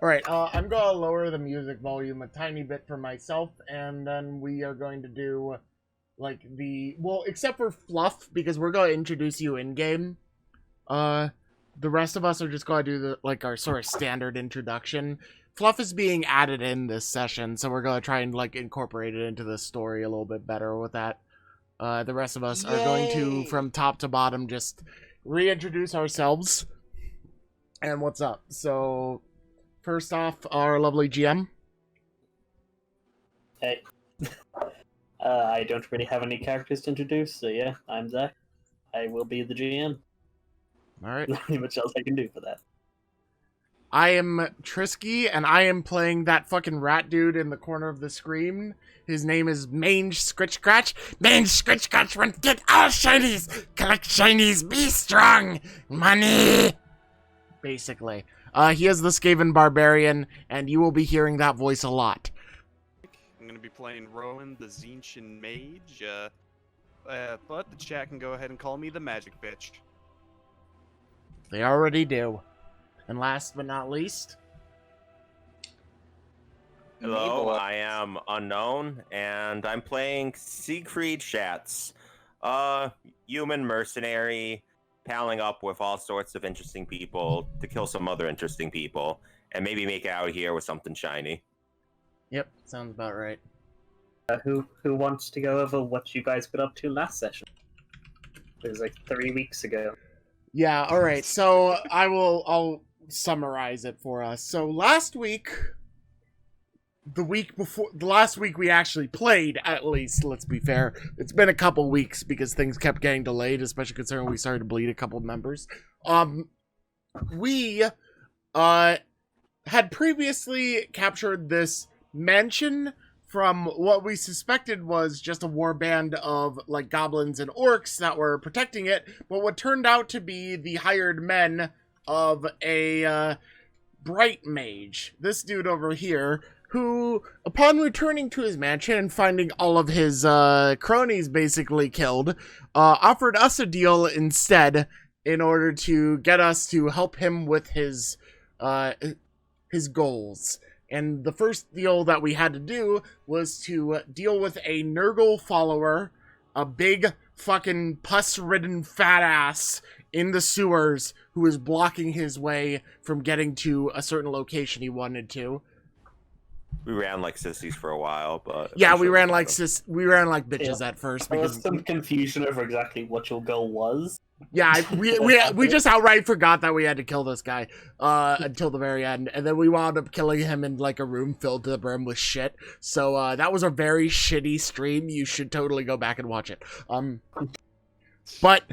Alright, I'm going to lower the music volume a tiny bit for myself, and then we are going to do, like, well, except for Fluff, because we're going to introduce you in-game. The rest of us are just going to do, our sort of standard introduction. Fluff is being added in this session, so we're going to try and, incorporate it into the story a little bit better with that. The rest of us are going to, from top to bottom, just reintroduce ourselves and what's up. So, first off, our lovely GM. Hey. I don't really have any characters to introduce, so yeah, I'm Zach. I will be the GM. Alright. Not much else I can do for that. I am Trisky, and I am playing that fucking rat dude in the corner of the screen. His name is Mange Scritch Scratch. Mange Scritch Scratch, run, get all shinies! Collect shinies, be strong! Money! Basically. He is the Skaven Barbarian, and you will be hearing that voice a lot. I'm going to be playing Rowan, the Zinchian Mage, but the chat can go ahead and call me the Magic Bitch. They already do. And last but not least... Hello, I am Unknown, and I'm playing Siegfried Schatz, human mercenary, palling up with all sorts of interesting people to kill some other interesting people, and maybe make it out here with something shiny. Yep, sounds about right. Who wants to go over what you guys got up to last session? It was like 3 weeks ago. Yeah, alright, so I'll summarize it for us. So last week... the last week we actually played, at least, let's be fair. It's been a couple weeks because things kept getting delayed, especially considering we started to bleed a couple members. We had previously captured this mansion from what we suspected was just a warband of, goblins and orcs that were protecting it, but what turned out to be the hired men of a, bright mage. This dude over here, who, upon returning to his mansion and finding all of his cronies basically killed, offered us a deal instead in order to get us to help him with his goals. And the first deal that we had to do was to deal with a Nurgle follower, a big fucking pus-ridden fat ass in the sewers who was blocking his way from getting to a certain location he wanted to. We ran like sissies for a while, but yeah, we ran like bitches at first There because was some confusion over exactly what your goal was. yeah, we just outright forgot that we had to kill this guy until the very end, and then we wound up killing him in a room filled to the brim with shit. So that was a very shitty stream. You should totally go back and watch it. But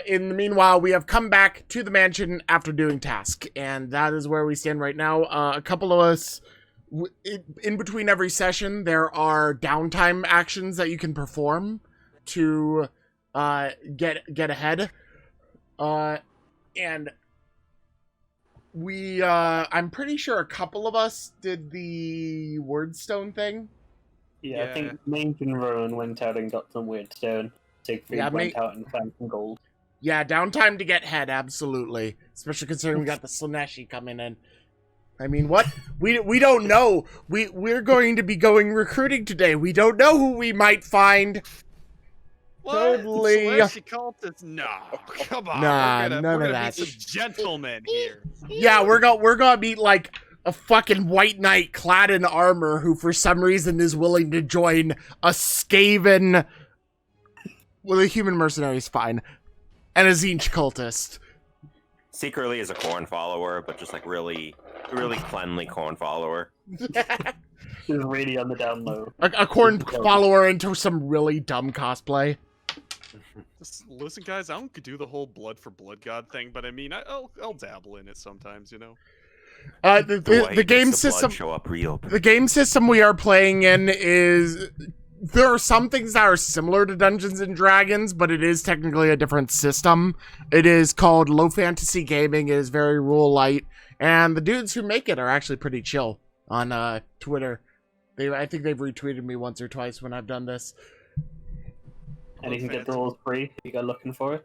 in the meanwhile, we have come back to the mansion after doing task, and that is where we stand right now. A couple of us. In between every session, there are downtime actions that you can perform to get ahead. And we, I'm pretty sure a couple of us did the wordstone thing. Yeah, I think Mange and Rowan went out and got some weird stone. Siegfried went out and found some gold. Yeah, downtime to get head, absolutely. Especially considering we got the Slaaneshi coming in. I mean, what? We don't know. We're going to be going recruiting today. We don't know who we might find. What? Totally. Slaaneshi cultists? No, come on. Nah, we're none of gonna that. be some gentlemen here. Yeah, we're gonna meet a fucking white knight clad in armor who for some reason is willing to join a Skaven. Well, a human mercenary is fine. And a Zinch cultist. secretly is a corn follower, but just really cleanly corn follower. He's really on the down low. A corn follower into some really dumb cosplay. Just, listen, guys, I don't do the whole blood for blood god thing, but I mean, I'll dabble in it sometimes, you know. The game system. Show up real. The game system we are playing in is. There are some things that are similar to Dungeons and Dragons, but it is technically a different system. It is called Low Fantasy Gaming. It is very rule light, and the dudes who make it are actually pretty chill on Twitter. I think they've retweeted me once or twice when I've done this. And you can get the rules free if you go looking for it.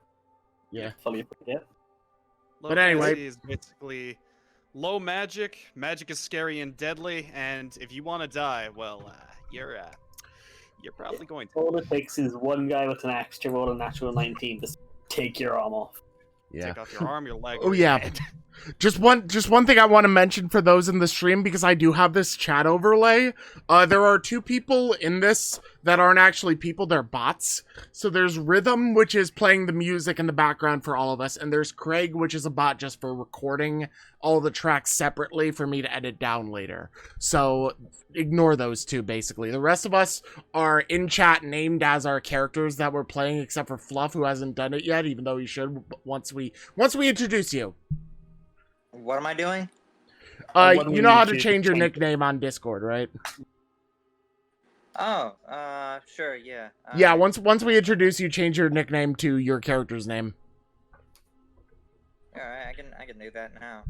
Yeah. Fully free, yeah. But anyway, is basically low magic. Magic is scary and deadly, and if you want to die, well, you're probably going to. All it takes is one guy with an axe to roll a natural 19 to take your arm off. Yeah. Take off your arm, your leg. Oh or your yeah. head. Just one thing I want to mention for those in the stream, because I do have this chat overlay. There are 2 people in this that aren't actually people, they're bots. So there's Rhythm, which is playing the music in the background for all of us, and there's Craig, which is a bot just for recording all the tracks separately for me to edit down later. So ignore those 2, basically. The rest of us are in chat named as our characters that we're playing, except for Fluff, who hasn't done it yet, even though he should once we introduce you. What am I doing? You know how to change your nickname on Discord, right? Oh, sure, yeah. Yeah, once we introduce you, change your nickname to your character's name. Alright, I can do that now.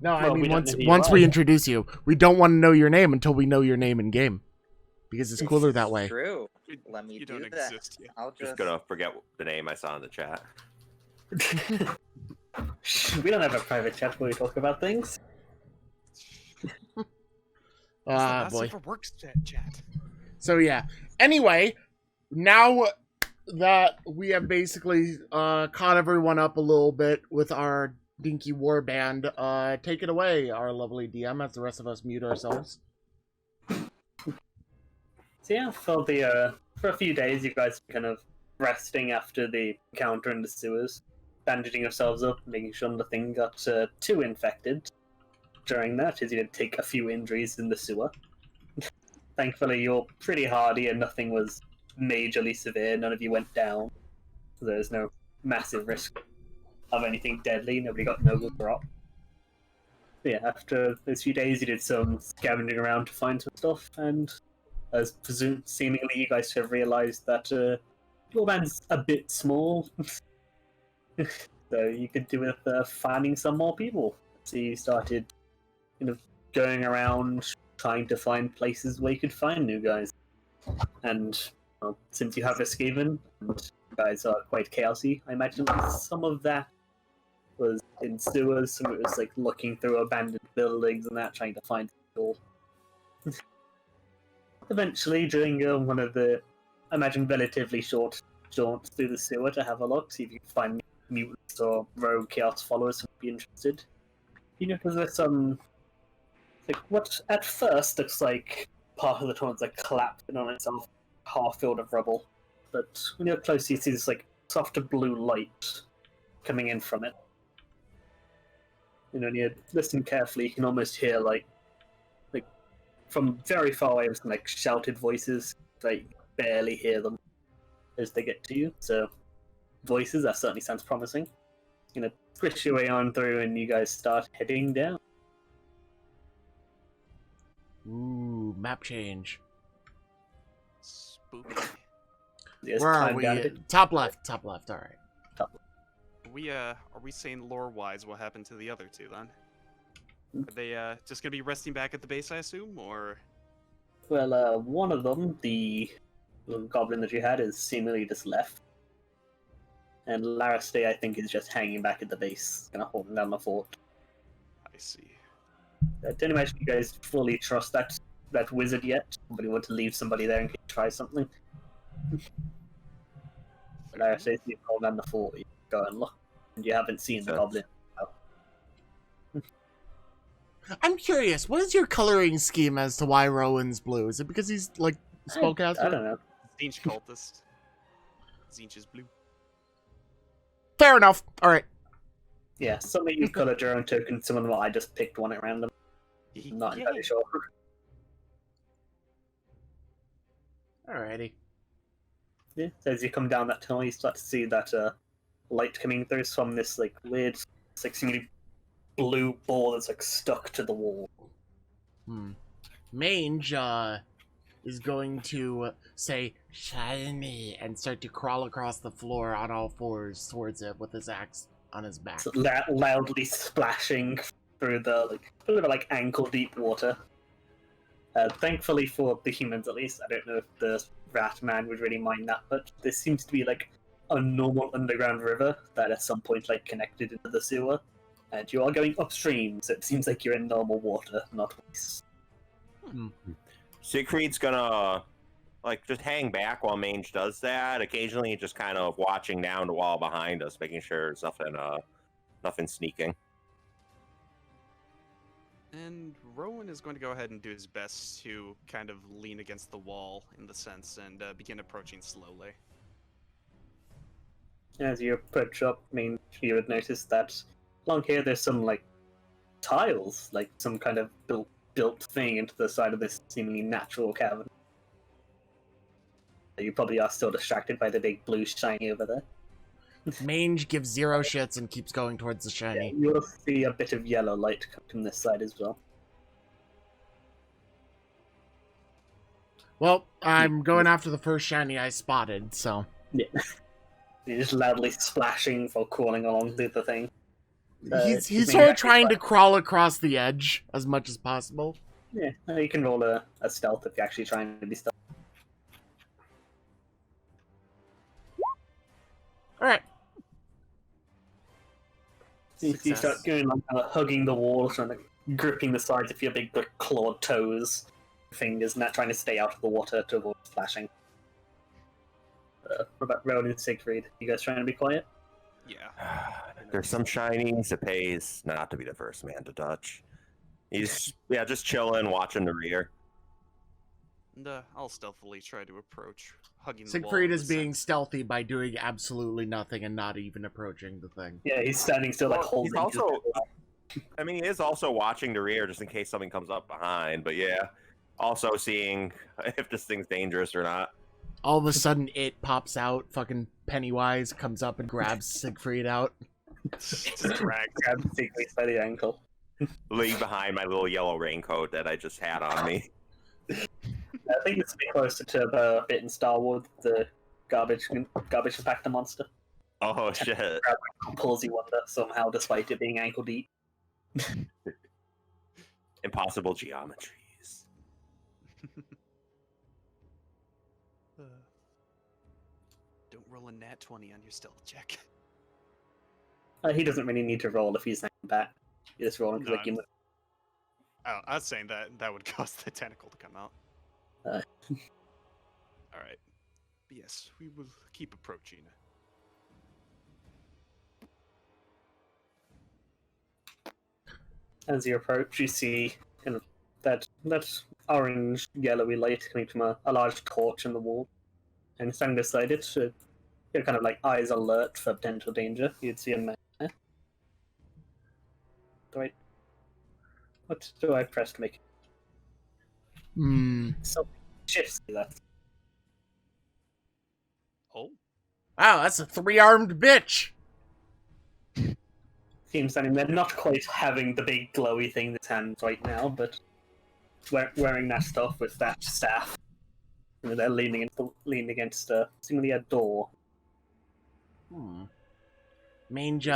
No, I Well, we mean don't know who you once are. we introduce you. We don't want to know your name until we know your name in game. Because it's cooler that way. True. Let me You do don't that. exist yet. I'll Just gonna forget the name I saw in the chat. We don't have a private chat where we talk about things. That's Boy. for work chat. So yeah. Anyway, now that we have basically caught everyone up a little bit with our dinky warband, take it away, our lovely DM, as the rest of us mute ourselves. So yeah, for a few days, you guys are kind of resting after the encounter in the sewers, bandaging yourselves up, making sure nothing got too infected. During that, as you did take a few injuries in the sewer. Thankfully, you're pretty hardy and nothing was majorly severe. None of you went down. So there's no massive risk of anything deadly. Nobody got no good drop. But yeah, after those few days, you did some scavenging around to find some stuff, and as seemingly you guys have realized that your band's a bit small. So you could do with finding some more people. So you started going around trying to find places where you could find new guys. And since you have a Skaven, and you guys are quite chaosy, I imagine some of that was in sewers, some of it was like looking through abandoned buildings and that, trying to find people. Eventually, during one of the, I imagine, relatively short jaunts through the sewer to have a look, see if you can find mutants or rogue chaos followers who would be interested. You notice there's some, like, what at first looks like part of the tunnel's like collapsed in on itself, half filled of rubble. But when you're close, you see this like softer blue light coming in from it. When you listen carefully, you can almost hear like from very far away, some like shouted voices. Like barely hear them as they get to you. So voices, that certainly sounds promising. Squish your way on through, and you guys start heading down. Ooh, map change. Spooky. Yes, Where are climb we? down to- Top left, alright. Are we saying lore-wise what happened to the other 2 then? Are they just gonna be resting back at the base, I assume, or? Well, one of them, the little goblin that you had, is seemingly just left. And Laraste, I think, is just hanging back at the base, kind of holding down the fort. I see. I don't imagine you guys fully trust that wizard yet. But you want to leave somebody there in case you try something. Laraste, you hold down the fort, you go and look. And you haven't seen the goblin. I'm curious, what is your coloring scheme as to why Rowan's blue? Is it because he's, like, spellcaster? I don't know. Zinch cultist. Zinch is blue. Fair enough. Alright. Yeah, some of you colored your own token, some of them I just picked one at random. I'm not entirely sure. Alrighty. Yeah, so as you come down that tunnel, you start to see that light coming through from this like weird, it's like seemingly blue ball that's like stuck to the wall. Mange is going to say shiny and start to crawl across the floor on all fours towards it with his axe on his back. So loudly splashing through the like a little bit like ankle deep water. Thankfully for the humans, at least, I don't know if the rat man would really mind that, but this seems to be like a normal underground river that at some point like connected into the sewer, And you are going upstream, so it seems like you're in normal water, not ice. Siegfried's gonna just hang back while Mange does that. Occasionally, just kind of watching down the wall behind us, making sure there's nothing sneaking. And Rowan is going to go ahead and do his best to kind of lean against the wall in the sense and begin approaching slowly. As you approach up, you would notice that along here there's some tiles, some kind of built thing into the side of this seemingly natural cavern. You probably are still distracted by the big blue shiny over there. Mange gives 0 shits and keeps going towards the shiny. Yeah, you'll see a bit of yellow light come from this side as well. Well, I'm going after the first shiny I spotted, so... Yeah. You're just loudly splashing for crawling along through the thing. He's sort of trying to crawl across the edge as much as possible. Yeah, you can roll a stealth if you're actually trying to be stealth. Alright. You start going hugging the walls and gripping the sides of your big clawed toes, fingers, and that trying to stay out of the water to avoid splashing. What about Rowan and Siegfried? You guys trying to be quiet? Yeah. There's some shinies. It pays not to be the first man to touch. He's just chilling, watching the rear. And I'll stealthily try to approach, hugging the wall. Siegfried in is the being sense- stealthy by doing absolutely nothing and not even approaching the thing. Yeah, he's standing still, holding. He's also, he is also watching the rear just in case something comes up behind. But yeah, also seeing if this thing's dangerous or not. All of a sudden, it pops out. Fucking Pennywise comes up and grabs Siegfried out. Just drag. Grab Siegfried by the ankle. Leave behind my little yellow raincoat that I just had on me. I think it's a bit closer to the bit in Star Wars, the garbage compactor monster. Oh shit! Pulls you under somehow, despite it being ankle deep. Impossible geometries. Don't roll a nat 20 on your stealth check. He doesn't really need to roll if he's hanging back. You're just rolling because No, Oh, I was saying that would cause the tentacle to come out. Alright. Yes, we will keep approaching. As you approach, you see kind of that orange, yellowy light coming from a large torch in the wall. And standing beside it, you're kind of eyes alert for potential danger. You'd see a man there. Right. What do I press to make something shifts that? Oh? Wow, that's a 3-armed bitch! Seems standing there, not quite having the big glowy thing in his hands right now, but wearing that stuff with that staff. And they're leaning against seemingly a door. Mange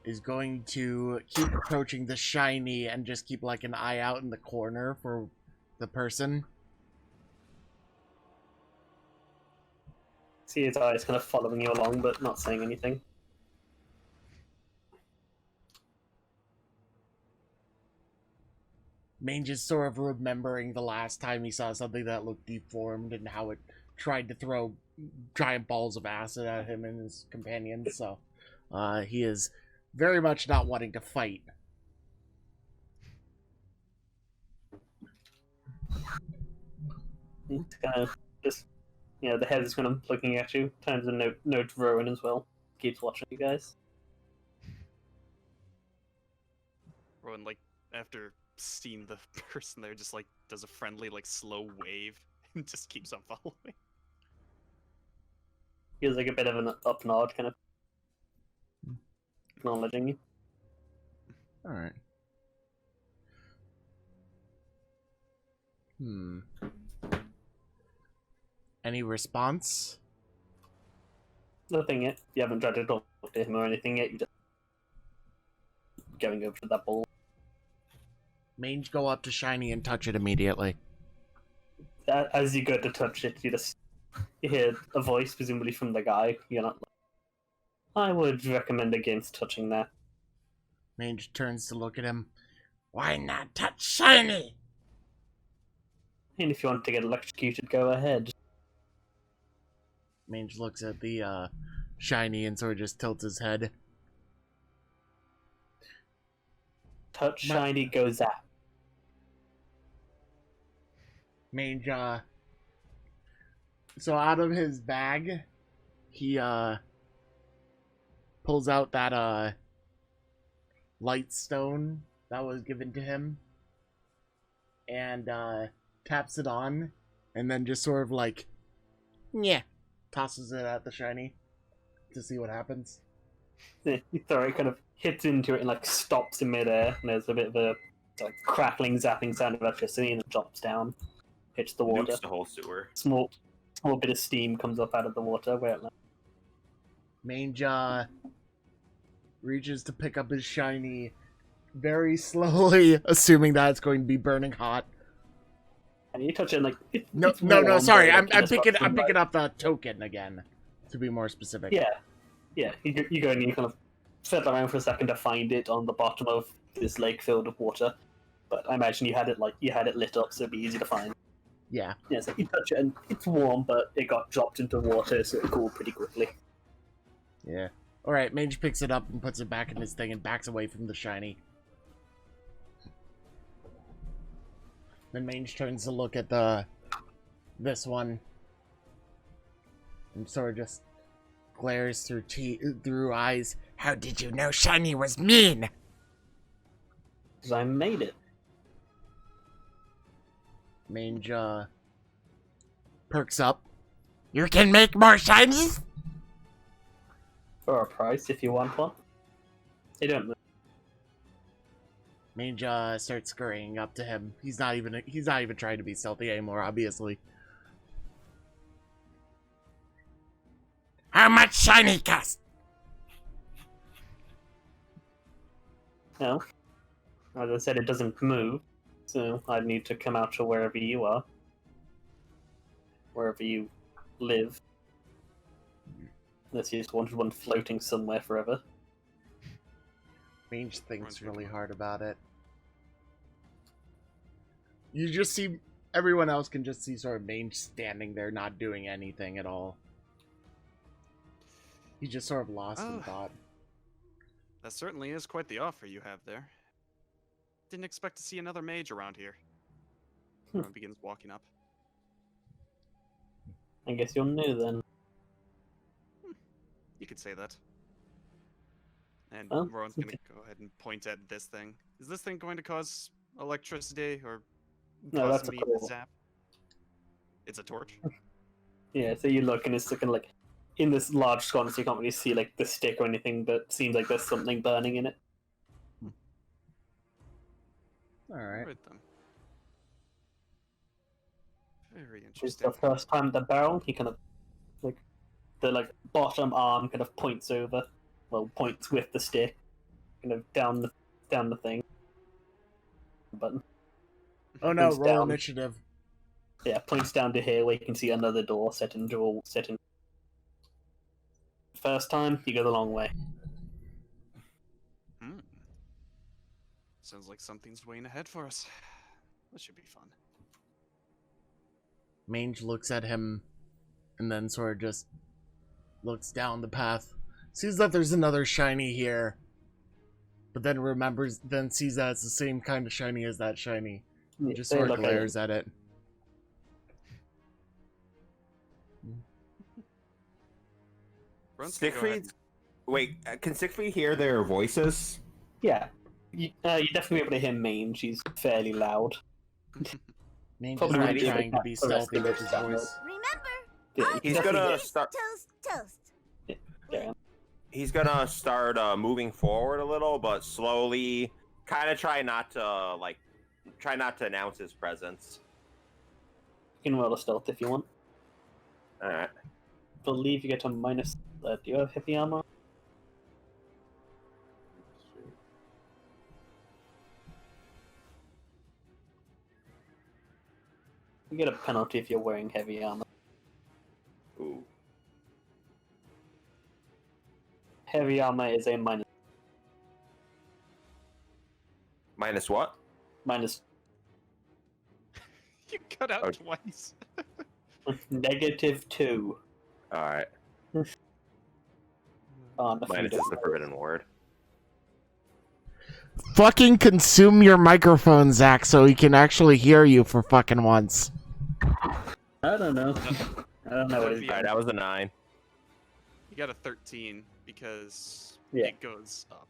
is going to keep approaching the shiny and just keep an eye out in the corner for the person. See his eyes kind of following you along, but not saying anything. Mange is sort of remembering the last time he saw something that looked deformed and how it tried to throw giant balls of acid at him and his companions, so he is very much not wanting to fight. He's kind of just, the head is kind of looking at you. Turns a note to Rowan as well. Keeps watching you guys. Rowan, after seeing the person there, just, does a friendly, slow wave and just keeps on following. Gives a bit of an up nod, kind of acknowledging you. Alright. Any response? Nothing yet. You haven't tried to talk to him or anything yet. You're just going over to that ball. Mange go up to Shiny and touch it immediately. As you go to touch it, you hear a voice, presumably from the guy. You're not I would recommend against touching that. Mage turns to look at him. Why not touch shiny? And if you want to get electrocuted, go ahead. Mage looks at the shiny and sort of just tilts his head. Touch shiny, go zap. Mage, so out of his bag, he, pulls out that, light stone that was given to him, and, taps it on, and then just sort of like, yeah, tosses it at the shiny to see what happens. You throw it, kind of hits into it and like stops in midair, and there's a bit of a like crackling, zapping sound of electricity, and it drops down, hits the water. Nukes the whole sewer. Small bit of steam comes up out of the water where it lands. Mange reaches to pick up his shiny very slowly, assuming that it's going to be burning hot. And you touch it, and like No, it's no, warm, sorry, but I'm it just got some, picking like- up the token again, to be more specific. Yeah. You go and you kind of fiddle around for a second to find it on the bottom of this lake filled with water. But I imagine you had it lit up, so it'd be easy to find. Yeah. Yeah, so you touch it and it's warm, but it got dropped into water, so it cooled pretty quickly. Yeah. Alright, Mage picks it up and puts it back in his thing and backs away from the shiny. Then Mage turns to look at this one. And sort of just glares through eyes. How did you know shiny was mean? Because I made it. Mange, perks up. You can make more shinies? For a price, if you want one. They don't move. Mange, starts scurrying up to him. He's not even trying to be stealthy anymore, obviously. How much shiny cost? No. As I said, it doesn't move, so I'd need to come out to wherever you are. Wherever you live. Unless you just wanted one floating somewhere forever. Mange thinks really hard about it. You just see, everyone else can just see sort of Mange standing there not doing anything at all. He's just sort of lost in Oh. thought. That certainly is quite the offer you have there. Didn't expect to see another mage around here. Everyone begins walking up. I guess you're new then. You could say that. And Well, Rowan's gonna go ahead and point at this thing. Is this thing going to cause electricity or No, cause that's a me core. to zap? It's a torch. Yeah, so you look and it's looking like in this large sconce, you can't really see like the stick or anything, but seems like there's something burning in it. Alright. Right then. Very It's interesting. the first time the barrel, he kind of like the bottom arm kind of points over, well, points with the stick, kind of down the thing. Button. Oh no, Points roll down. initiative. Yeah, points down to here where you can see another door set in. First time, you go the long way. Hmm. Sounds like something's waiting ahead for us. This should be fun. Mange looks at him and then sort of just looks down the path. Sees that there's another shiny here. But then sees that it's the same kind of shiny as that shiny. He just They sort of look at glares at it. Rowan's gonna go ahead Siegfried? Wait, can Siegfried hear their voices? Yeah, you definitely able to hear Maine. She's fairly loud. Mange is Probably not wouldn't be trying to able be to rest stealthy of with it his down voice. Remember, Yeah, all you He's definitely gonna hear- start. toast. Yeah, He's gonna start moving forward a little, but slowly. Kind of try not to announce his presence. you can roll a stealth if you want. All right. Believe you get a minus. Do you have heavy armor? You get a penalty if you're wearing heavy armor. Ooh. Heavy armor is a minus. Minus what? Minus You cut out Oh. twice. -2 All right. on a few Minus is the different- forbidden word. Fucking consume your microphone, Zach, so he can actually hear you for fucking once. I don't know. I don't know what That'd it be- is. All right, that was a 9. You got a 13 because Yeah. it goes up.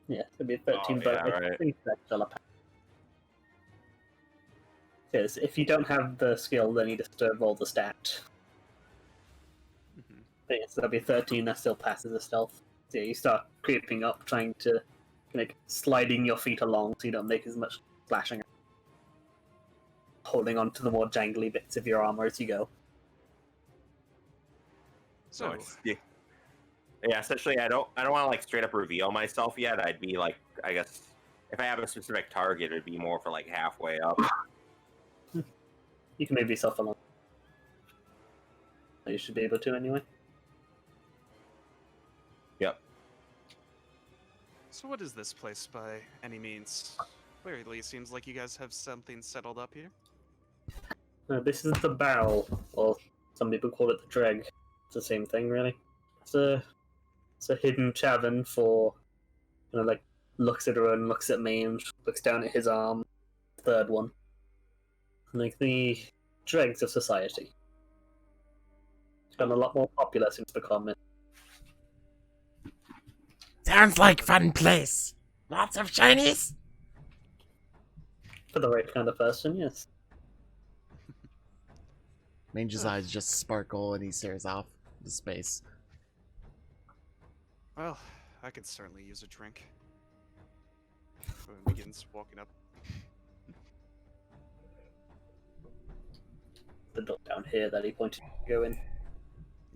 Yeah, it'd be a 13, Oh, but yeah, it's right. pretty special apparently. Because if you don't have the skill, then you just roll the stat. Mhm. But yeah, so that'd be 13, that still passes as stealth. So yeah, you start creeping up, trying to like sliding your feet along so you don't make as much splashing. Holding on to the more jangly bits of your armor as you go. So, Nice. Yeah, essentially, I don't want to like straight up reveal myself yet. I'd be like, I guess, if I have a specific target, it'd be more for like halfway up. You can move yourself along. You should be able to anyway. Yep. so what is this place by any means? Clearly, it seems like you guys have something settled up here. This is the barrel, or some people call it the dreg. It's the same thing, really. It's a hidden tavern for, like, looks at Rowan, looks at me, and looks down at his arm. Third one. Like the dregs of society. It's gotten a lot more popular since the comment. Sounds like fun place. Lots of Chinese? For the right kind of person, yes. Mange's eyes just sparkle and he stares off into space. Well, I could certainly use a drink. Rowan begins walking up. The door down here that he pointed to go in.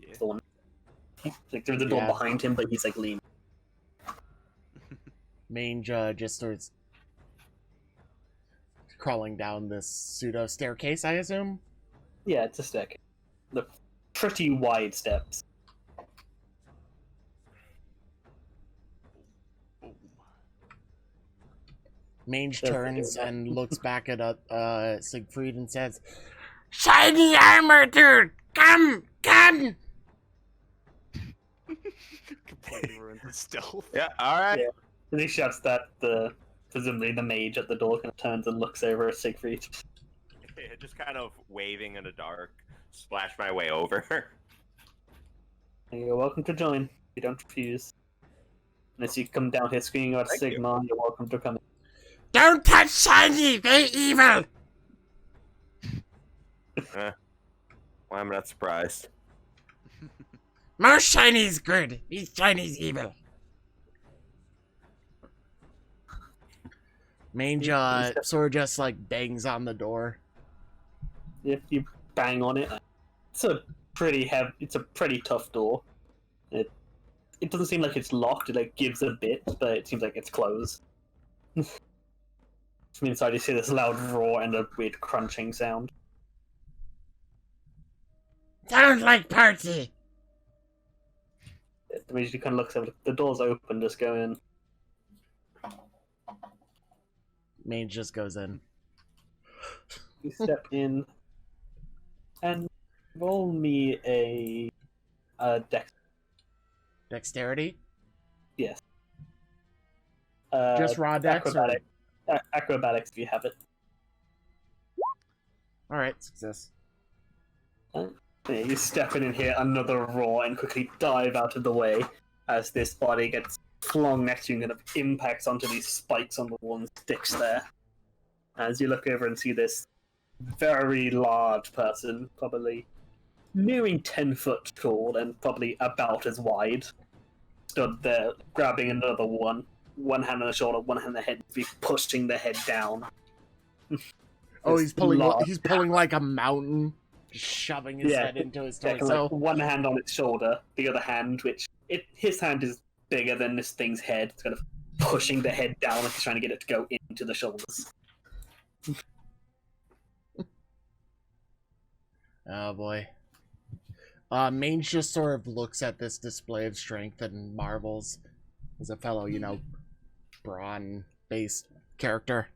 Yeah. The one. Like there's a door Yeah. behind him, but he's like leaning. Mange just starts crawling down this pseudo staircase, I assume. Yeah, it's a staircase. The pretty wide steps. Boom. Mange That's turns okay. and looks back at Siegfried and says, "Shiny armor, dude! Come! Come!" Completely ruined the stealth. Yeah. All right. Yeah. As he shouts that, presumably the mage at the door kind of turns and looks over at Siegfried. Just kind of waving in the dark, splash my way over. And you're welcome to join. You don't refuse. Unless you come down here screaming out Thank you. Sigma, you're welcome to come in. Don't touch Shiny! They evil! Well, I'm not surprised. Most Shiny's good. He's Shiny's evil. Mange sort of just like bangs on the door. If you bang on it, it's a pretty it's a pretty tough door. It doesn't seem like it's locked. It like gives a bit, but it seems like it's closed. From inside, you see this loud roar and a weird crunching sound. Sounds like party. The mage kind of looks over. The door's open. Just go in. Mange just goes in. You step in, and roll me a dex. Dexterity? Yes. Just raw dex? Acrobatics. Acrobatics, if you have it. Alright, success. Yeah, you step in here, another roar, and quickly dive out of the way as this body gets flung next to you and kind of impacts onto these spikes on the wall and sticks there. As you look over and see this very large person, probably nearing 10 foot tall and probably about as wide, stood there grabbing another one hand on the shoulder, one hand on the head, be pushing the head down. Oh, This he's pulling large- he's pulling like a mountain, shoving his Yeah, head into his Yeah, kind of torso. like one hand on its shoulder, the other hand, his hand is bigger than this thing's head. It's kind of pushing the head down, like he's trying to get it to go into the shoulders. Oh boy. Mange just sort of looks at this display of strength and marvels as a fellow, brawn-based character.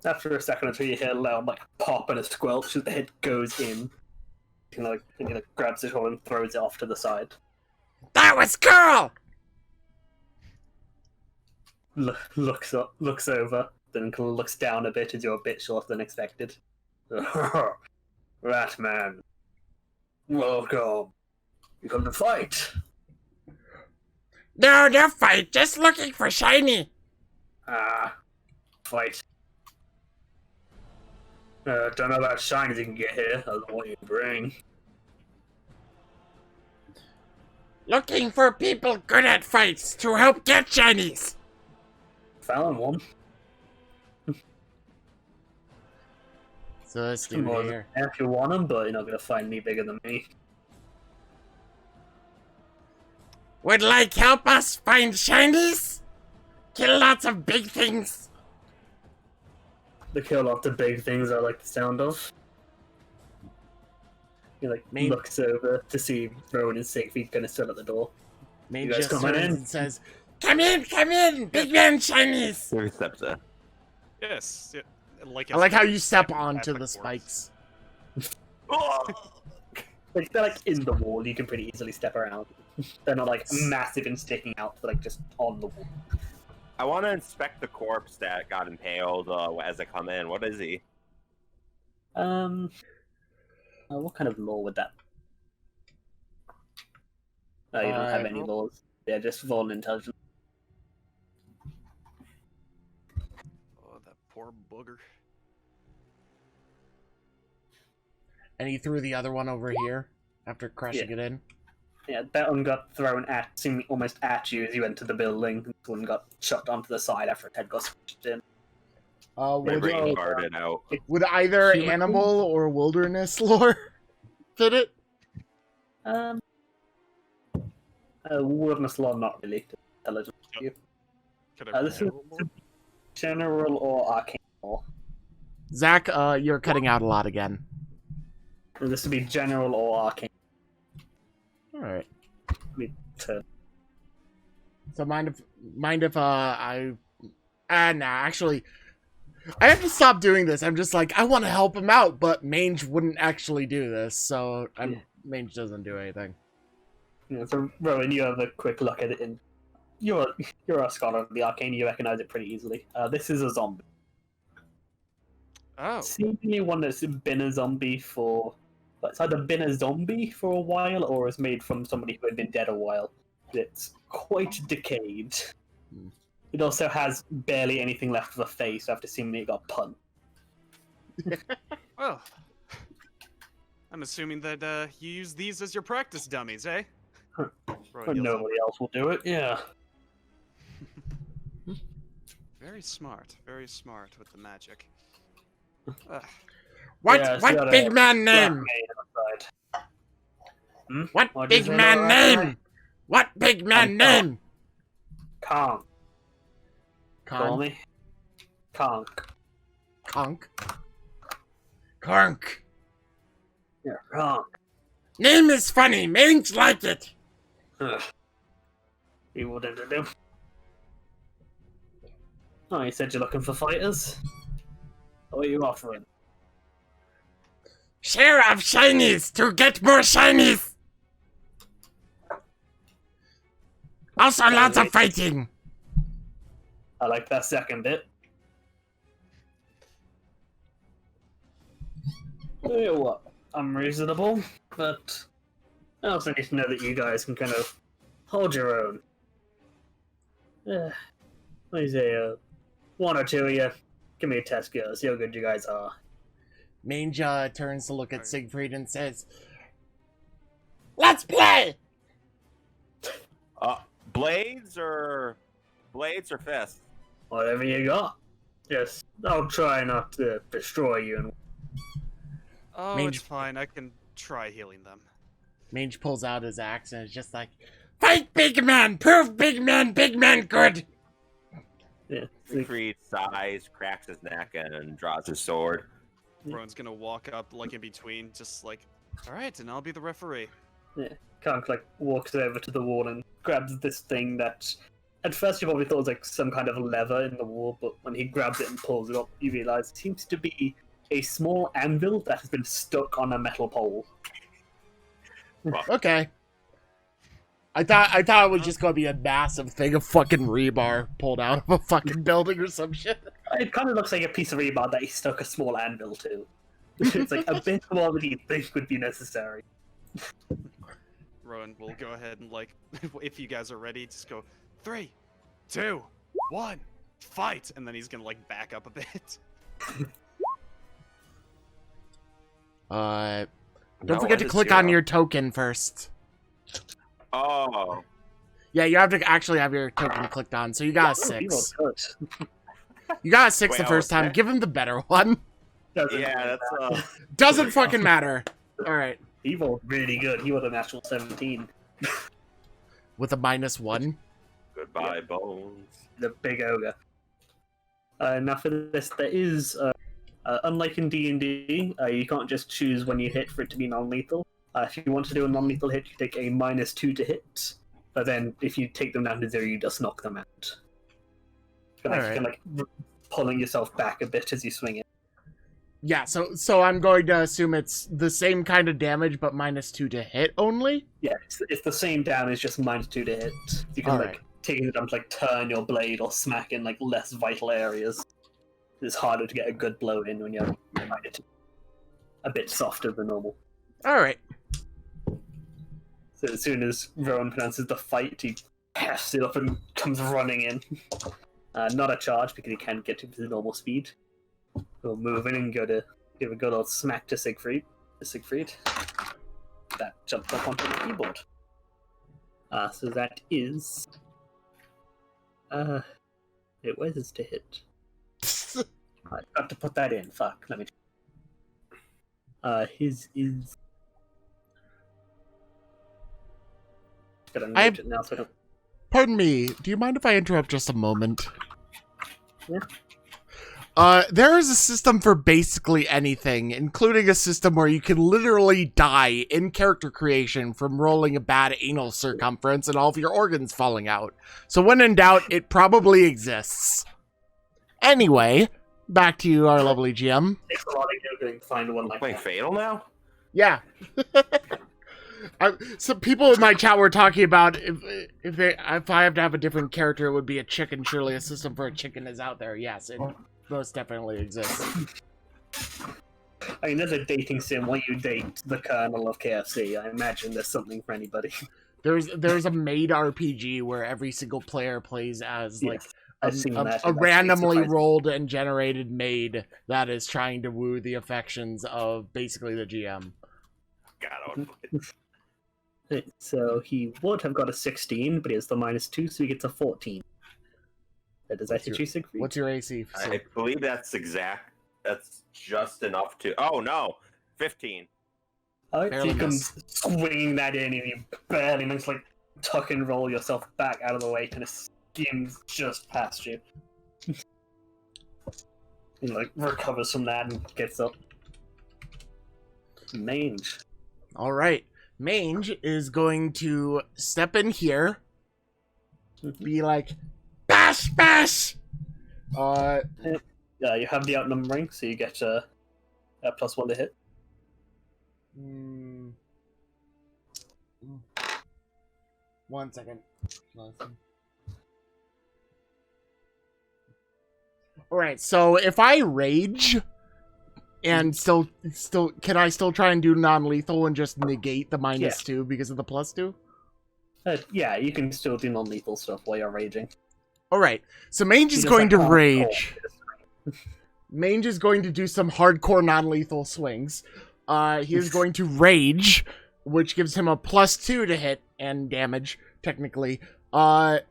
After a second or two, you hear a loud pop and a squelch as the head goes in. And he grabs it all and throws it off to the side. That was cool! Looks up, looks over, then looks down a bit as you're a bit shorter than expected. Ratman, welcome. You come to fight? No fight, just looking for shiny. Fight. Don't know about shinies you can get here, other than what you bring. Looking for people good at fights to help get shinies. Found one. So let's do it here. If you want them, but you're not gonna find any bigger than me. Would help us find shinies? Kill lots of big things. They kill lots of big things I like the sound of. He looks over to see Rowan and Siegfried kind of still at the door. Mage You guys just coming turns in? and says, come in, big man shinies. Who steps in? Yes. Yeah, I like how you step at onto the the corpse. spikes. They're in the wall, you can pretty easily step around. They're not massive and sticking out, they're just on the wall. I want to inspect the corpse that got impaled as I come in. What is he? What kind of law would that? No, you don't have any laws. Yeah, just full intelligence. Oh, that poor booger. And he threw the other one over here after crushing it in. Yeah, that one got thrown seemingly almost at you as you entered the building. This one got shot onto the side after its head got squished in. My Would, brain farted out. would either animal or wilderness lore fit it? Wilderness law not really intelligent to you. Could I This is roll more? general or arcane law. Zach, you're cutting out a lot again. This would be general or arcane. Alright. To So mind if actually I have to stop doing this. I'm just I want to help him out, but Mange wouldn't actually do this, so Mange doesn't do anything. So Rowan, you have a quick look at it, and you're a scholar of the arcane. You recognize it pretty easily. This is a zombie. Oh. Seemingly one that's been a zombie for. It's either been a zombie for a while or is made from somebody who had been dead a while. It's quite decayed. It also has barely anything left of a face after seemingly it got punched. Well, I'm assuming that you use these as your practice dummies, eh? But nobody else will do it, yeah. Very smart with the magic. What Yeah, it's what got big a man black name? mane on the side. What What'd you big say man about name? What big man I'm name? Kong. Call Con me. Kong. Conk. Conk. Yeah, Kong. Name is funny. Mange like it. Ugh. You wouldn't do. Oh, you said you're looking for fighters? What are you offering? Share of shinies to get more shinies. Also, lots of fighting. I like that second bit. Tell you what, I'm reasonable, but I also need to know that you guys can kind of hold your own. Please say, one or two of you, give me a test, girl, see how good you guys are. Mange turns to look at Siegfried and says, "Let's play." Blades or fists? Whatever you got. Yes, I'll try not to destroy you. And Oh, Mange- it's fine. I can try healing them. Mange pulls out his axe and is just like, "Fight, big man! Prove big man good!" yeah, Siegfried sighs, cracks his neck, and draws his sword. Rowan's gonna walk up, in between, just All right, and I'll be the referee. Kank like walks over to the wall and grabs this thing that at first you probably thought was like some kind of lever in the wall, but when he grabs it and pulls it up, you realize it seems to be a small anvil that has been stuck on a metal pole. Okay. I thought it was just gonna be a massive thing of fucking rebar pulled out of a fucking building or some shit. It kind of looks like a piece of rebar that he stuck a small anvil to. It's like a bit more than you think would be necessary. Rowan will go ahead and like, if you guys are ready, just go 3, 2, 1, fight, and then he's gonna like back up a bit. Don't forget to click on your token first. Oh. Yeah, you have to actually have your token clicked on. So you got a 6. You got a 6 Wait, the first time. okay. Give him the better one. Yeah, that's Doesn't fucking matter. All right. He rolled really good. He rolled a natural 17. With a -1. Goodbye, bones. The big ogre. Now for this, there is, unlike in D&D, you can't just choose when you hit for it to be non-lethal. If you want to do a non-lethal hit, you take a -2 to hit. But then if you take them down to 0, you just knock them out. But like, you can pulling yourself back a bit as you swing it. Yeah, so I'm going to assume it's the same kind of damage, but -2 to hit only? Yeah, it's the same damage, just -2 to hit. You can take it down to turn your blade or smack in less vital areas. It's harder to get a good blow in when you're a bit softer than normal. Alright. So as soon as Rowan pronounces the fight, he hefts it up and comes running in. Not a charge because he can't get to his normal speed. We'll move in and go to give a good old smack to Siegfried. That jumps up onto the keyboard. So that is... where's his to hit? I got to put that in. Fuck, let me... his is... Gotta note it now so I don't... Pardon me, do you mind if I interrupt just a moment? Yeah. There is a system for basically anything, including a system where you can literally die in character creation from rolling a bad anal circumference and all of your organs falling out. So when in doubt, it probably exists. Anyway, back to you, our lovely GM. Takes a lot of Googling to find one like Playing that. Fatal now? Yeah. Some people in my chat were talking about if I have to have a different character, it would be a chicken. Surely a system for a chicken is out there. Yes, it most definitely exists. I mean, there's a dating sim where you date the kernel of KFC. I imagine there's something for anybody. There's a maid RPG where every single player plays as Yes, a randomly rolled and generated maid that is trying to woo the affections of basically the GM. God, So he would have got a 16, but he has the -2, so he gets a 14. Does that hit you, Siegfried? What's your AC? I believe that's exact. That's just enough to... Oh, no. 15. Alright, so you come miss. swinging that in, and you barely manage to tuck and roll yourself back out of the way, and it skims just past you. He recovers from that and gets up. Mange. All right. Mange is going to step in here, be like, bash, bash! You have the outnumbering, so you get a +1 to hit. One second. Alright, so if I rage... And still, can I still try and do non-lethal and just negate the -2 because of the +2? Yeah, you can still do non-lethal stuff while you're raging. All right, so Mange is going to rage. Mange is going to do some hardcore non-lethal swings. He is going to rage, which gives him a +2 to hit and damage, technically. But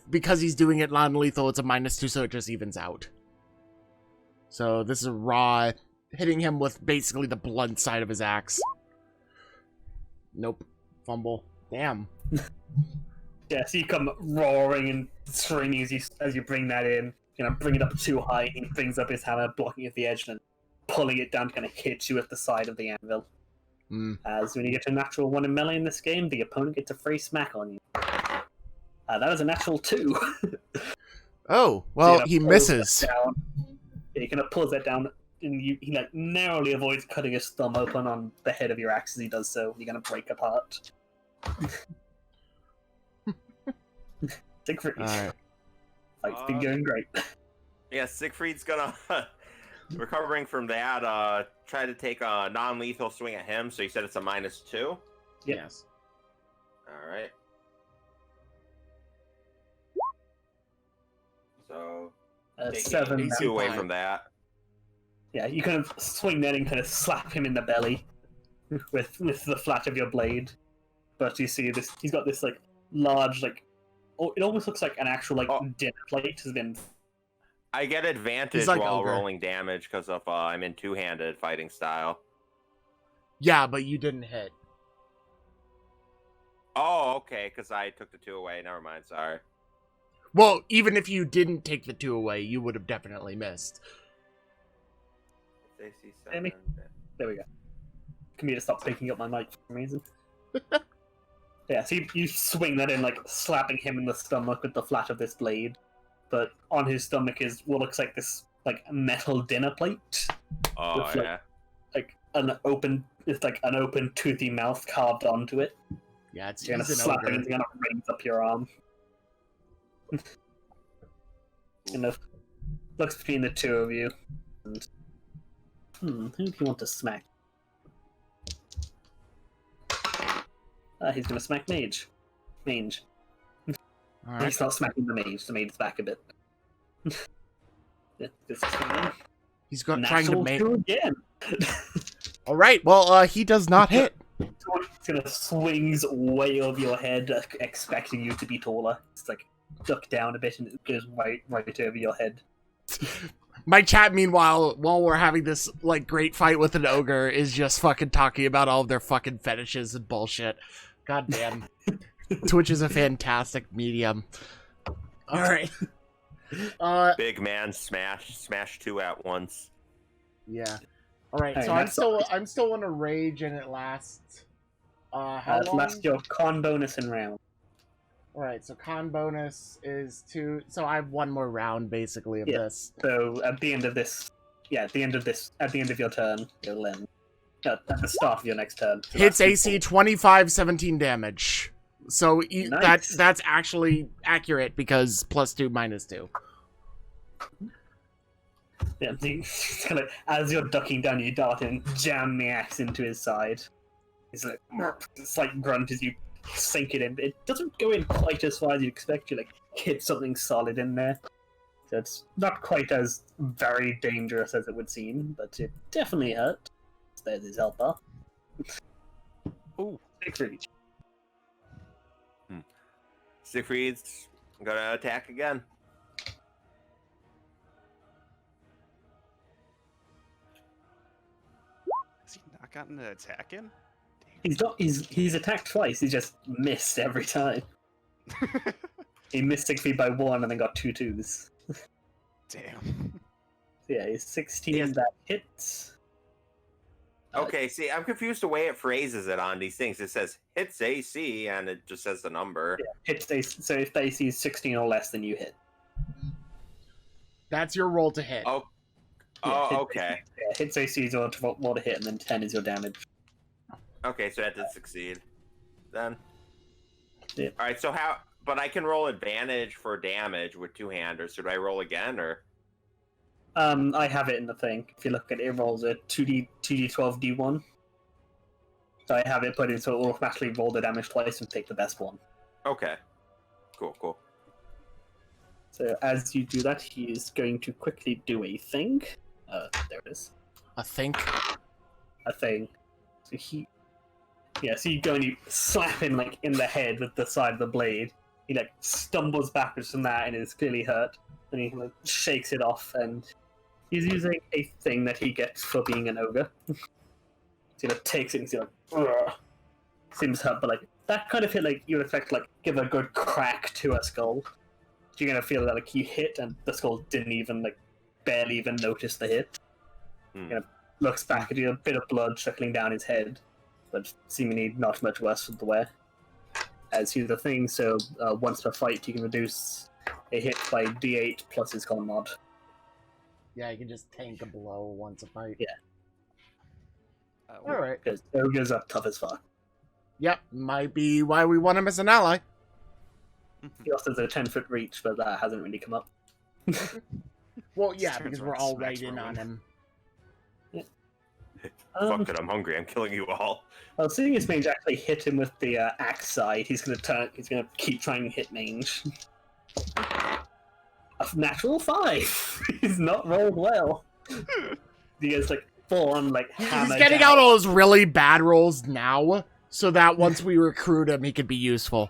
because he's doing it non-lethal, it's a -2, so it just evens out. So this is raw, hitting him with basically the blunt side of his axe. Nope. Fumble. Damn. Yeah, so you come roaring and swinging as you bring that in. Bring it up too high, and he brings up his hammer, blocking at the edge, and pulling it down to kind of hit you at the side of the anvil. As when you get a natural 1 in melee in this game, the opponent gets a free smack on you. That is a natural 2. Oh, So well, you he misses. kind of pulls that down, and he like narrowly avoids cutting his thumb open on the head of your axe as he does so. You're gonna break apart. Siegfried. Alright. Fight's been going great. Yeah, Siegfried's gonna, recovering from that, try to take a non-lethal swing at him, so you said it's a -2? Yes. Alright. So, taking 7. AC 2 away 5. from that. Yeah, you kind of swing that and kind of slap him in the belly with the flat of your blade. But you see this, he's got this like large like, oh, it almost looks like an actual like dinner plate has been. I get advantage like while ogre. rolling damage because of I'm in two-handed fighting style. Yeah, but you didn't hit. Oh, okay, because I took the 2 away. Never mind, sorry. Well, even if you didn't take the 2 away, you would have definitely missed. AC Amy? 7. There we go. Can you just stop picking up my mic for some reason? Yeah, so you swing that in, like slapping him in the stomach with the flat of this blade, but on his stomach is what looks like this like metal dinner plate. Oh, With, yeah. Like an open, it's like an open toothy mouth carved onto it. Yeah, it's So you're gonna he's an slap him ogre. and he's gonna raise up your arm. Kind of looks between the two of you. And, who do you want to smack? He's gonna smack Mage. Mange. Alright. He's not smacking the Mage. The Mage's back a bit. Yeah, this is fine. He's got trying to Natural make. 2 again. Alright, well, he does not hit. He's gonna swings way over your head, expecting you to be taller. It's like duck down a bit and it goes right over your head. My chat, meanwhile, while we're having this like great fight with an ogre, is just fucking talking about all of their fucking fetishes and bullshit. God damn. Twitch is a fantastic medium. Alright. Big man smash 2 at once. Yeah. Alright, Hey, so that's I'm still in a rage and it lasts how long? That's your con bonus in round. Alright, so con bonus is 2, so I have one more round basically of Yeah. this. So at the end of this, at the end of your turn, it'll end. At the start of your next turn. So Hits that's AC 25, 17 damage. So Nice. that's actually accurate because +2 -2. Yeah, he's kind of, as you're ducking down, you dart in, jam the axe into his side. He's like, it's like grunt as you sink it in. It doesn't go in quite as far as you'd expect. You like hit something solid in there. So it's not quite as very dangerous as it would seem, but it definitely hurt. There's his health bar. Ooh. Siegfried. Siegfried's gonna attack again. Has he not gotten an attack in? He's attacked twice. He just missed every time. He missed Siegfried by 1 and then got 2 2s. Damn. Yeah, he's 16 Yes. that hits. Okay, see, I'm confused the way it phrases it on these things. It says hits AC, and it just says the number. Yeah, hits AC, so if the AC is 16 or less, then you hit. That's your roll to hit. Oh, Yeah, hits okay. AC, yeah, hits AC is your roll to hit, and then 10 is your damage. Okay, so that did succeed. Then. Yeah. All right, so how? But I can roll advantage for damage with two-handers. Should I roll again, or? I have it in the thing. If you look at it, it rolls a 2d12 d1. So I have it put in so it will automatically roll the damage twice and take the best one. Okay. Cool. So as you do that, he is going to quickly do a thing. There it is. I think. A thing. So so you go and you slap him like in the head with the side of the blade. He like stumbles backwards from that and is clearly hurt. And he like, shakes it off, and he's using a thing that he gets for being an ogre. So he like, takes it and he's like, ugh. Seems hurt, but like that kind of hit like you would expect like give a good crack to a skull. So you're gonna feel that like you hit and the skull didn't even like barely even notice the hit. Hmm. You know, looks back at you, a bit of blood trickling down his head. but seemingly not much worse for the wear. As he's the thing, so once per fight, you can reduce a hit by D8 plus his con mod. Yeah, you can just tank a blow once a fight. Yeah. Alright. Because ogres are tough as fuck. Yep, might be why we want him as an ally. He also has a 10-foot reach, but that hasn't really come up. Well, Just yeah, turns because around we're and all smacks right in on Rowan. him. Fuck it, I'm hungry. I'm killing you all. Well, seeing his mange actually hit him with the axe side, he's gonna keep trying to hit mange. A natural 5. He's not rolled well. He gets like full on like He's hammer getting down. out all those really bad rolls now, so that once we recruit him, he could be useful.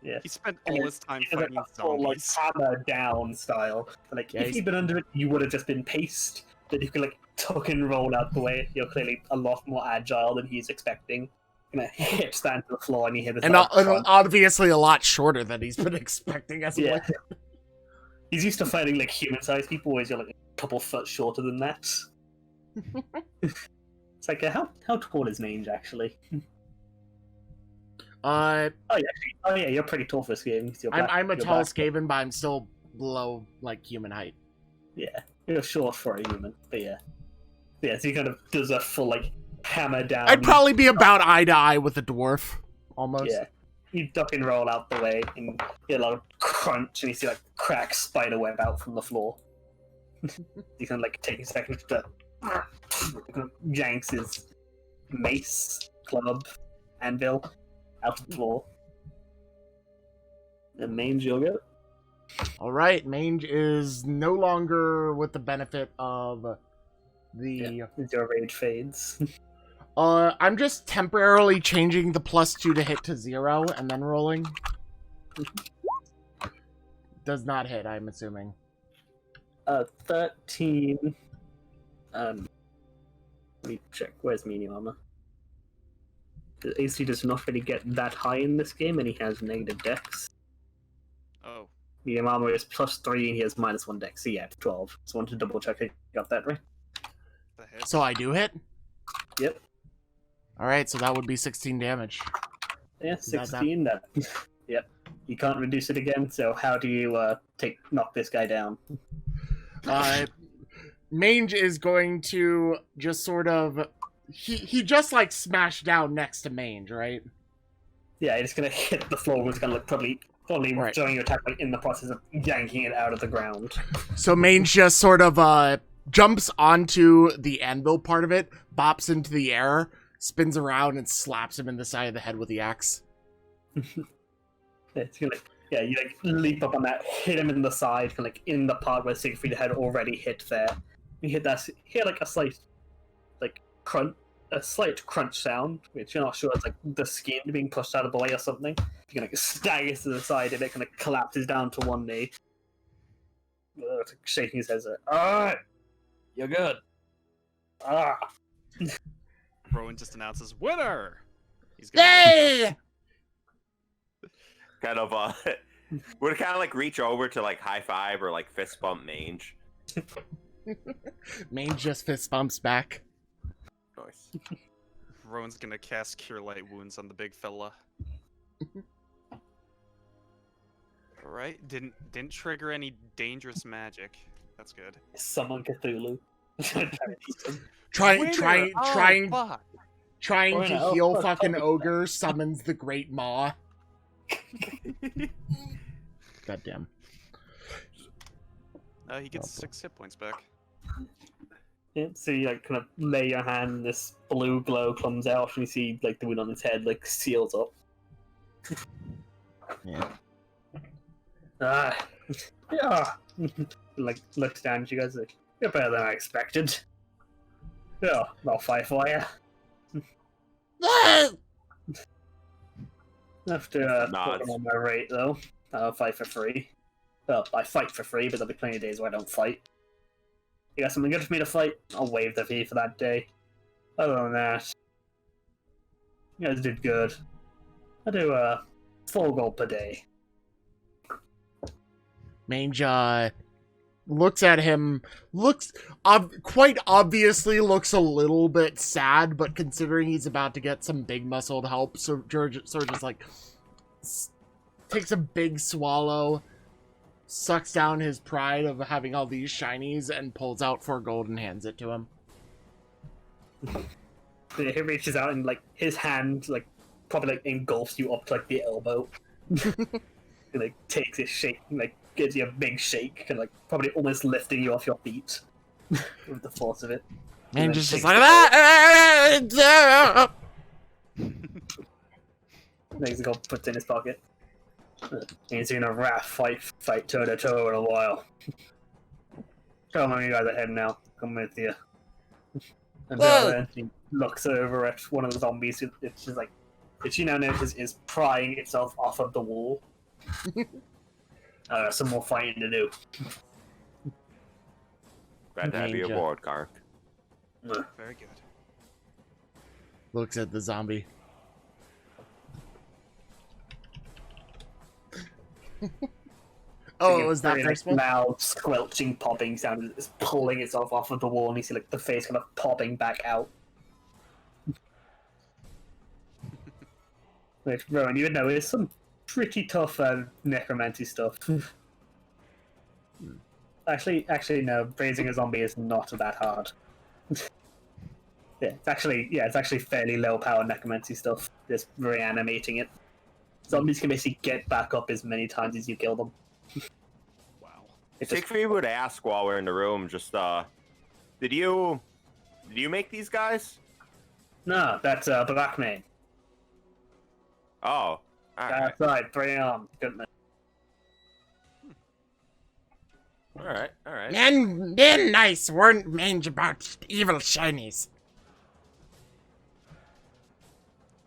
Yeah. He spent And all his time It's like fighting a full like zombies. hammer down style. Like Yeah, if he's- you'd been under it, you would have just been paced. But you can like tuck and roll out the way. You're clearly a lot more agile than he's expecting. Gonna hit stand to the floor and you hear this. And loud and crunch. obviously a lot shorter than he's been expecting as Yeah. well. He's used to fighting like human-sized people, whereas you're like a couple foot shorter than that. It's like how tall is Mange actually? Uh, Oh yeah, you're pretty tall for this game. 'cause you're black- I'm a you're tall black. Skaven, but I'm still below like human height. Yeah, you're short for a human, but yeah. Yeah, so he kind of does a full like hammer down. I'd probably be about eye to eye with a dwarf, almost. Yeah. You duck and roll out the way, and you get a lot of crunch, and you see like crack spider web out from the floor. You can like take a second to yanks his mace, club, anvil out of the floor. And Mange, you'll go. All right, Mange is no longer with the benefit of the. Yeah. Your rage fades. I'm just temporarily changing the +2 to hit to 0 and then rolling. Does not hit, I'm assuming. 13. Let me check. Where's medium armor? The AC does not really get that high in this game, and he has negative dex. Oh, Medium armor is +3, and he has -1 dex. So yeah, 12. Just wanted to double check I got that right. the hit. So I do hit? Yep. Alright, so that would be 16 damage. Yeah, Is that 16. That. Yep. You can't reduce it again. So how do you knock this guy down? Mange is going to just sort of. He just like smashed down next to Mange, right? Yeah, he's gonna hit the floor. He's gonna like probably Right. during your attack, like in the process of yanking it out of the ground. So Mange just sort of jumps onto the anvil part of it, bops into the air, spins around, and slaps him in the side of the head with the axe. It's gonna, yeah, you like leap up on that, hit him in the side, kind of like in the part where Siegfried had already hit there. You hit that, hear like a slight, like slight crunch sound, which you're not sure it's like the skin being pushed out of the way or something. You can like staggers to the side and it kind of collapses down to one knee, shaking his head. Like, all right, you're good. Ah, Rowan just announces winner. He's gonna Yay! Kind of, would kind of like reach over to like high five or like fist bump Mange. Mange just fist bumps back. Nice. Rowan's gonna cast Cure Light Wounds on the big fella. Alright, didn't trigger any dangerous magic. That's good. summon Cthulhu. Trying Winner! Oh, fuck. to Winner. heal Oh, fucking fuck. ogre summons the Great Maw. Goddamn. He gets 6 hit points back. Yeah, so you like kind of lay your hand, and this blue glow comes out, and you see like the wound on his head like seals up. Yeah. Ah, yeah. Like looks down at you guys like, you're better than I expected. Yeah, I'll fight for you. After Nods. putting on my rate though, I'll fight for free. Well, I fight for free, but there'll be plenty of days where I don't fight. You got something good for me to fight? I'll waive the fee for that day. Other than that, you guys did good. I do 4 gold per day. Mange looks at him, quite obviously looks a little bit sad, but considering he's about to get some big muscled help, so George sort of just like takes a big swallow, sucks down his pride of having all these shinies, and pulls out 4 gold and hands it to him. He reaches out and like his hand like probably like engulfs you up to like the elbow. He like takes it, shake, like gives you a big shake, and like probably almost lifting you off your feet with the force of it. And then just takes like the that. Takes the gold, puts it in his pocket. Ain't seen a rat fight toe to toe in a while. Come on, you guys are heading now. Come with you. And then he looks over at one of the zombies. It's just like, which you now notice is prying itself off of the wall. Some more fighting to do. Glad to have you Ninja. aboard, Kark. Very good. Looks at the zombie. Oh, it was that Very, first like, one? loud, squelching, popping sound. It's pulling itself off of the wall, and you see like the face kind of popping back out. Which, Rowan, you would know is some pretty tough necromancy stuff. Actually, no. Raising a zombie is not that hard. It's actually fairly low power necromancy stuff. Just reanimating it. Zombies can basically get back up as many times as you kill them. Wow. It's just, Siegfried would ask while we're in the room, just did you make these guys? no, that's Black Mane. Oh, all right, That's right, 3 arms. Goodness. all right. And then nice weren't mange about evil shinies.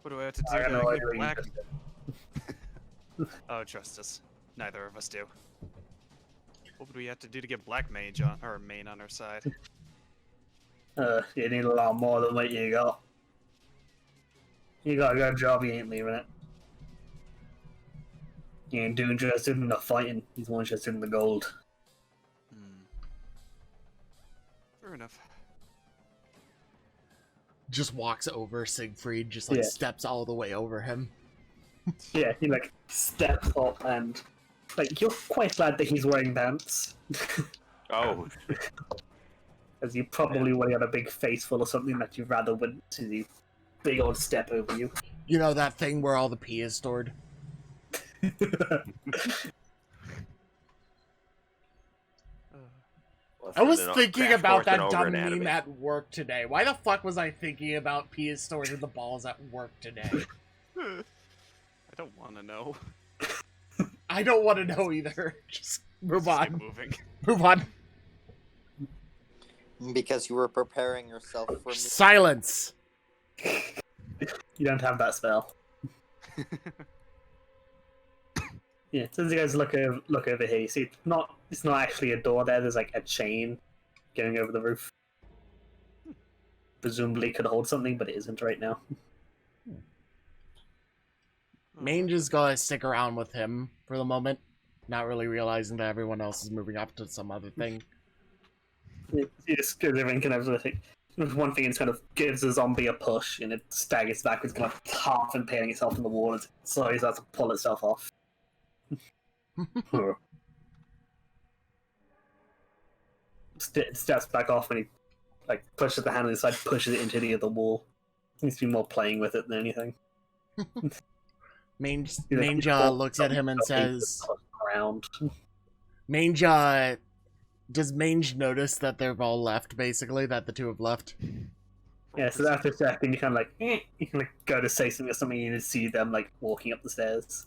What do I have to do I got to no get idea what you black? just said. Oh, trust us. Neither of us do. What would we have to do to get Black Mage on, or Main on our side? You need a lot more than what you got. You got a good job, you ain't leaving it. You ain't too interested in the fighting, he's more interested in the gold. Fair enough. Just walks over Siegfried, just like Yeah. steps all the way over him. Yeah, he like steps up and like you're quite glad that he's wearing pants. Oh, As you probably would have a big face full of something that you rather wouldn't see big old step over you. You know that thing where all the pee is stored? I was thinking about that dumb meme at work today. Why the fuck was I thinking about pee is stored in the balls at work today? I don't want to know. I don't want to know either. Just move Just keep on. moving. Move on. Because you were preparing yourself for me. Silence. You don't have that spell. Yeah, so as you guys look over here, you see it's not actually a door there, there's like a chain going over the roof. Presumably could hold something, but it isn't right now. Mange is gonna stick around with him for the moment, not really realizing that everyone else is moving up to some other thing. He just gives everything kind of one thing, and kind of gives the zombie a push, and it staggers backwards, kind of half impaling itself in the wall as it slowly starts to pull itself off. Steps back off, and he like pushes the hand on his side, pushes it into the other wall. Seems to be more playing with it than anything. Mange He's like, looks at him and says, "Around." Mange, does Mange notice that they've all left, basically, that the two have left? Yeah, so after a second, you kind of like, you can like go to say something or something, and you see them like walking up the stairs.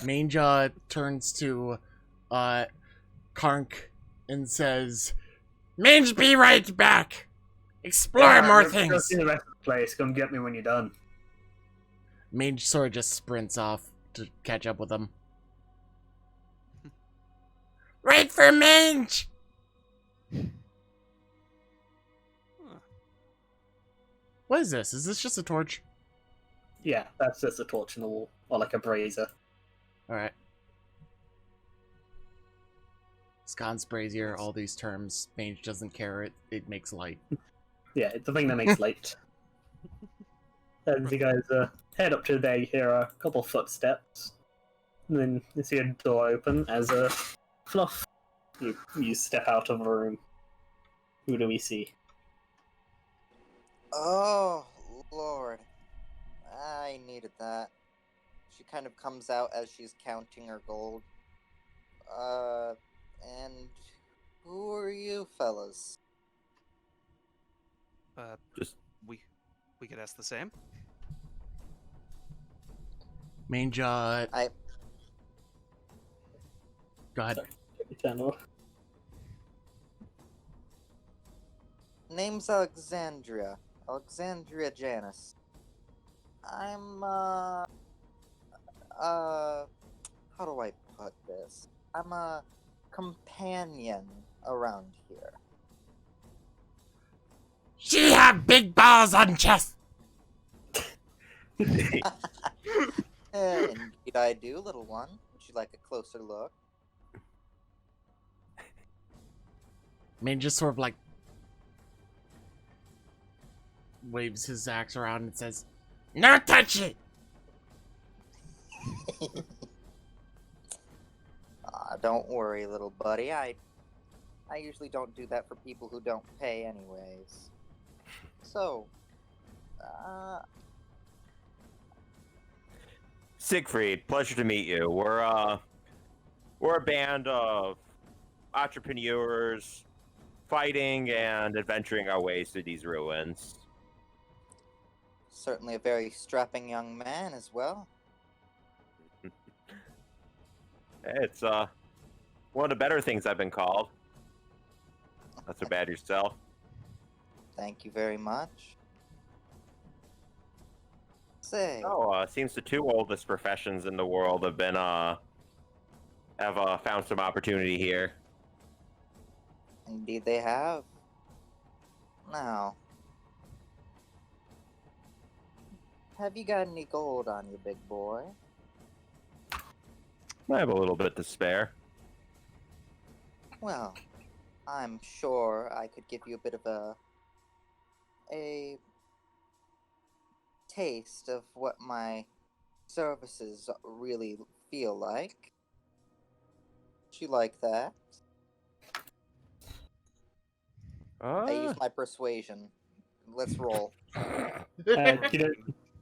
Mange turns to Karnk and says, Mange, be right back! Explore more Go things! see the rest of the place. Come get me when you're done. Mange sort of just sprints off to catch up with them. Wait for Mange! What is this? Is this just a torch? Yeah, that's just a torch in the wall, or like a brazier. Alright. Sconce brazier, all these terms. Mage doesn't care. It makes light. Yeah, it's the thing that makes light. As you guys head up to the bag, you hear a couple footsteps. And then you see a door open as a Fluff. You step out of a room. Who do we see? Oh, Lord. I needed that. She kind of comes out as she's counting her gold. And who are you fellas? Just We could ask the same. Mage, Go ahead. Sorry. Name's Alexandria. Alexandria Janice. I'm, how do I put this? I'm a companion around here. She had big balls on chest! Indeed I do, little one. Would you like a closer look? Mage just sort of like waves his axe around and says, "No touch it!" Don't worry, little buddy. I usually don't do that for people who don't pay anyways. So, Siegfried, pleasure to meet you. We're a band of entrepreneurs fighting and adventuring our ways through these ruins. certainly a very strapping young man as well. It's one of the better things I've been called. Not so bad yourself. Thank you very much. Say, Seems the two oldest professions in the world have been have found some opportunity here. indeed they have. Now, have you got any gold on you, big boy? I have a little bit to spare. Well, I'm sure I could give you a bit of a taste of what my services really feel like. Would you like that? I use my persuasion. Let's roll.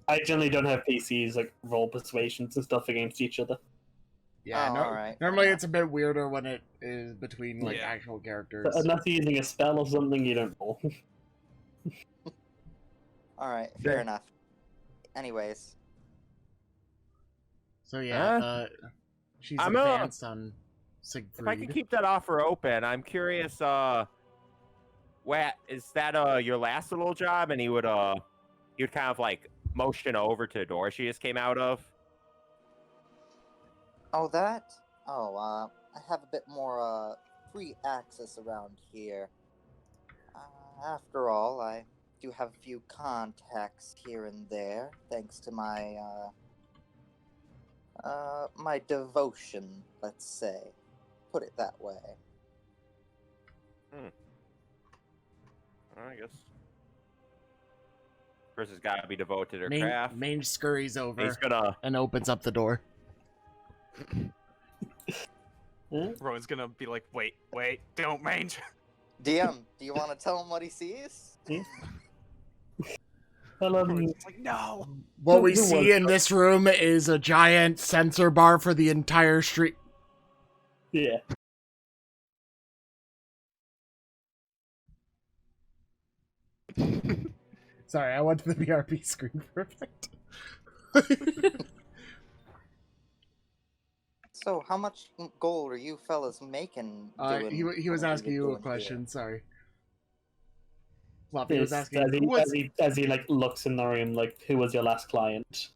I generally don't have PCs like roll persuasions and stuff against each other. Yeah, Oh, alright. normally it's a bit weirder when it is between like Yeah. actual characters. Unless you're using a spell or something, you don't roll. Alright, fair Yeah. enough. Anyways, So yeah, Huh? she's I'm advanced on If I could Siegfried. keep that offer open, I'm curious. What is that? Your last little job, and you'd kind of like motion over to the door she just came out of. oh that? Oh, I have a bit more free access around here. After all, I do have a few contacts here and there, thanks to my my devotion, let's say. Put it that way. I guess. Person's got to be devoted to her Mage, craft. Mage scurries over He's gonna. and opens up the door. Rowan's gonna be like, wait, don't mange. DM, do you want to tell him what he sees? Rowan's just like, no. What we Who see was in that? this room is a giant sensor bar for the entire street. Yeah. Sorry, I went to the BRP screen for a minute. So, how much gold are you fellas making? He was asking you a question. Sorry. Fluffy was asking who was... as he like looks in the room, like, who was your last client?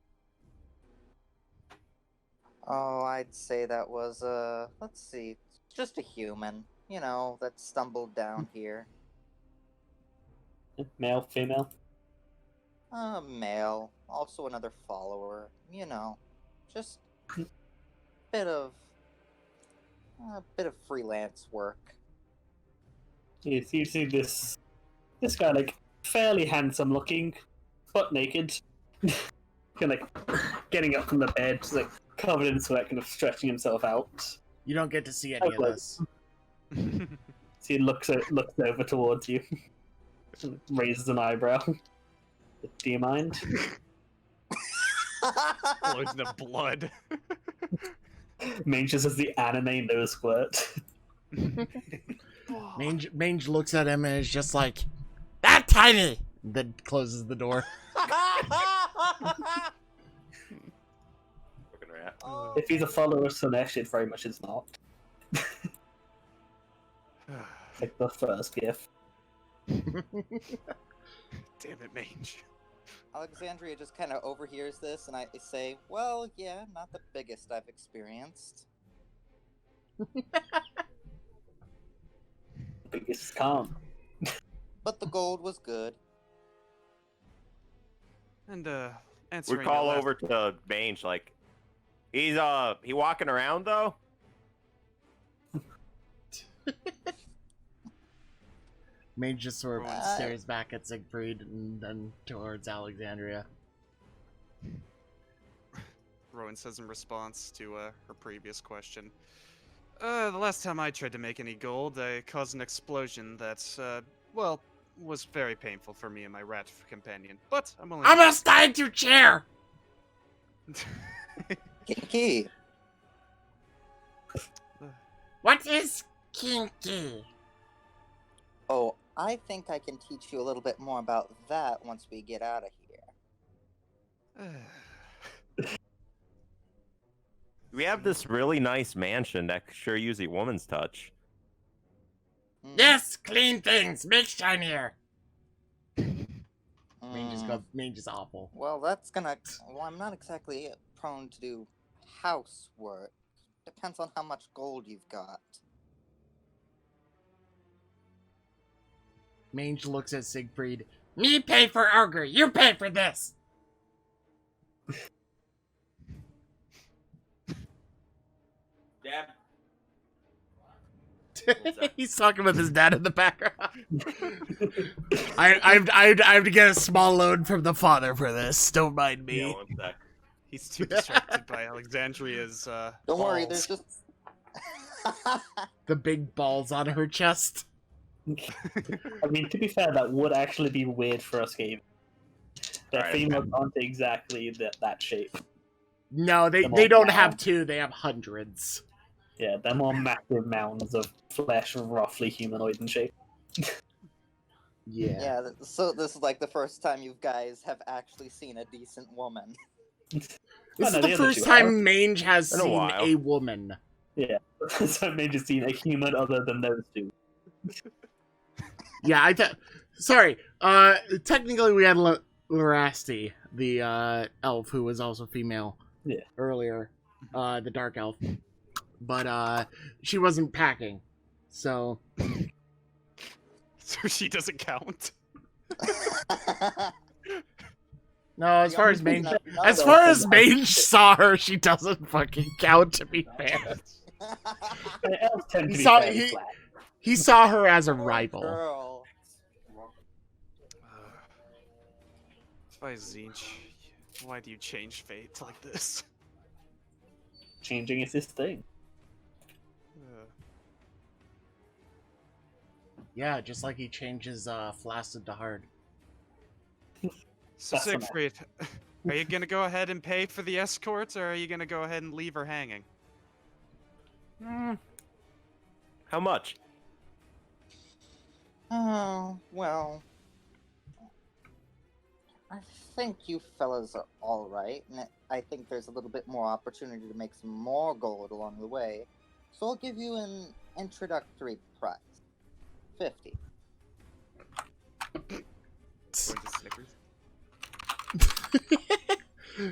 Oh, I'd say that was, let's see, just a human, you know, that stumbled down here. Male, female? Male, also another follower, you know, just bit of a bit of freelance work. You see this guy, like, fairly handsome looking, butt naked, kind of getting up from the bed, just, like, covered in sweat, kind of stretching himself out. You don't get to see any of this. So he looks over towards you, raises an eyebrow. Do you mind? Flows into blood. Mange just has the anime nose squirt. Mange looks at him and is just like, that tiny! Then closes the door. Fucking rat. If he's a follower of Slaaneshi, it very much is not. Like the first gift. Damn it, Mange. Alexandria just kind of overhears this, and I say, well, yeah, not the biggest I've experienced. Biggest calm. But the gold was good. And We answering call your last- over to Mange, like, he walking around though? Mange just sort of Uh, stares back at Siegfried and then towards Alexandria. Rowan says in response to her previous question. The last time I tried to make any gold, I caused an explosion that, well, was very painful for me and my rat companion. But I'm only. Almost died your chair! Kinky. What is kinky? Oh, I think I can teach you a little bit more about that once we get out of here. We have this really nice mansion that could sure use a woman's touch. Hmm. Yes, clean things, make shinier. Hmm. Mange is awful. Well, that's gonna. Well, I'm not exactly prone to do housework. Depends on how much gold you've got. Mange looks at Siegfried. Me pay for ogre, you pay for this! Dad. He's talking with his dad in the background. I have to get a small loan from the father for this. Don't mind me. Yeah, 1 sec. He's too distracted by Alexandria's, Don't worry, balls. there's just. The big balls on her chest. I mean, to be fair, that would actually be weird for us game. Their Alright. females aren't exactly that shape. No, they Them they all don't down. have two. They have hundreds. Yeah, they're more massive mounds of flesh, roughly humanoid in shape. Yeah. Yeah, so this is like the first time you guys have actually seen a decent woman. This Oh, is no, the the other first two time are. Mange has In a seen while. a woman. Yeah, so I've maybe seen a human other than those two. Yeah, sorry. Technically we had Larasti, the elf who was also female. Yeah. Earlier, the dark elf, but she wasn't packing, so So she doesn't count. no. As far as Mange, Mange, as far as Mange saw her, she doesn't fucking count. To be fair, Elves tend to He be saw- fairly he- flat. he saw her as a Poor rival. Girl. Why, Zinch? Why do you change fate like this? Changing is his thing. Yeah, just like he changes flaccid to hard. So That's the Siegfried, are you gonna go ahead and pay for the escorts, or are you gonna go ahead and leave her hanging? How much? Oh, well. I think you fellas are alright, and I think there's a little bit more opportunity to make some more gold along the way. So I'll give you an introductory price. 50. Going to Snickers?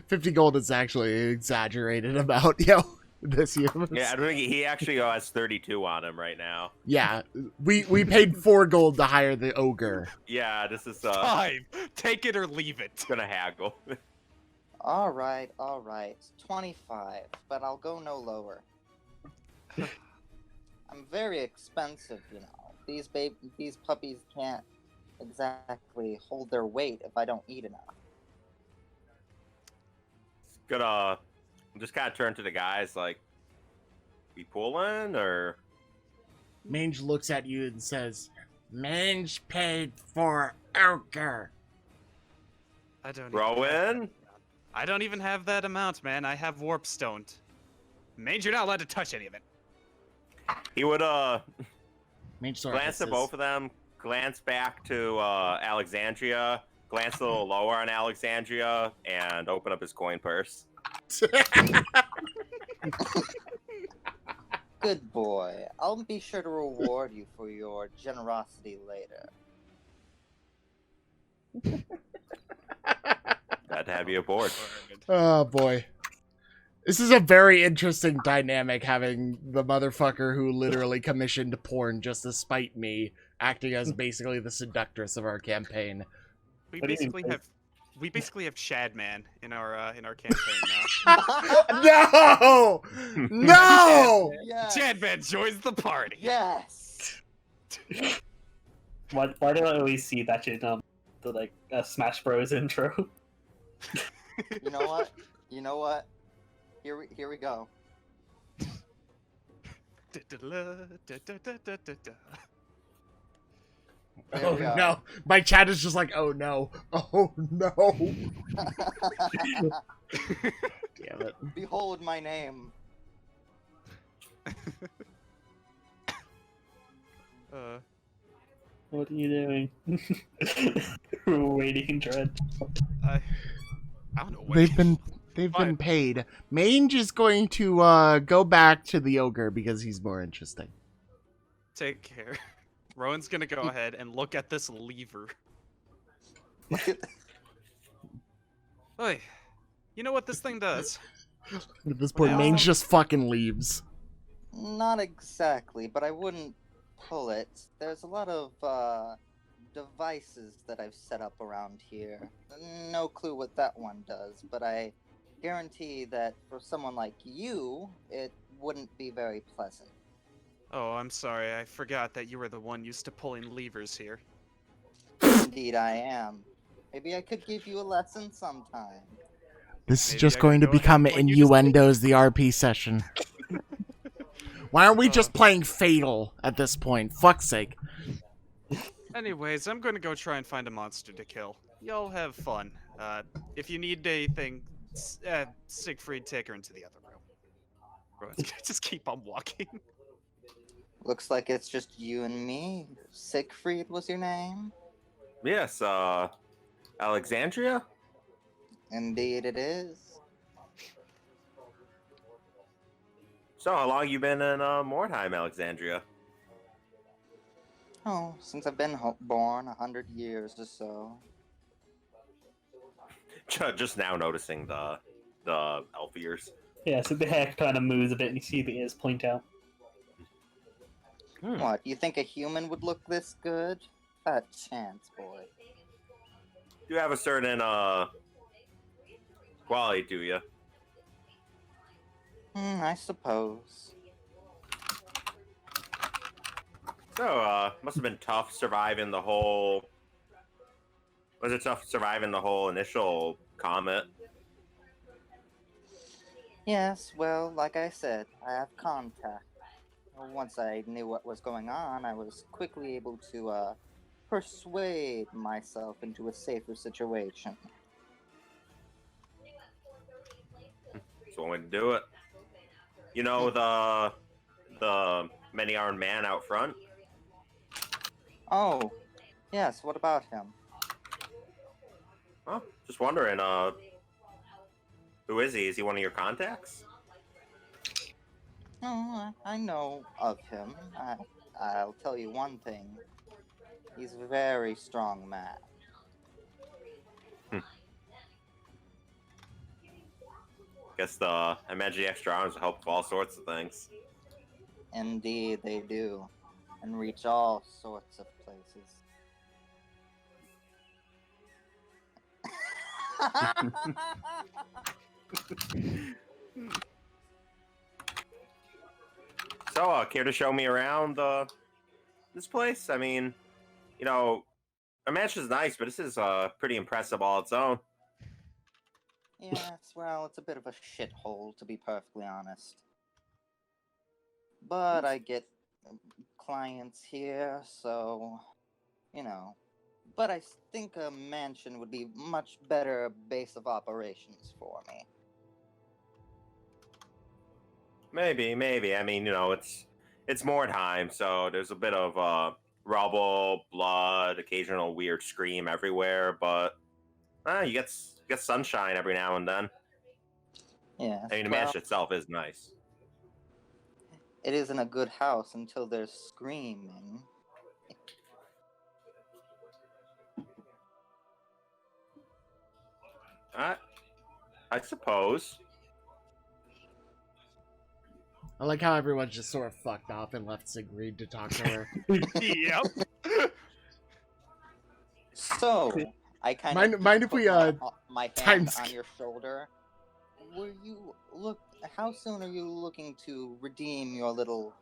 50 gold is actually an exaggerated amount, yo. This year. Yeah, I think he actually has 32 on him right now. Yeah, we paid 4 gold to hire the ogre. Yeah, this is 5! Take it or leave it! gonna haggle. Alright. 25, but I'll go no lower. I'm very expensive, you know. These puppies can't exactly hold their weight if I don't eat enough. Gonna just kind of turn to the guys like, we pulling or? Mange looks at you and says, Mange paid for ochre. I don't. Rowan? I don't even have that amount, man. I have warp stoned. Mange, you're not allowed to touch any of it. He would Mange sort of glance at hisses. both of them, glance back to Alexandria, glance a little lower on Alexandria, and open up his coin purse. Good boy. I'll be sure to reward you for your generosity later. Glad to have you aboard. Oh boy. This is a very interesting dynamic, having the motherfucker who literally commissioned porn just to spite me acting as basically the seductress of our campaign. We What do you mean? basically have Shadman in our campaign now. No! No! Yes. Shadman joins the party. Yes. Why do I always see that in the Smash Bros intro? You know what? You know what? Here we go. There Oh we go. no. My chat is just like, oh no. Oh no. Damn it. Behold my name. What are you doing? We're waiting in dread. I don't know what They've been Fine. paid. Mange is going to go back to the ogre because he's more interesting. Take care. Rowan's gonna go ahead and look at this lever. Oi, you know what this thing does? At this point, Now- Mange just fucking leaves. Not exactly, but I wouldn't pull it. There's a lot of devices that I've set up around here. No clue what that one does, but I guarantee that for someone like you, it wouldn't be very pleasant. Oh, I'm sorry. I forgot that you were the one used to pulling levers here. Indeed, I am. Maybe I could give you a lesson sometime. This is Maybe just I going could to go ahead become and let you just innuendos the RP session. Why aren't we just playing Fatal at this point? Fuck's sake. Anyways, I'm gonna go try and find a monster to kill. Y'all have fun. If you need anything, Siegfried, take her into the other room. Rowan's gonna just keep on walking. Looks like it's just you and me. Siegfried was your name? Yes, Alexandria? Indeed it is. So, how long you been in Mordheim, Alexandria? Oh, since I've been born, 100 years or so. Just now noticing the elf ears. Yeah, so the hair kind of moves a bit and you see the ears point out. What, you think a human would look this good? Fat chance, boy. You have a certain quality to you. I suppose. So, must have been tough surviving the whole... Was it tough surviving the whole initial comet? Yes, well, like I said, I have contact. Once I knew what was going on, I was quickly able to persuade myself into a safer situation. That's one way to do it. You know the many-armed man out front? Oh, yes, what about him? Oh, just wondering, who is he? Is he one of your contacts? Oh, I know of him. I'll tell you one thing. He's a very strong man. Guess I imagine the extra arms will help with all sorts of things. Indeed, they do. And reach all sorts of places. So, care to show me around this place? I mean, you know, a mansion's nice, but this is pretty impressive all its own. Yes, well, it's a bit of a shithole, to be perfectly honest. But I get clients here, so, you know. But I think a mansion would be much better base of operations for me. Maybe. I mean, you know, it's Mordheim, so there's a bit of rubble, blood, occasional weird scream everywhere, but you get sunshine every now and then. Yeah. I mean, the mansion itself is nice. It isn't a good house until there's screaming. I suppose. I like how everyone's just sort of fucked off and left Sigrid to talk to her. Yep. So, I kind of mind if we, my time hand on your shoulder. How soon are you looking to redeem your little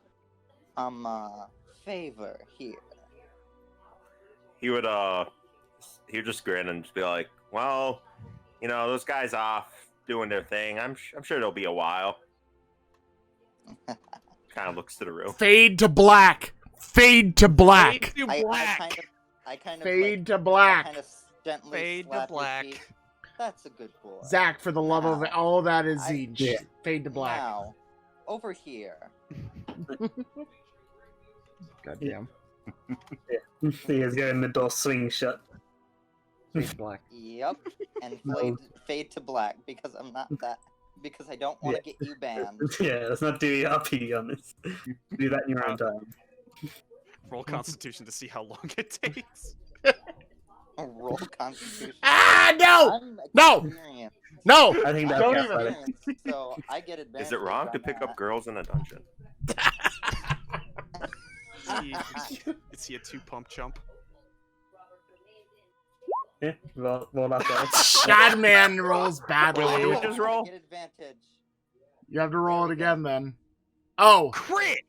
favor here? He would just grin and just be like, well, you know, those guys off doing their thing. I'm sure it'll be a while. Kind of looks to the room. Fade to black. Fade to black. Fade to black. I kind of Fade like, to black. I kind of gently Fade to slap your black. cheek. That's a good boy. Zach, for the love of it, all of that is I- Zeech. Yeah. Fade to black. Now, over here. Goddamn. He is getting the door swing shut. Fade to black. Yep. And No. fade to black because I'm not that. Because I don't want to get you banned. Yeah, let's not do ERP on this. Do that in your own time. Roll Constitution to see how long it takes. Roll Constitution. Ah, no! I'm No! experienced. No! I think that's Don't okay, even- buddy. Experienced, so I get advantage. Is it wrong to on pick that. up girls in a dungeon? Is he a 2-pump chump? Yeah, roll that dice. God, man rolls Wait, badly. do we just roll? I get advantage. You have to roll it again then. Oh! Crit!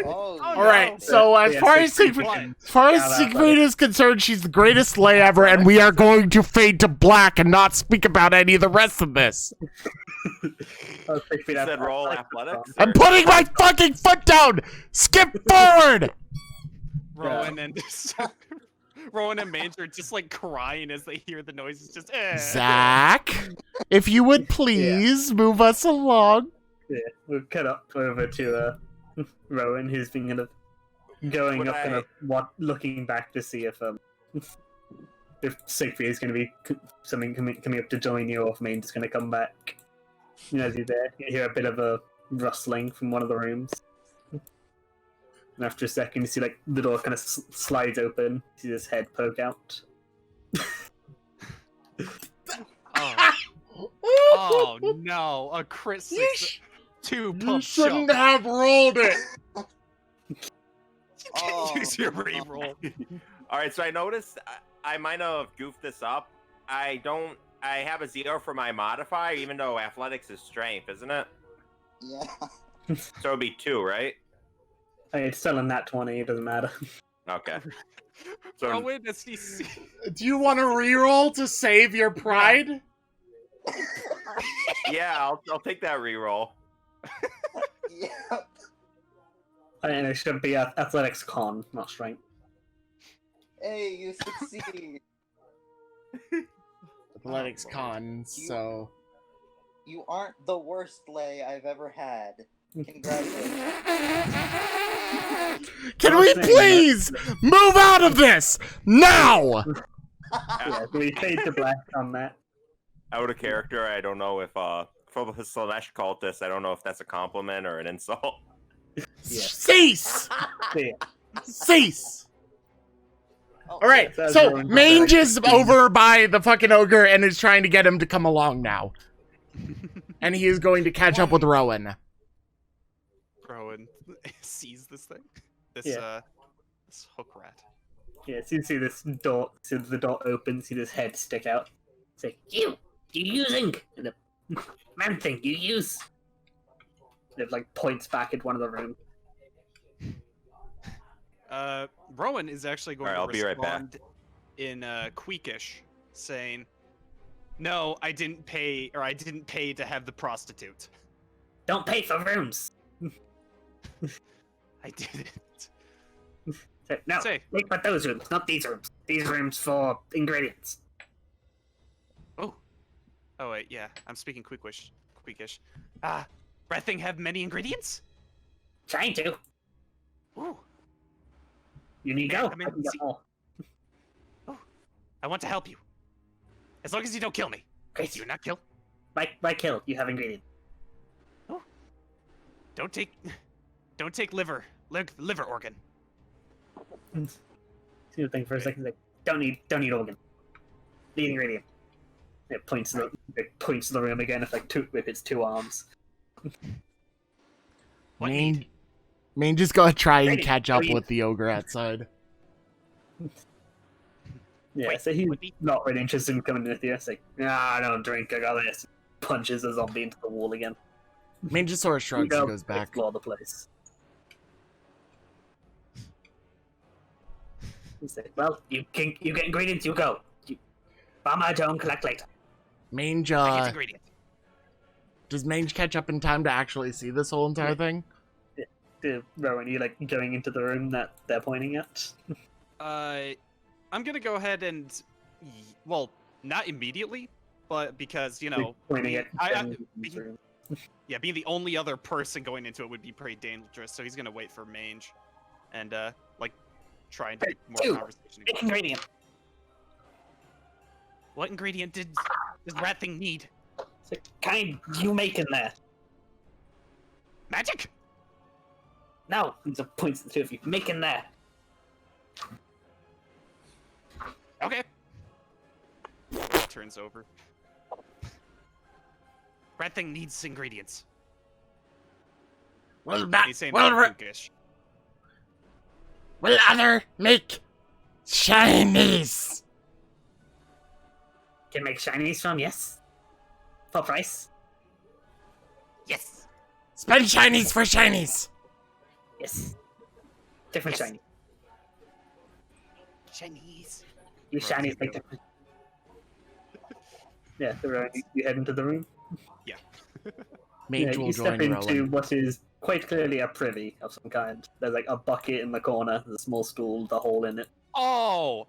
Oh, Alright, no. so as Yeah, far so as Sigrid Sigrid, can as far as shout out, Sigrid buddy. is concerned, she's the greatest slay ever, and we are going to fade to black and not speak about any of the rest of this. Oh, 6 feet You out. said roll athletics? I'm putting my fucking foot down! Skip forward! Rowan and Rowan and Mange are just like crying as they hear the noises. Just Zach, if you would please move us along. Yeah, we'll cut up over to Rowan, who's been kind of going Would up and I- looking back to see if Siegfried is going to be something coming up to join you, or if Main's going to come back. You know, as he's there, you hear a bit of a rustling from one of the rooms. And after a second, you see like the door kind of slides open. You see his head poke out. Oh no, a crit You 6, 2 You pump shouldn't chump. have rolled it. Oh, Use your reroll. All right, so I noticed I might have goofed this up. I have a 0 for my modifier, even though athletics is strength, isn't it? yeah. So it'd be 2, right? It's still in that 20. It doesn't matter. Okay. So Rowan, as he see- Do you want to reroll to save your pride? yeah, I'll take that reroll. Yeah. And it should be athletics con, not strength. Hey, you succeed. Athletics con, so. You aren't the worst lay I've ever had. Congratulations. Can we please move out of this now? Yeah, so we fade to black on that. Out of character, I don't know if for the Slaaneshi cultist, I don't know if that's a compliment or an insult. Cease! Yeah. Cease! Oh, Alright, That's so going Mange back. is over by the fucking ogre and is trying to get him to come along now. And he is going to catch up with Rowan. Rowan sees this thing. This Yeah. this hook rat. Yeah, so you see this door, so the door opens, see this head stick out. Say, you using? And the man thing, you use. It like points back at one of the rooms. Rowan is actually going Alright, to I'll be right back. respond in Queekish, saying, "No, I didn't pay to have the prostitute. Don't pay for rooms. I didn't." No, Say. wait, but those rooms, not these rooms. These rooms for ingredients. Oh wait, yeah, I'm speaking Queekish. Red thing have many ingredients? Trying to. Ooh. You need to go. I mean, I can get see- more. I want to help you. As long as you don't kill me. Great. Do you not kill? By kill, you have ingredients. Don't take liver organ. See the thing for a second. Like, don't need organ. The ingredient. It points to the room again. If it's two arms. What Main just gotta try and Ready, catch up please. with the ogre outside. Yeah, Wait, so he's what need- not really interested in coming with you. It's like, nah, I don't drink. I got this. Punches the zombie into the wall again. Main just sort of shrugs You go and goes back. explore the place. He's like, well, you get ingredients. You go. Buy my own. Collect later. Mange, I get ingredient. does Mange catch up in time to actually see this whole entire thing? Rowan, you like going into the room that they're pointing at? I'm gonna go ahead and, well, not immediately, but because Pointing at. being the only other person going into it would be pretty dangerous. So he's gonna wait for Mange, and try and get more Dude, conversation. Big ingredient. What ingredient does rat thing need? It's like, kind you make in there. Magic? No, he points at the two of you. Make in there. Okay. Turns over. Rat thing needs ingredients. Will He's saying will Queekish. other make Chinese? Can make shinies from, yes. For price? Yes. Spend Chinese for Chinese. Yes. Different Yes. shiny. Chinese. You Right, shinies keep make going. different. Yeah, so you head into the room. Mange You will step join into Rowan. what is quite clearly a privy of some kind. There's like a bucket in the corner, there's a small stool, with a hole in it. Oh.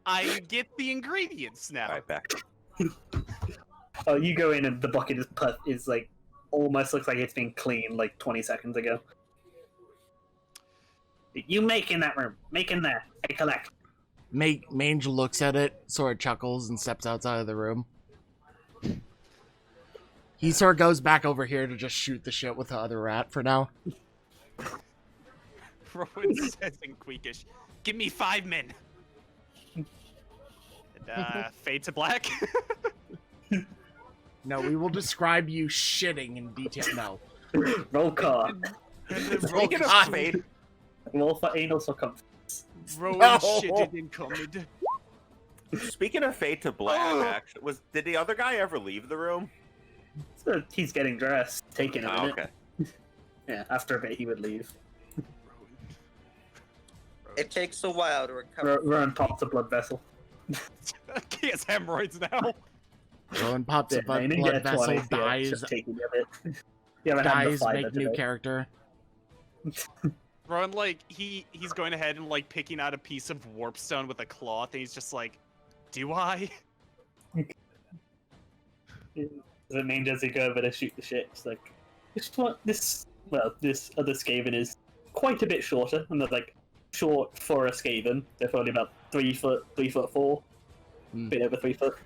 I get the ingredients now. Alright, back. Oh, you go in and the bucket is like almost looks like it's been cleaned like 20 seconds ago. You make in that room. Make in there. I collect. Mange looks at it, sort of chuckles, and steps outside of the room. He sort of goes back over here to just shoot the shit with the other rat for now. Rowan says in Queekish, "Give me 5 men." And fade to black. No, we will describe you shitting in detail. No. Roll car. Speaking of God. fate, Roll for anal circumference. Rowan No. shitted in common. speaking of fate to black, actually, did the other guy ever leave the room? So he's getting dressed, taking a Oh, minute. okay. Yeah, after a bit he would leave. It takes a while to recover. Rowan pops a blood vessel. He has hemorrhoids now. Rowan pops a Yeah, you didn't blood get vessel, 20, yeah, dies, just taking a bit. You haven't had the dies, fiber make new today. character. Rowan, he's going ahead and picking out a piece of warpstone with a cloth, and he's just like, "Do I?" Does it mean does he go over to shoot the shit? It's like this other Skaven is quite a bit shorter, and they're like short for a Skaven. They're probably about 3 foot, 3'4", Hmm. bit over 3 foot.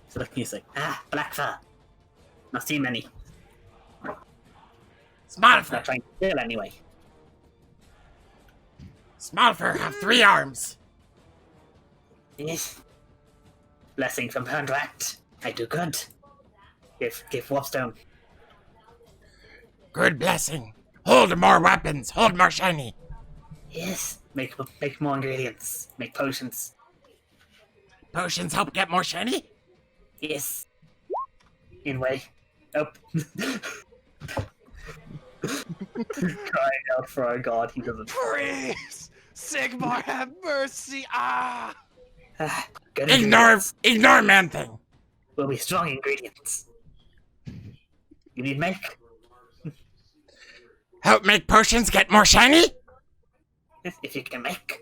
So he's like, black fur. Not seen many. Not Smallfur! trying to kill anyway. Smallfur have 3 arms! Yes. Blessing from contract. I do good. Give Warpstone. Good blessing. Hold more weapons. Hold more shiny. Yes. Make more ingredients. Make potions. Potions help get more shiny? Yes. In way. Nope. Crying out for our god, he doesn't. Please! Sigmar, have mercy! Ah! Good Ignore man thing. will be strong ingredients. You need make? Help make potions get more shiny? If you can make.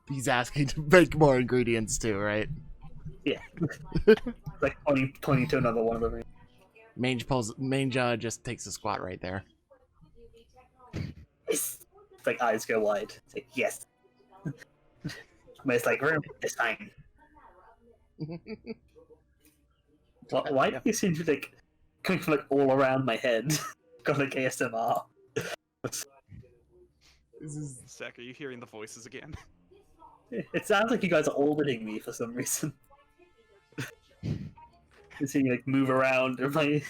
He's asking to make more ingredients too, right? Yeah. Like pointing to another one of them. Mange just takes a squat right there. Yes. It's like eyes go wide. It's like, yes. But it's like, room is fine. Why do you seem to be like coming from like all around my head? Got like ASMR. Zach, are you hearing the voices again? It sounds like you guys are orbiting me for some reason. You see me like move around or like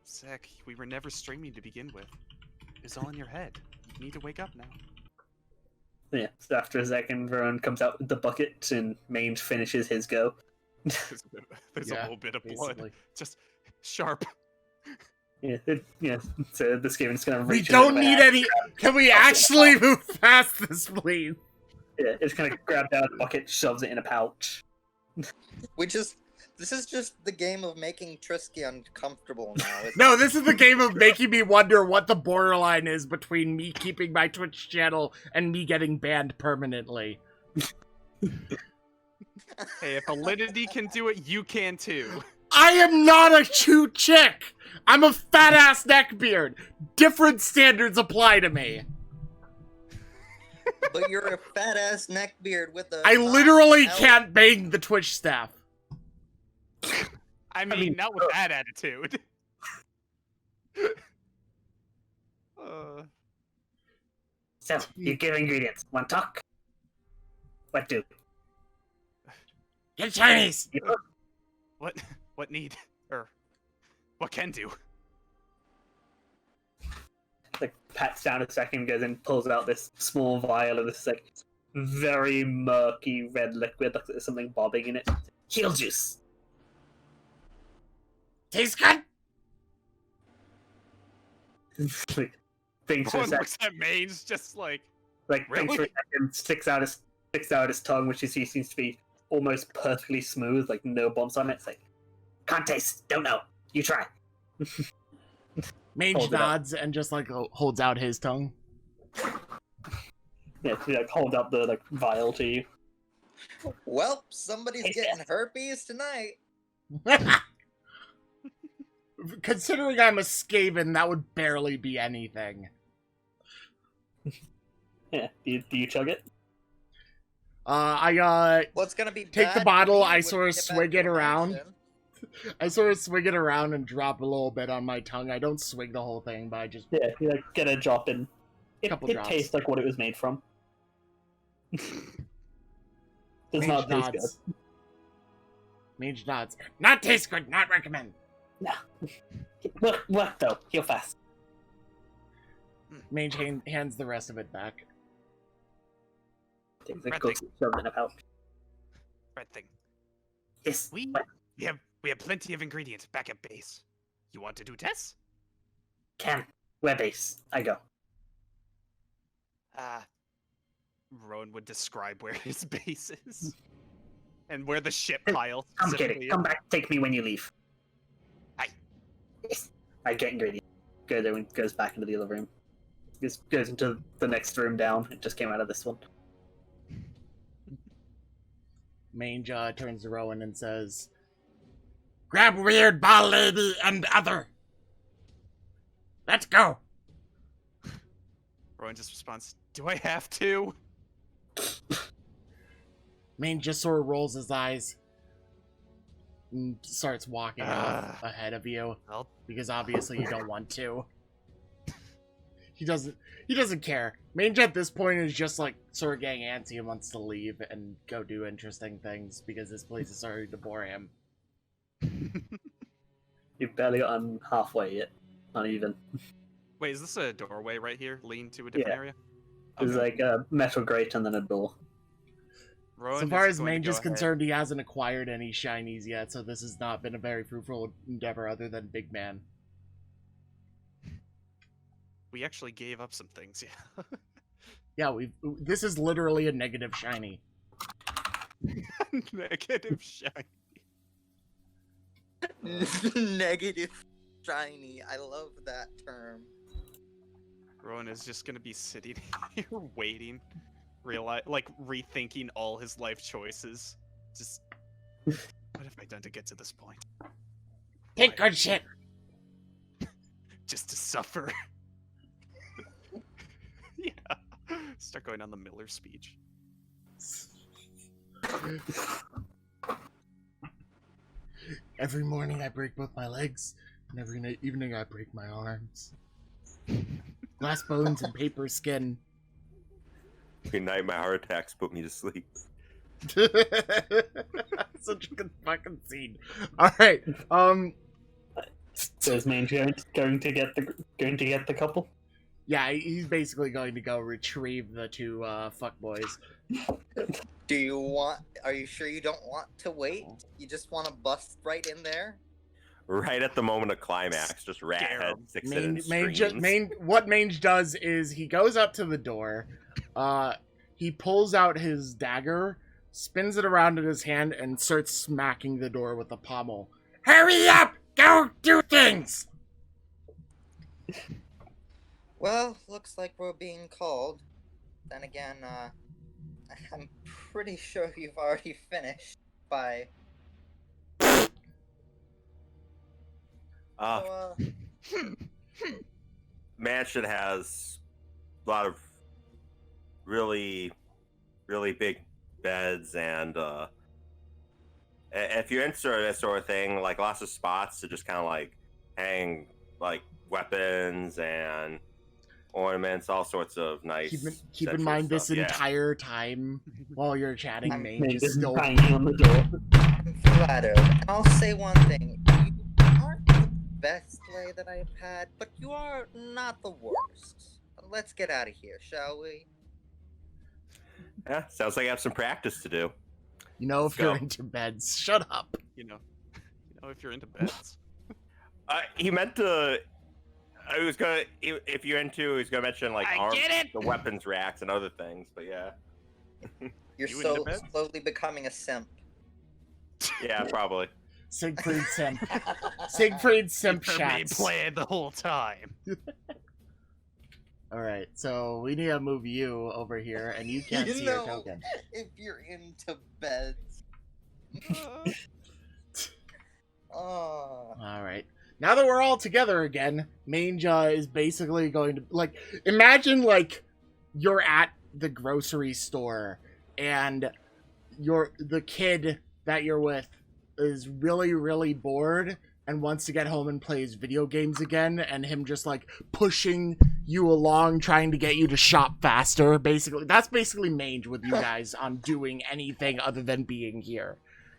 Zach, we were never streaming to begin with. It's all in your head. You need to wake up now. yeah. So after a second, Vern comes out with the bucket and Mange finishes his go. There's a little bit of blood. basically. Just sharp. Yeah. So this game is gonna We reach. don't need any. Can we actually move past this, please? Yeah, it's gonna grab down the bucket, shoves it in a pouch. This is just the game of making Trisky uncomfortable now. No, this is the game of making me wonder what the borderline is between me keeping my Twitch channel and me getting banned permanently. Hey, if Alinity can do it, you can too. I am not a cute chick! I'm a fat-ass neckbeard! Different standards apply to me. But you're a fat ass neckbeard with a. I literally can't bang the Twitch staff. I mean, not with that attitude. So, you give ingredients. Want talk? What do? Get Chinese! What need? Or what can do? Like pats down a second, goes and pulls out this small vial of this like very murky red liquid. Looks like there's something bobbing in it. Heal juice. Tastes good? Like, thinks for a One second. looks at Mange, just like, Like thinks for a Really? second, sticks out his tongue, which you see seems to be almost perfectly smooth, like no bumps on it. It's like, can't taste, don't know. You try. Mange Hold it up. nods and just like holds out his tongue. Yeah, he like holds up the like vial to you. Well, somebody's getting herpes tonight. Considering I'm a Skaven, that would barely be anything. Yeah, do you chug it? I What's gonna be Take bad the for bottle, me I when sort we of get back swig to it around. action. I sort of swig it around and drop a little bit on my tongue. I don't swig the whole thing, but I just... Yeah, you like get a drop in. It Couple it drops. tastes like what it was made from. Does Mange not taste nods. Mange nods. Not taste good, not recommend. good. Work though. Heal fast. Mange hands the rest of it back. Takes a Red good thing. shove in a pouch. red thing. Yes. We what? have plenty of ingredients back at base. You want to do tests? Can. Where base? I go. Rowan would describe where his base is. And where the ship pile I'm specifically kidding. is. Come back. Take me when you leave. Aye. Yes. I get ingredients. Go there and goes back into the other room. Goes into the next room down. It just came out of this one. Mange turns to Rowan and says, "Grab weird ball lady and other. Let's go." Rowan just responds, do I have to? Mange just sort of rolls his eyes and starts walking off ahead of you Well, because obviously you don't want to. He doesn't care. Mange at this point is just like sort of getting antsy and wants to leave and go do interesting things because this place is starting to bore him. You've barely gotten halfway yet. Not even. wait, is this a doorway right here? Lean to a different Yeah. area? There's Okay. like a metal grate and then a door. Rowan So far is as going to Mange go is ahead. concerned, he hasn't acquired any shinies yet, so this has not been a very fruitful endeavor other than Big Man. We actually gave up some things, yeah. Yeah, this is literally a negative shiny. Negative shine. Negative shiny. I love that term. Rowan is just gonna be sitting here waiting, rethinking all his life choices. Just, what have I done to get to this point? Take Why? good shit! Just to suffer. Yeah. Start going on the Miller speech. Every morning I break both my legs, and every evening I break my arms. Glass bones and paper skin. Every night my heart attacks put me to sleep. Such a good fucking scene. Alright, So is Mange going to get the couple? yeah, he's basically going to go retrieve the two fuckboys. Are you sure you don't want to wait? You just want to bust right in there? Right at the moment of climax, just rat Scare head 'em. sticks it in What Mange does is he goes up to the door, he pulls out his dagger, spins it around in his hand, and starts smacking the door with the pommel. Hurry up! Go do things! Well, looks like we're being called. Then again, I'm pretty sure you've already finished by... Mansion has a lot of really, really big beds, and if you're into this sort of thing, like lots of spots to just kind of like hang like weapons and ornaments, all sorts of nice. Keep in sexual mind stuff. this Yeah. entire time while you're chatting, Mange Mange is is still. banging on the door. I'm flattered. And I'll say one thing. You aren't the best play that I've had, but you are not the worst. Let's get out of here, shall we? Yeah, sounds like I have some practice to do. You know, if Let's you're go. into beds, shut up. You know if you're into beds. He meant to. I was gonna. If you're into, he's gonna mention like the weapons racks and other things. But yeah. You're You into so beds? slowly becoming a simp. Yeah, probably. Siegfried Simp. Siegfried Simp For me Shats. playing the whole time. Alright, so we need to move you over here, and you can't You see your know, token. if you're into beds. Oh. Alright. Now that we're all together again, Mange is basically going to, like, imagine, like, you're at the grocery store, and the kid that you're with is really, really bored and wants to get home and play his video games again, and him just, like, pushing you along, trying to get you to shop faster, basically. That's basically Mange with you guys on doing anything other than being here.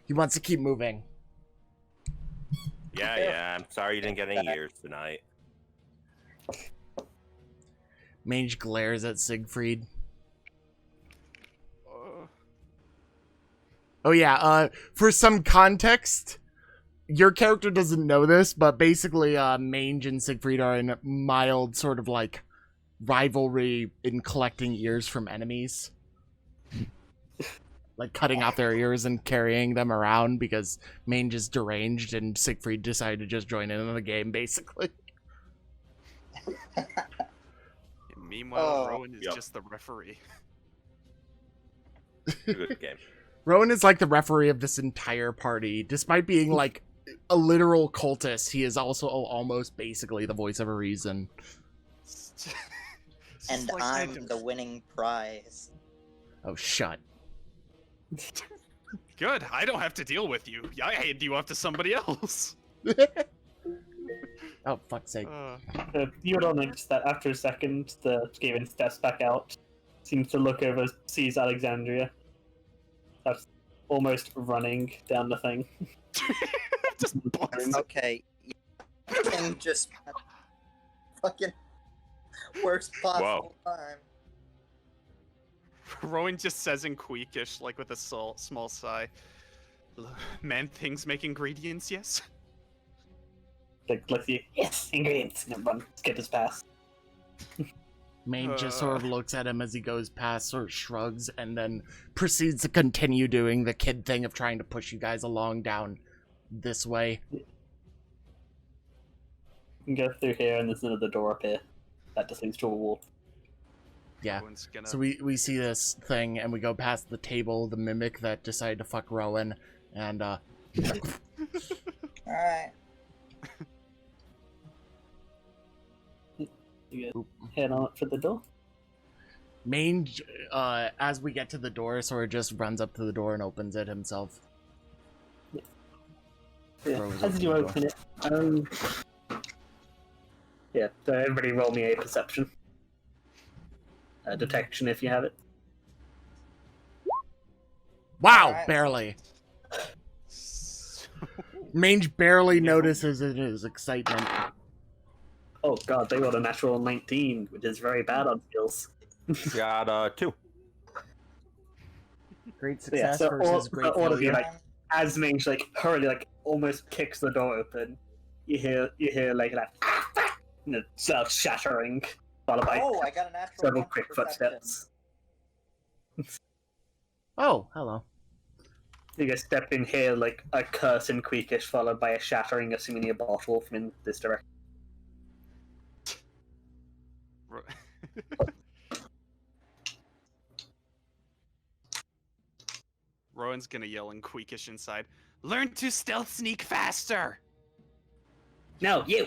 He wants to keep moving. Yeah. I'm sorry you didn't get any ears tonight. Mange glares at Siegfried. Oh yeah, for some context, your character doesn't know this, but basically Mange and Siegfried are in a mild sort of like rivalry in collecting ears from enemies. Like cutting out their ears and carrying them around because Mange is deranged and Siegfried decided to just join in on the game, basically. And meanwhile, Oh. Rowan is Yep. just the referee. Good game. Rowan is like the referee of this entire party. Despite being like a literal cultist, he is also almost basically the voice of a reason. And I'm the winning prize. Oh, shut. Good. I don't have to deal with you. I hand you off to somebody else. Oh, fuck's sake. You would all notice that after a second, the Skaven steps back out, seems to look over, sees Alexandria. That's almost running down the thing. Just busts. Okay. And just fucking worst possible time. Rowan just says in Queekish, like with a small sigh. Man things make ingredients, yes? Like, let's see. Yes, ingredients. And everyone skip his pass. Maine just sort of looks at him as he goes past, sort of shrugs, and then proceeds to continue doing the kid thing of trying to push you guys along down this way. You can go through here, and there's another door up here. That just leads to a wall. Yeah. Rowan's gonna... So we see this thing, and we go past the table, the mimic that decided to fuck Rowan, and Alright. You guys head on up for the door. Mange, as we get to the door, sort of just runs up to the door and opens it himself. Yeah. Throws As open you the open it, yeah. So everybody roll me a perception. Detection if you have it. Wow, Alright. barely. Mange barely notices it is excitement. Oh god, they got a natural 19, which is very bad on skills. Got 2. Great Yeah, success so versus great all of you, failure. like, as Mange like hurriedly almost kicks the door open, you hear like that shattering, followed by Oh, I got a natural several one for quick perception. footsteps. Oh, hello. You guys step in here like a curse in Queekish, followed by a shattering of seemingly a bottle from in this direction. Rowan's gonna yell in Queekish inside. Learn to stealth sneak faster! No, you!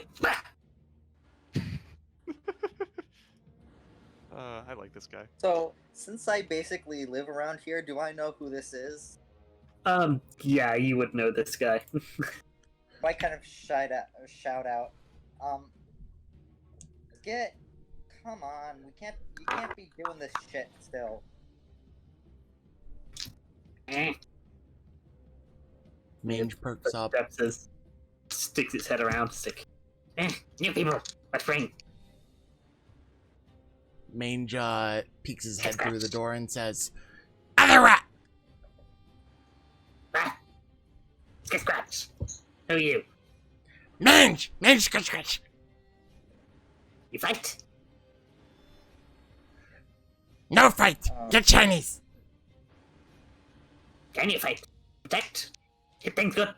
I like this guy. So, since I basically live around here, do I know who this is? Yeah, you would know this guy. I kind of shout out, come on, you can't be doing this shit still. Mange perks up. Steps sticks its head around, new people, let's bring. Mange peeks his head through the door and says, "Other rat!" Scratch. Who are you? Mange! Mange, scratch! You fight? No fight! You're Chinese! Can you fight? Protect? Hit things good?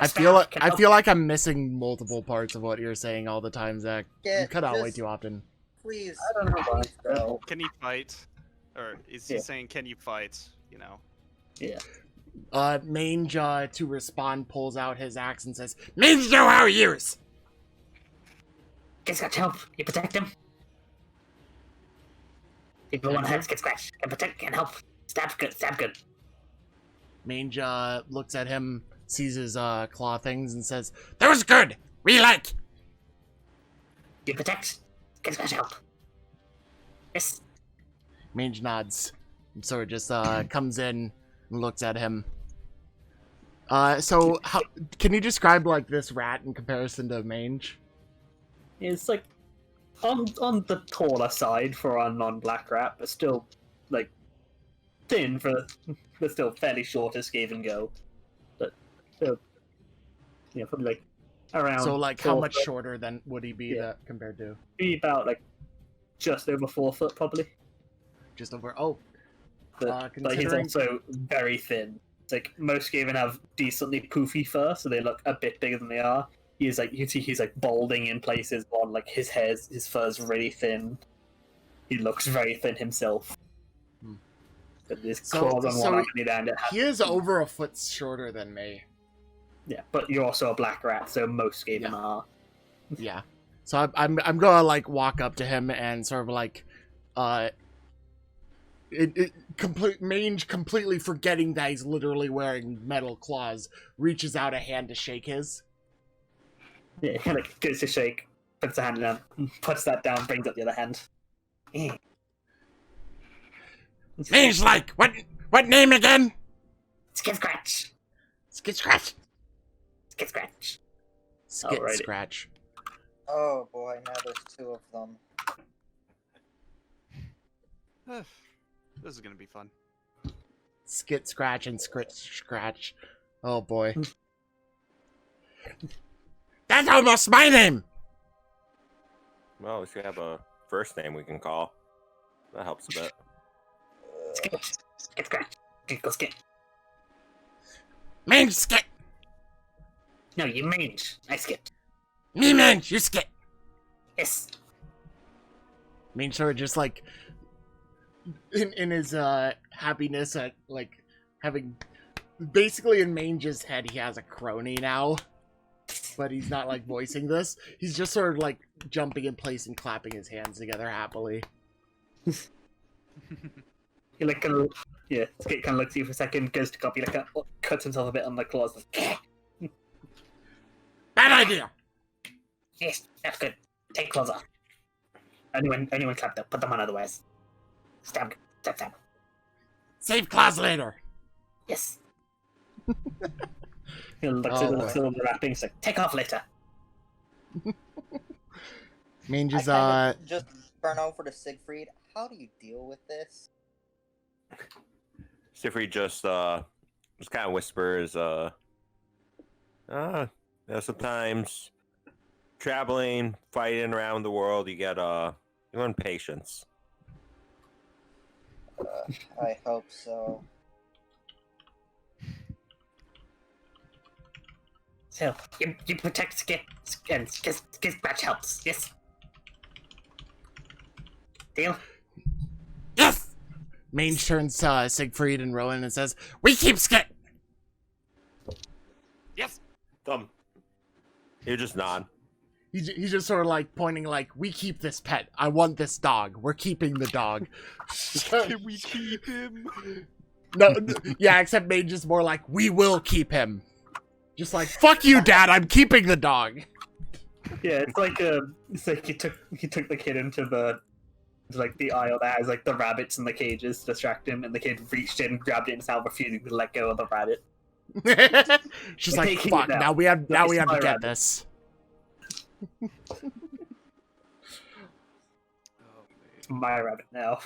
I feel like I'm missing multiple parts of what you're saying all the time, Zach. Yeah, You cut out way just- too often. Please. I don't know why. So, Can you fight? Or is he Yeah. saying, can you fight? You know. yeah. Mange, to respond, pulls out his axe and says, Mange know how to use! Guess got help. You protect him? People want to hurt, get scratch. Can protect, can help. Stab good. Mange, looks at him, sees his, claw things and says, That was good! We like! You protect, get scratch help. Yes. Mange nods. And sort of just, comes in and looks at him. So, how, can you describe, like, this rat in comparison to Mange? It's like on the taller side for our non-black rat, but still like thin but still fairly short as Skaven go. But still, yeah, probably like around. So, like, how 4 much foot. shorter than would he be Yeah. that compared to? Be about like just over 4 foot probably. Just over, oh, But he's considering- also very thin. It's like most Skaven have decently poofy fur, so they look a bit bigger than they are. He's like, you can see he's like balding in places on like his fur's really thin. He looks very thin himself. Hmm. But his So- claws on so one arm and the other, and it has- he is over a foot shorter than me. yeah, but you're also a black rat, so most Skaven Yeah. are. Yeah. So I'm gonna like walk up to him and sort of like, Mange completely forgetting that he's literally wearing metal claws, reaches out a hand to shake his. Yeah, he kind of goes to shake, puts a hand down, puts that down, brings up the other hand. Mange like, what name again? Skid scratch. Skid Scratch. Skid scratch. Skid Alrighty. Scratch. Oh boy, now there's 2 of them. This is gonna be fun. Skit, scratch, and scratch. Oh boy. That's almost my name! Well, we should have a first name we can call. That helps a bit. Skit, skit, scratch. Go skit. Mange skit! No, you mange. I skit. Me mange, you skit! Yes. Mange sort of just like in his happiness at like having basically in Mange's head he has a crony now. But he's not like voicing this. He's just sort of like jumping in place and clapping his hands together happily. He like kind of Skit kind of looks at you for a second, goes to copy, like cuts himself a bit on the claws. Like, Bad idea! yes, that's good. Take claws off. Anyone clapped up, put them on otherwise. Stab. Save claws later! Yes. He looks at the wrapping, he's like, take off later. Mange is just turn over to Siegfried. How do you deal with this? Siegfried just kind of whispers, sometimes traveling, fighting around the world, you learn patience. I hope so. So, you protect Skit, and Skit Scratch helps, yes? Deal? yes! Mange turns to Siegfried and Rowan and says, "We keep Skit!" Yes. Thumb. You just nod. He's just sort of like pointing like, "We keep this pet. I want this dog. We're keeping the dog." Can we keep him? No, yeah, except Mange is more like, "We will keep him." Just like, "Fuck you, Dad. I'm keeping the dog." Yeah, it's like he took the kid into the aisle that has like the rabbits in the cages to distract him, and the kid reached in, grabbed it, and now refusing to let go of the rabbit. She's like, Taking it "Fuck! now. Now we have Let me to smile get at it." this." My rabbit now.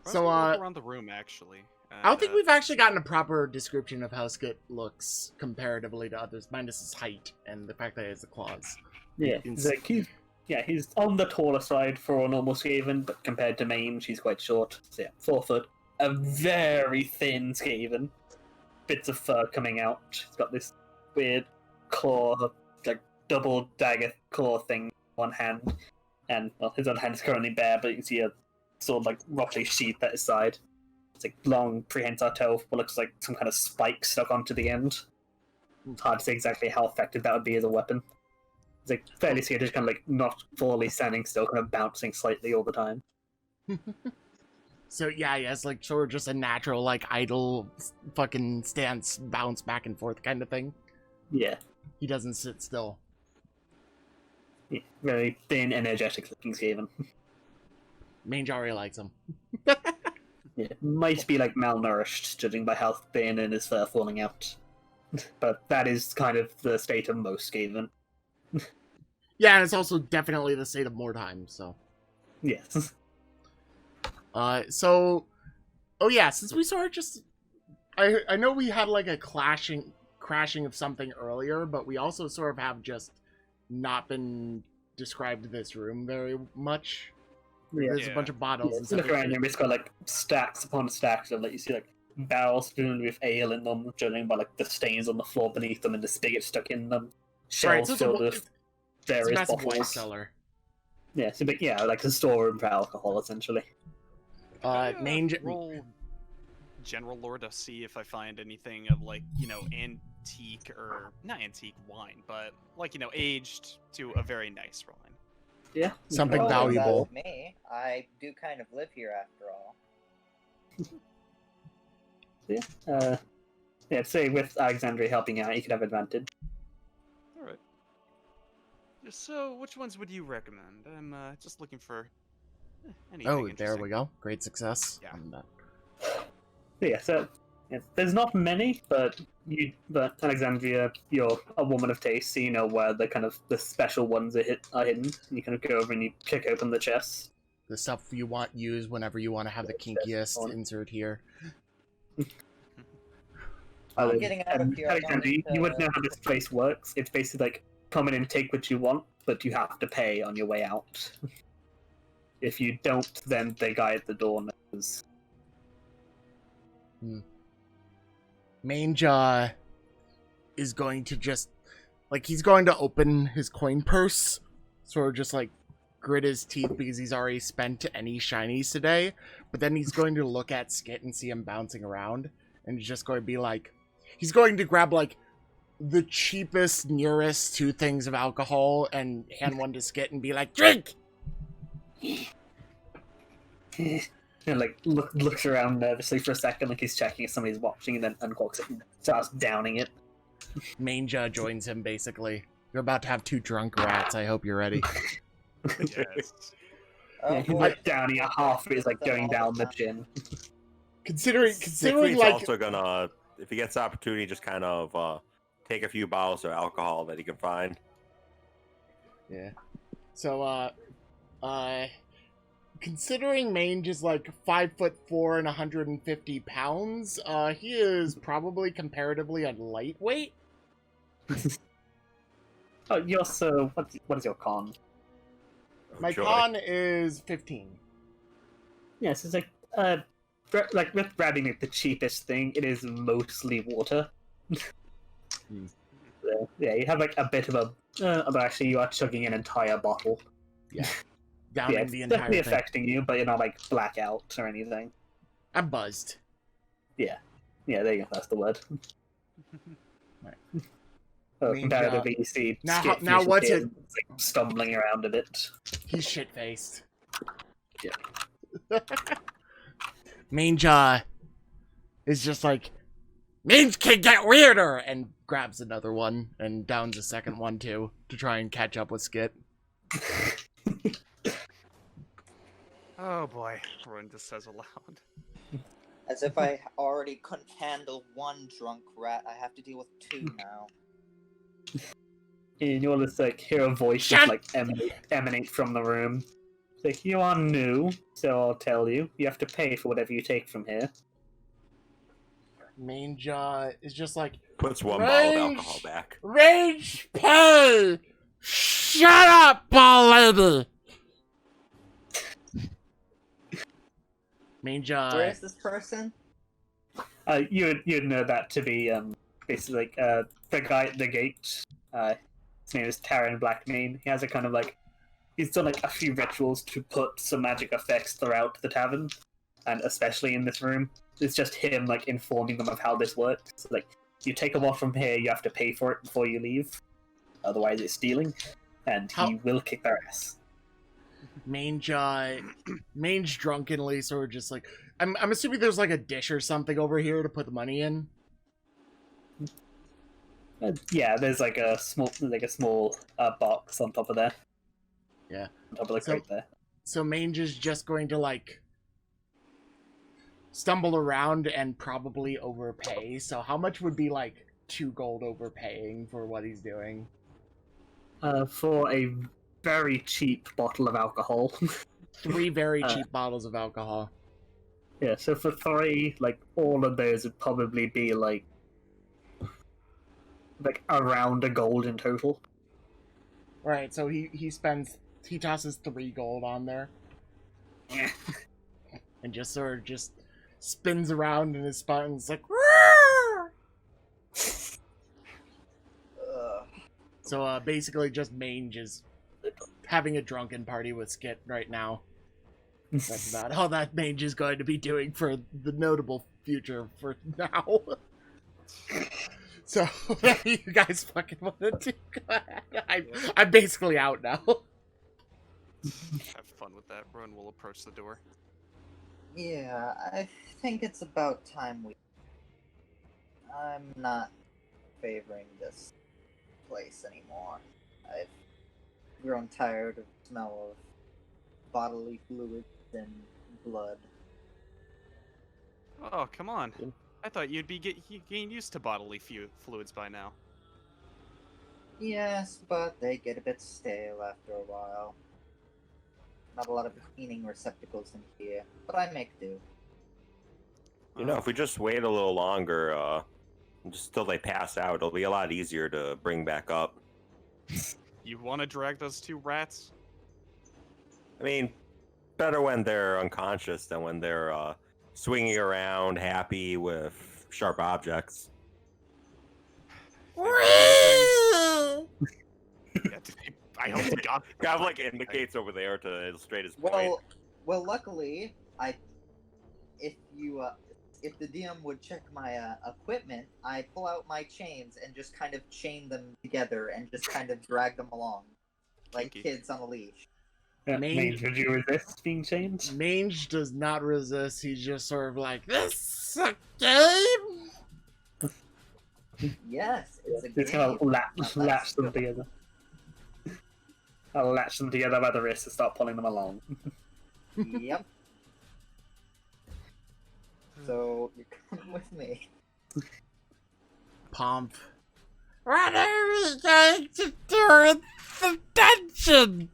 So, look around the room actually. I don't think we've actually gotten a proper description of how Skit looks comparatively to others, minus his height and the fact that he has the claws. Yeah, he's on the taller side for a normal Skaven, but compared to Mange, she's quite short. So yeah, 4 foot. A very thin Skaven. Bits of fur coming out. He's got this weird claw, like double dagger claw thing in one hand. And, well, his other hand is currently bare, but you can see a sword, like, roughly sheath at his side. It's like long, prehensile toe, what looks like some kind of spike stuck onto the end. It's hard to say exactly how effective that would be as a weapon. It's like fairly scared, just kind of like not fully standing still, kind of bouncing slightly all the time. So yeah, he has like sort of just a natural like idle fucking stance, bounce back and forth kind of thing. Yeah. He doesn't sit still. Yeah, very thin, energetic looking Skaven. Mange already likes him. Yeah, might be like malnourished, judging by how thin and his fur falling out. But that is kind of the state of most Skaven. Yeah, and it's also definitely the state of Mordheim, so. Yes. Oh yeah, since we sort of just, I know we had like a crashing of something earlier, but we also sort of have just not been described this room very much. Yeah. There's a bunch of bottles and You stuff. look around and it's got like stacks upon stacks of like you see like barrels filled with ale in them, judging by like the stains on the floor beneath them and the spigot stuck in them. Shelves so filled with it's a various massive wine bottles. cellar. Yeah, it's a big, like a storeroom for alcohol essentially. Mange. Roll general lore to see if I find anything of like, antique or not antique wine, but like, aged to a very nice wine. Yeah. Something Oh, valuable. that's me. I do kind of live here after all. Say with Alexandria helping out, you could have advantage. All right. So, which ones would you recommend? I'm just looking for anything Oh, there interesting. we go. Great success. Yeah. on that. There's not many, but Alexandria, you're a woman of taste, so you know where the kind of the special ones are hidden. And you kind of go over and you kick open the chest. the stuff you want used whenever you want to have the kinkiest insert here. I'm getting out of here. I don't Alexander, need you would to- know how this place works. It's basically like come in and take what you want, but you have to pay on your way out. If you don't, then the guy at the door knows. Mange is going to just, like, he's going to open his coin purse, sort of just, like, grit his teeth because he's already spent any shinies today, but then he's going to look at Skit and see him bouncing around, and he's just going to be like, he's going to grab, like, the cheapest, nearest 2 things of alcohol and hand one to Skit and be like, drink! And like looks around nervously for a second, like he's checking if somebody's watching, and then uncorks it and starts downing it. Mange joins him, basically. You're about to have 2 drunk rats. I hope you're ready. Yes. Oh, Yeah, he's boy. like downing a half of it is like going down the chin. Considering Siegfried's like, also gonna, if he gets the opportunity, just kind of take a few bottles of alcohol that he can find. yeah. So, considering Mange is like 5'4" and 150 pounds, he is probably comparatively a lightweight. Oh, you're so. What is your con? My Joy. con is 15. Yes, it's like with grabbing like the cheapest thing, it is mostly water. So, yeah, you have like a bit of a. But actually, you are chugging an entire bottle. Down Yeah, in it's the entire definitely thing. affecting you, but you're not like blackout or anything. I'm buzzed. Yeah, there you go. That's the word. Right. So comparatively, you see Now Skip now usually what's is, it- like, stumbling around a bit. He's shit-faced. Yeah. Mange is just like, Mange can get weirder! And grabs another one and downs a second one too to try and catch up with Skit. Oh boy, Rowan just says aloud. As if I already couldn't handle 1 drunk rat, I have to deal with 2 now. And you'll just like hear a voice Shut- just like emanate from the room. It's like, you are new, so I'll tell you, you have to pay for whatever you take from here. Mange is just like, Puts 1 bottle of Rage! alcohol back. Rage pay! Shut up, ball lady! Mange, Where is this person? You'd know that to be basically like the guy at the gate. His name is Taran Blackmane. He has a kind of like he's done like a few rituals to put some magic effects throughout the tavern, and especially in this room. It's just him like informing them of how this works. So, like you take a bottle from here, you have to pay for it before you leave. Otherwise, it's stealing, and he will kick their ass. Mange drunkenly sort of just like, I'm assuming there's like a dish or something over here to put the money in. Yeah, there's like a small box on top of there. Yeah. On top of the crate there. So Mange is just going to like stumble around and probably overpay. So how much would be like 2 gold overpaying for what he's doing? For a very cheap bottle of alcohol. 3 very cheap bottles of alcohol. Yeah, so for 3, like all of those would probably be like around a gold in total. Right, so he tosses 3 gold on there. Yeah. And just sort of just spins around in his spot and it's like, "Roar!" So basically just Mange is having a drunken party with Skit right now. That's about all that Mange is going to be doing for the notable future for now. So, whatever you guys fucking want to do, go ahead. I'm basically out now. Have fun with that. Rowan will approach the door. Yeah, I think it's about time we... I'm not favoring this place anymore. I've grown tired of the smell of bodily fluids and blood. Oh, come on. I thought you'd be getting used to bodily fluids by now. Yes, but they get a bit stale after a while. Not a lot of cleaning receptacles in here, but I make do. You know, if we just wait a little longer, just till they pass out, it'll be a lot easier to bring back up. You want to drag those two rats? I mean, better when they're unconscious than when they're swinging around happy with sharp objects. I hope to God. Kind of like indicates over there to illustrate his point. Well, luckily, if the DM would check my equipment, I pull out my chains and just kind of chain them together and just kind of drag them along, like Kinky. kids on a leash. Mange, would you resist being chained? Mange does not resist. He's just sort of like, this a game? Yes, it's a game. Just kind of latch them together. I'll latch them together by the wrist and start pulling them along. Yep. So you're coming with me. Pomp. What are we going to do in the dungeon?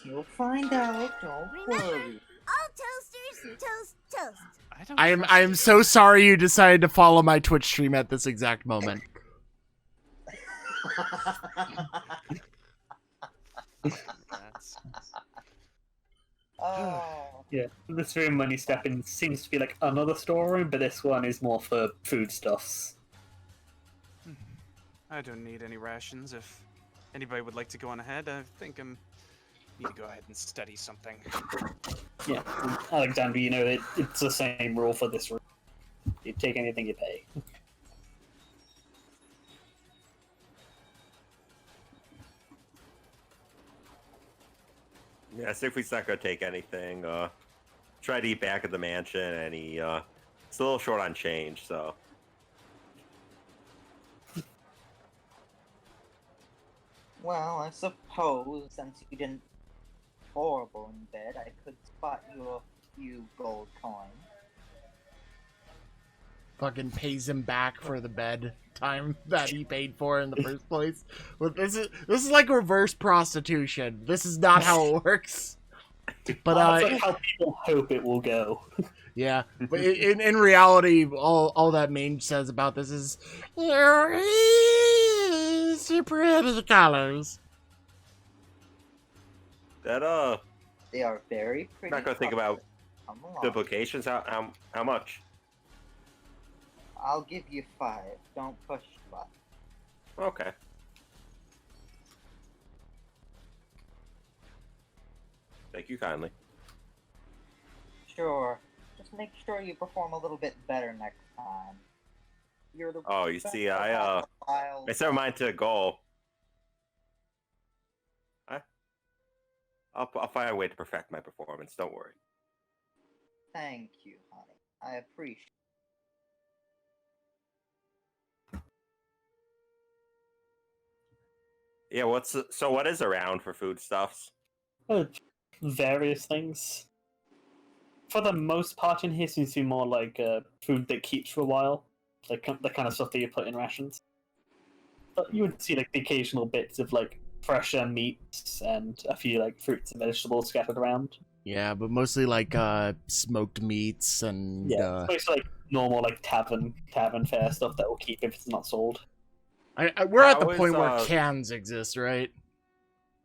You'll find out. Don't worry. All toasters toast. I am so sorry you decided to follow my Twitch stream at this exact moment. Oh. Yeah, this room when you step in seems to be like another storeroom, but this one is more for foodstuffs. I don't need any rations. If anybody would like to go on ahead, I think I need to go ahead and study something. Yeah, Alexandria, you know, it's the same rule for this room. You take anything you pay. Yeah, Siegfried's not gonna take anything. Try to eat back at the mansion, and it's a little short on change, so. Well, I suppose since you didn't horrible in bed, I could spot you a few gold coins. Fucking pays him back for the bed time that he paid for in the first place. But this is like reverse prostitution. This is not how it works. But That's like how people hope it will go. yeah. But in reality, all that Mange says about this is you're pretty colors. That They are very pretty. I'm not gonna think about Come along. the implications. How much? I'll give you 5. Don't push luck. Okay. Thank you kindly. Sure. Just make sure you perform a little bit better next time. You're the Oh, you see, I set mine to a goal. I'll find a way to perfect my performance. Don't worry. Thank you, honey. I appreciate. Yeah. What is around for foodstuffs? Various things. For the most part in here seems to be more like food that keeps for a while. Like the kind of stuff that you put in rations. But you would see like the occasional bits of like fresher meats and a few like fruits and vegetables scattered around. Yeah, but mostly like smoked meats and Yeah, it's like normal like tavern fare stuff that will keep if it's not sold. we're at the How is, point where cans exist, right?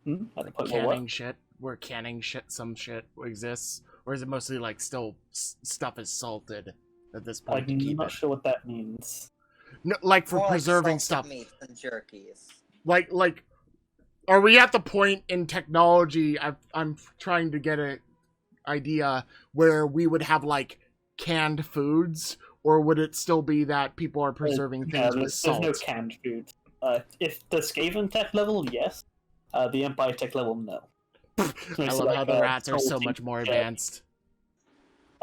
At the point where what? Canning shit, where canning some shit exists, or is it mostly like still stuff is salted at this point to I'm keep not it? sure what that means. No, like for More like preserving salted stuff. meats and jerkies. Like, are we at the point in technology? I'm trying to get a idea where we would have like canned foods, or would it still be that people are preserving things with there's salt? no canned food. If the Skaven tech level, yes. The Empire tech level, no. I love how the rats are so much more advanced.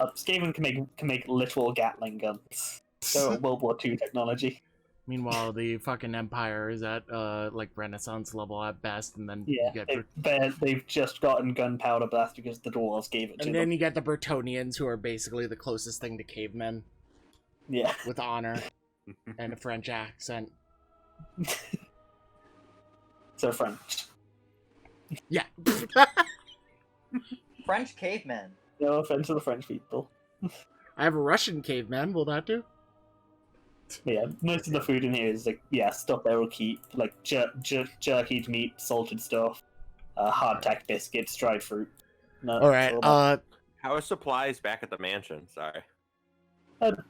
Skaven can make literal Gatling guns. So World War II technology. Meanwhile, the fucking Empire is at like Renaissance level at best, and then Yeah, you get they've just gotten gunpowder blast because the dwarves gave it to and them. then you get the Bretonnians, who are basically the closest thing to cavemen Yeah. with honor and a French accent. So French. Yeah. French cavemen. No offense to the French people. I have a Russian caveman. Will that do? But yeah, most of the food in here is like stuff they will keep, like jerkied meat, salted stuff, hardtack biscuits, dried fruit. No, All right. How are supplies back at the mansion? Sorry.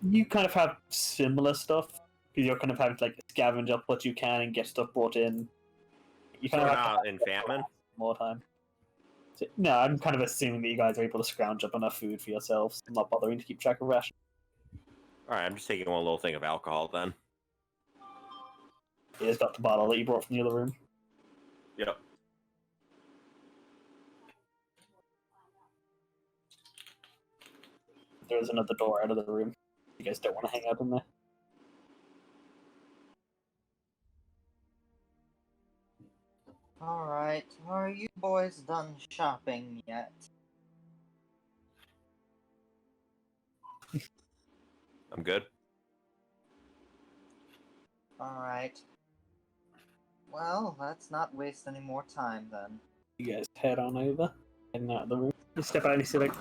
You kind of have similar stuff because you're kind of having to like scavenge up what you can and get stuff brought in. You So kind we're of have not to in famine? more time. So, no, I'm kind of assuming that you guys are able to scrounge up enough food for yourselves. I'm not bothering to keep track of rations. Alright, I'm just taking one little thing of alcohol then. Here's got the bottle that you brought from the other room. Yep. There's another door out of the room. You guys don't want to hang out in there. Alright, are you boys done shopping yet? I'm good. Alright. Well, let's not waste any more time then. You guys head on over, heading out of the room. You step out and you see like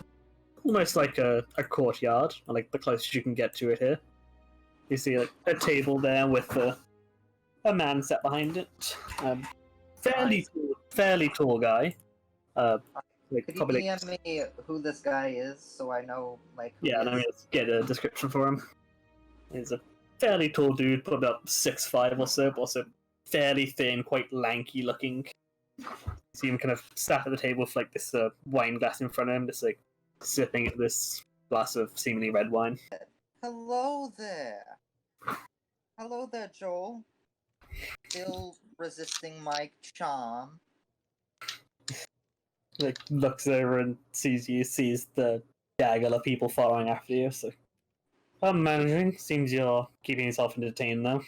almost like a courtyard, or like the closest you can get to it here. You see like a table there with a man sat behind it. Fairly tall guy. Like Could you probably DM me who this guy is so I know, like, who yeah. he Let me is? just get a description for him. He's a fairly tall dude, probably about 6'5" or so, but also fairly thin, quite lanky looking. See him kind of sat at the table with like this wine glass in front of him, just like sipping at this glass of seemingly red wine. Hello there. Hello there, Joel. Still resisting my charm. Like looks over and sees you, sees the gaggle of people following after you. So I'm managing. Seems you're keeping yourself entertained though.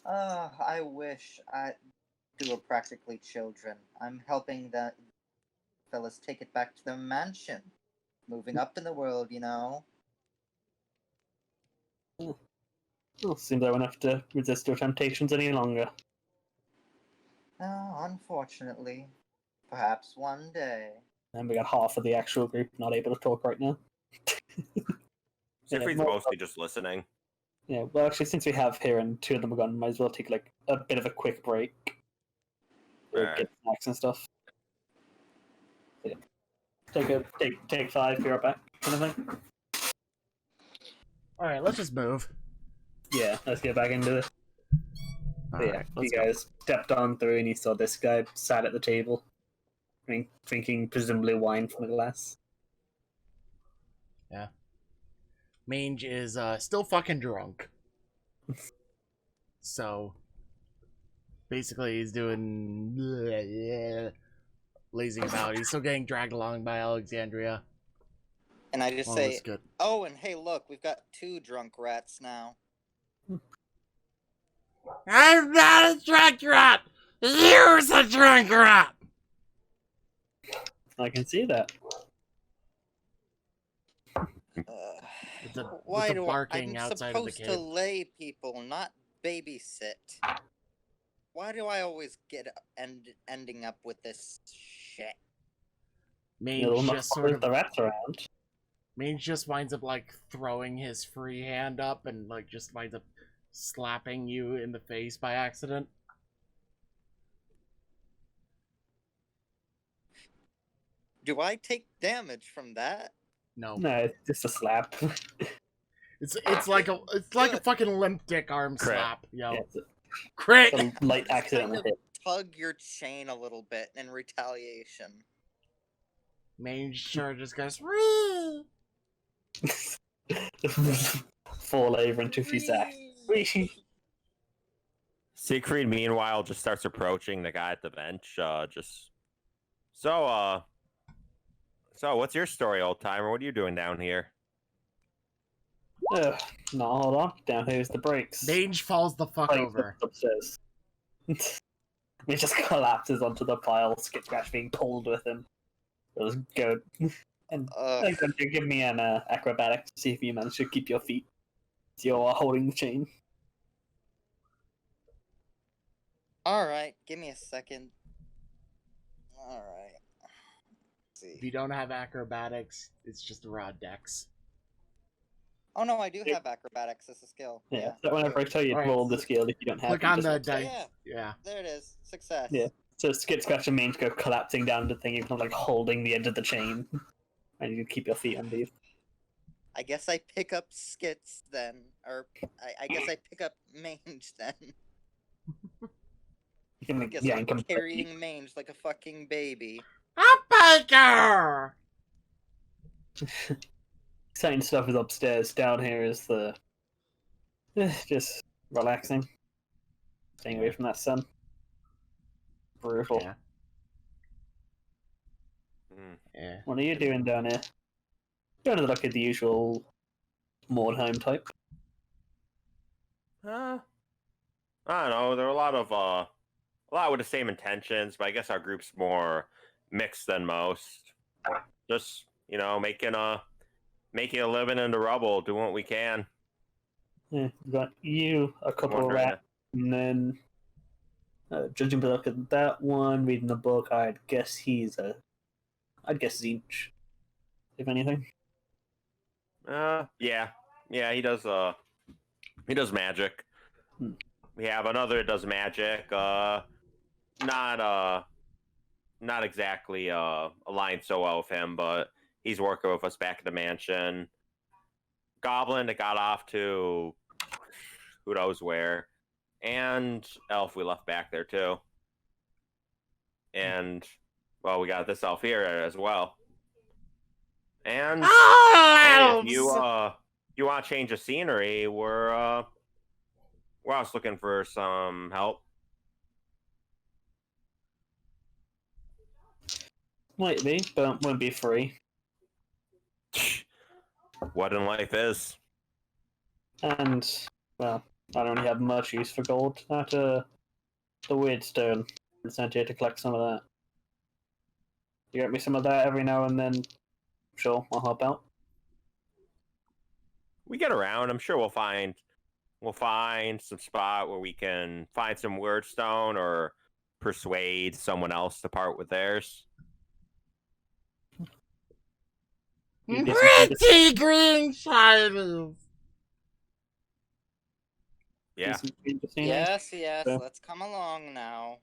I wish we were practically children. I'm helping the fellas take it back to their mansion. Moving up in the world, you know. Well, seems I won't have to resist your temptations any longer. Oh, unfortunately. Perhaps one day. And we got half of the actual group not able to talk right now. Siegfried's mostly just listening. Yeah, well, actually, since we have here and two of them are gone, might as well take like a bit of a quick break. Alright. Get snacks and stuff. Yeah. Take 5, be right back, kind of thing. All right. Let's just move. Yeah, let's get back into this. All Yeah, right. you Let's go. guys stepped on through and you saw this guy sat at the table, drinking presumably wine from a glass. Mange is still fucking drunk. So basically he's doing lazing about. He's still getting dragged along by Alexandria. And I just All say, is good. oh, and hey, look, we've got 2 drunk rats now. I'm not a drunk rat! You're a drunk rat! I can see that. Why the do barking I'm outside of the supposed to cave. lay people, not babysit? Why do I always get ending up with this shit? You'll Mange not just sort follow of the rats around. Mange just winds up like throwing his free hand up and like just winds up slapping you in the face by accident. Do I take damage from that? No. No, it's just a slap. It's like a fucking limp dick arm Crit. slap, yo. Yeah, it's Crit. a light Just accident kind of hit. tug your chain a little bit in retaliation. Mange sure just goes. Wee! Fall over into a few sacks. Siegfried, meanwhile, just starts approaching the guy at the bench. So what's your story, old timer? What are you doing down here? No, hold on. Down here's the brakes. Mange falls the fuck Like, over. upstairs. He just collapses onto the pile, Skipcrash being pulled with him. It was good. And Ugh. you give me an acrobatics to see if you manage to keep your feet. So you're holding the chain. Alright, give me a second. Alright. See. If you don't have acrobatics, it's just raw dex. Oh no, I do have acrobatics as a skill. Yeah. So whenever I tell you to Alright, roll the skill, if you don't have Click it, on just the roll. dice. Yeah. Yeah. There it is. Success. Yeah. So skid scratch and mange go collapsing down the thing, you're kind of like holding the end of the chain. And you keep your feet on these. I guess I pick up skits then. Or I guess I pick up mange then. You can I guess yank I'm them. carrying mange like a fucking baby. A biker! Exciting stuff is upstairs. Down here is the just relaxing, staying away from that sun. Brutal. Yeah. Hmm. Yeah. What are you doing down here? Doing it like the usual Mordheim type. I don't know. There are a lot with the same intentions, but I guess our group's more mixed than most. Just making a living in the rubble, doing what we can. Yeah, we've got you, a couple of Wondering- rats, and then judging by the look at that one, reading the book, I'd guess Zinch, if anything. Yeah, he does magic. Hmm. We have another that does magic. Not exactly aligned so well with him, but he's working with us back at the mansion. Goblin that got off to who knows where, and elf we left back there too. And well, we got this elf here as well. And hey, if you want to change the scenery, we're also looking for some help. Might be, but won't be free. What in life is? And, well, I don't really have much use for gold. The weird stone. I sent here to collect some of that. You get me some of that every now and then. Sure, I'll help out. We get around. I'm sure we'll find some spot where we can find some word stone or persuade someone else to part with theirs. Pretty green shinies! Yeah. Yes, yes, So- let's come along now.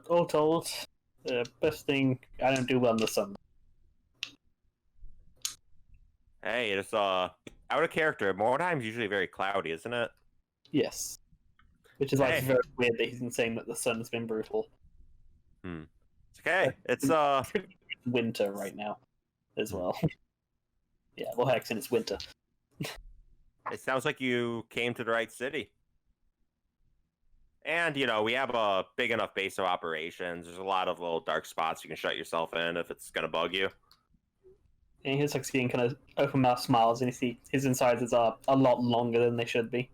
All told, the best thing, I don't do well in the sun. Hey, it's out of character. Mordheim's usually very cloudy, isn't it? Yes. Which is why it's Hey. very weird that he's saying that the sun's been brutal. It's okay. It's Winter right now, as well. Yeah, well, Hexen, it's winter. it sounds like you came to the right city. And we have a big enough base of operations. There's a lot of little dark spots you can shut yourself in if it's gonna bug you. And he's like seeing kind of open mouth smiles, and you see his incisors are a lot longer than they should be.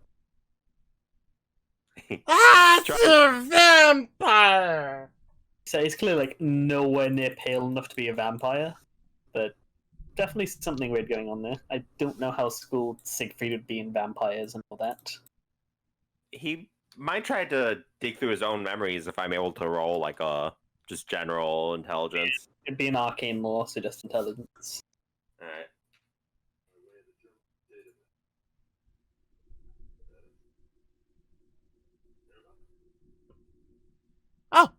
That's a vampire! So he's clearly like nowhere near pale enough to be a vampire, but definitely something weird going on there. I don't know how schooled Siegfried would be in vampires and all that. He might try to dig through his own memories if I'm able to roll like a just general intelligence. It'd be an arcane lore, so just intelligence. All right. Oh!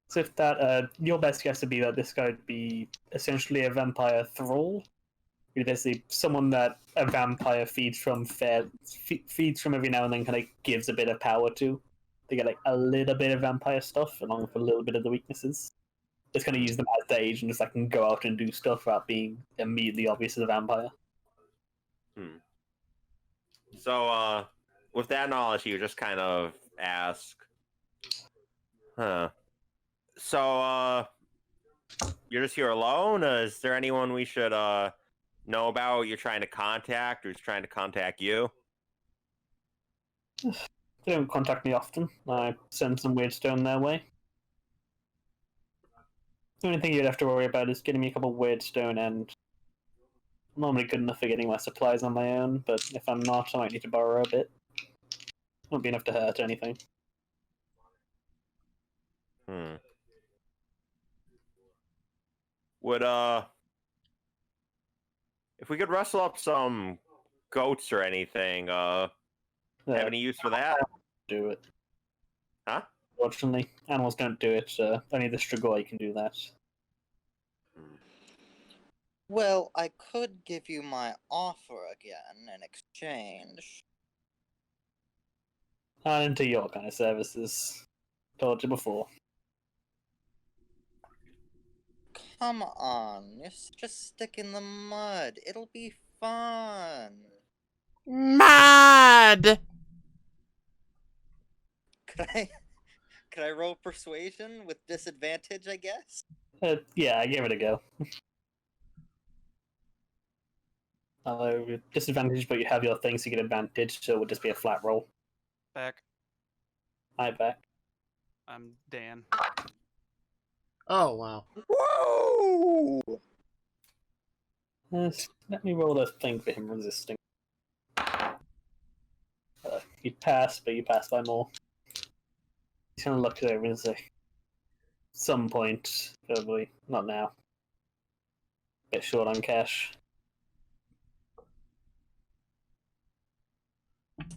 So if that, your best guess would be that this guy would be essentially a vampire thrall. Basically, someone that a vampire feeds from every now and then, kind of gives a bit of power to. They get like a little bit of vampire stuff, along with a little bit of the weaknesses. Just kind of use them as they age and just like can go out and do stuff without being immediately obvious as a vampire. So, with that knowledge, you just kind of ask, huh? So, you're just here alone? Is there anyone we should know about you're trying to contact, or who's trying to contact you? They don't contact me often. I send some weird stone their way. The only thing you'd have to worry about is getting me a couple of weird stone, and I'm normally good enough for getting my supplies on my own, but if I'm not, I might need to borrow a bit. Won't be enough to hurt anything. Would if we could rustle up some goats or anything, have any use for that? Do it. Huh? Fortunately, animals don't do it. Only the Strigoi can do that. Well, I could give you my offer again in exchange. Not into your kind of services. Told you before. Come on, you're such a stick in the mud. It'll be fun. Mad! Could I roll persuasion with disadvantage, I guess? Yeah, I gave it a go. With disadvantage, but you have your things to get advantage, so it would just be a flat roll. Back. Hi, back. I'm Dan. Oh, wow. Whoa! Let me roll a thing for him resisting. You pass, but you pass by more. He's gonna look over and say, some point, probably not now. Bit short on cash.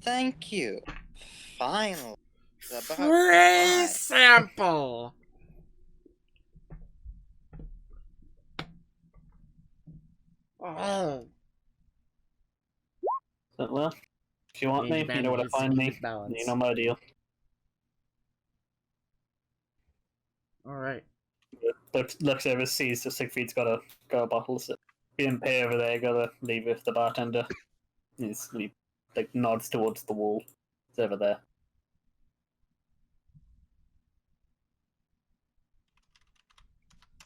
Thank you. Finally. It's about Free time. sample! Oh. So, well, if you want Need me, you know where to advantages to find keep me. it balanced. You know my deal. Alright. Looks over, sees that Siegfried's got a bottle. So he didn't pay over there. Gotta leave it with the bartender. He like nods towards the wall. It's over there.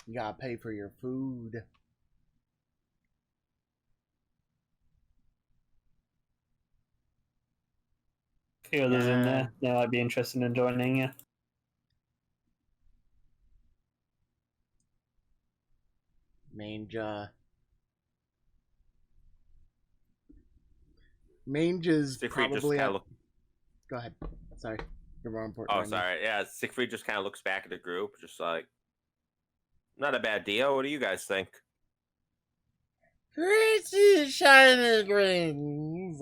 You gotta pay for your food. A few others in Yeah. there. They might be interested in joining you. Mange. Mange is Siegfried just probably kind up... of look. Go ahead. Sorry. You're more important. Oh, than me. sorry. Yeah, Siegfried just kind of looks back at the group, just like, not a bad deal. What do you guys think? Pretty shiny rings.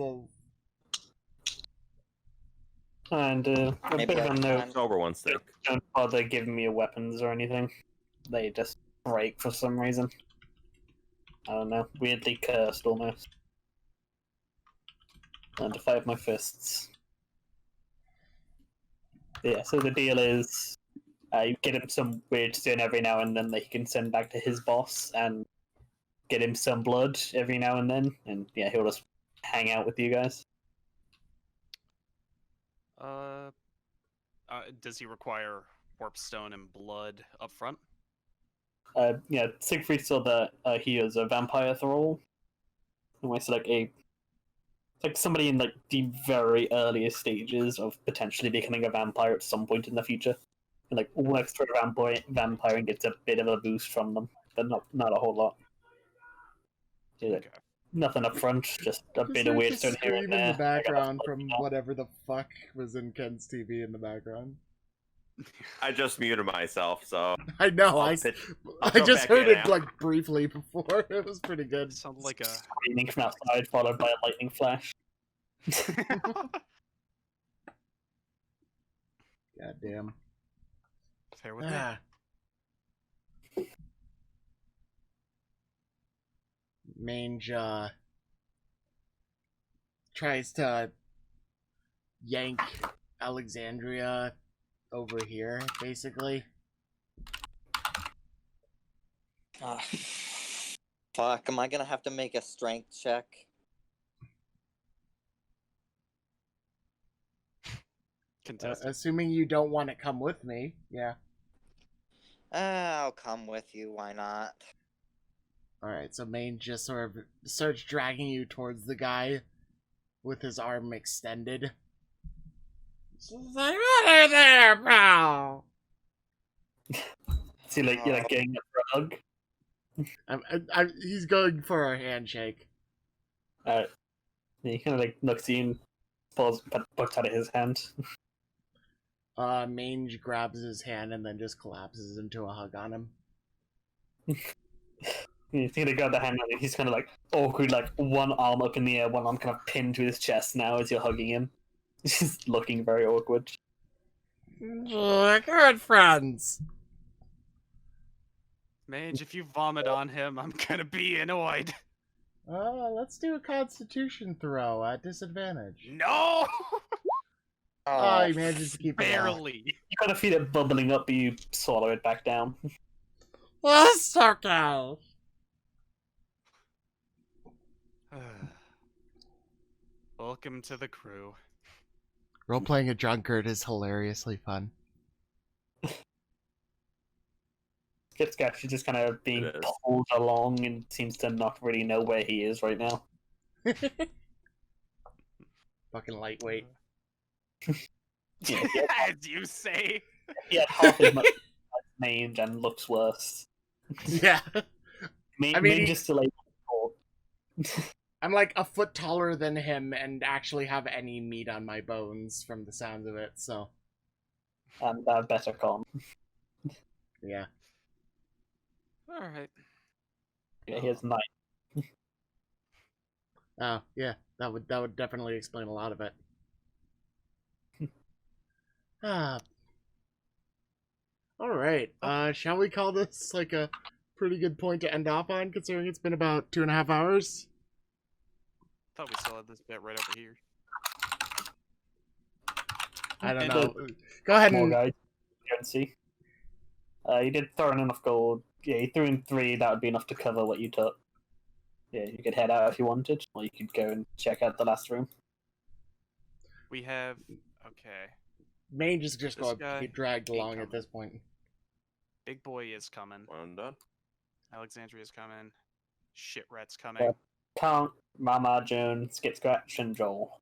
And a Maybe bit of a I note. can- Sober ones think. Don't bother giving me your weapons or anything. They just break for some reason. I don't know. Weirdly cursed almost. And to fight my fists. Yeah, so the deal is you get him some weird stone every now and then that he can send back to his boss and get him some blood every now and then. And yeah, he'll just hang out with you guys. Does he require warp stone and blood up front? Yeah, Siegfried saw that he is a vampire thrall. Almost like somebody in like the very earliest stages of potentially becoming a vampire at some point in the future. And like works through vampire and gets a bit of a boost from them, but not a whole lot. Yeah, Okay. nothing up front, just a Just bit of heard weird the stone here and scream there. in the I got background blood, from you know. whatever the fuck was in Ken's TV in the background. I just muted myself, so I know. I'll I jump just back heard in it now. like briefly before. It was pretty good. Sounded like a. Screaming from outside, followed by a lightning flash. Goddamn. Fair with me. Ah. Mange tries to yank Alexandria over here, basically. Ah, fuck, am I gonna have to make a strength check? Contested. Assuming you don't want to come with me, yeah. I'll come with you, why not? Alright, so Mange just sort of starts dragging you towards the guy with his arm extended. She's like, "Hey there, pal!" See, like you're like getting a hug. He's going for a handshake. He kind of like looks at you and puts out of his hand. Mange grabs his hand and then just collapses into a hug on him. He's gonna grab the hand and he's kind of like awkward, like one arm up in the air, one arm kind of pinned to his chest now as you're hugging him. He's just looking very awkward. Good friends. Mage, if you vomit on him, I'm gonna be annoyed. Let's do a Constitution throw at disadvantage. No! Oh, he manages to keep it out. Barely. You kind of feel it bubbling up, but you swallow it back down. That's okay. Welcome to the crew. Role-playing a drunkard is hilariously fun. Skip's actually just kind of being It is. pulled along and seems to not really know where he is right now. Fucking lightweight. Yeah, As you say. he had half as much mange and looks worse. Yeah. I mean, Mange is still able to talk. I'm like a foot taller than him and actually have any meat on my bones from the sounds of it, so And better con. yeah. Alright. Yeah, he has 9. Oh, yeah. That would definitely explain a lot of it. Alright. Shall we call this like a pretty good point to end off on, considering it's been about 2.5 hours? Thought we still had this bit right over here. I don't And know. Go ahead More and guys. You can see. You did throw in enough gold. Yeah, you threw in 3. That would be enough to cover what you took. Yeah, you could head out if you wanted, or you could go and check out the last room. We have... Okay. Mange is just This going to guy get dragged ain't along at coming. this point. Big boy is coming. One done. Alexandria's coming. Shit rat's coming. Yeah. Count, Mama, Joan, Skip Scratch, and Joel.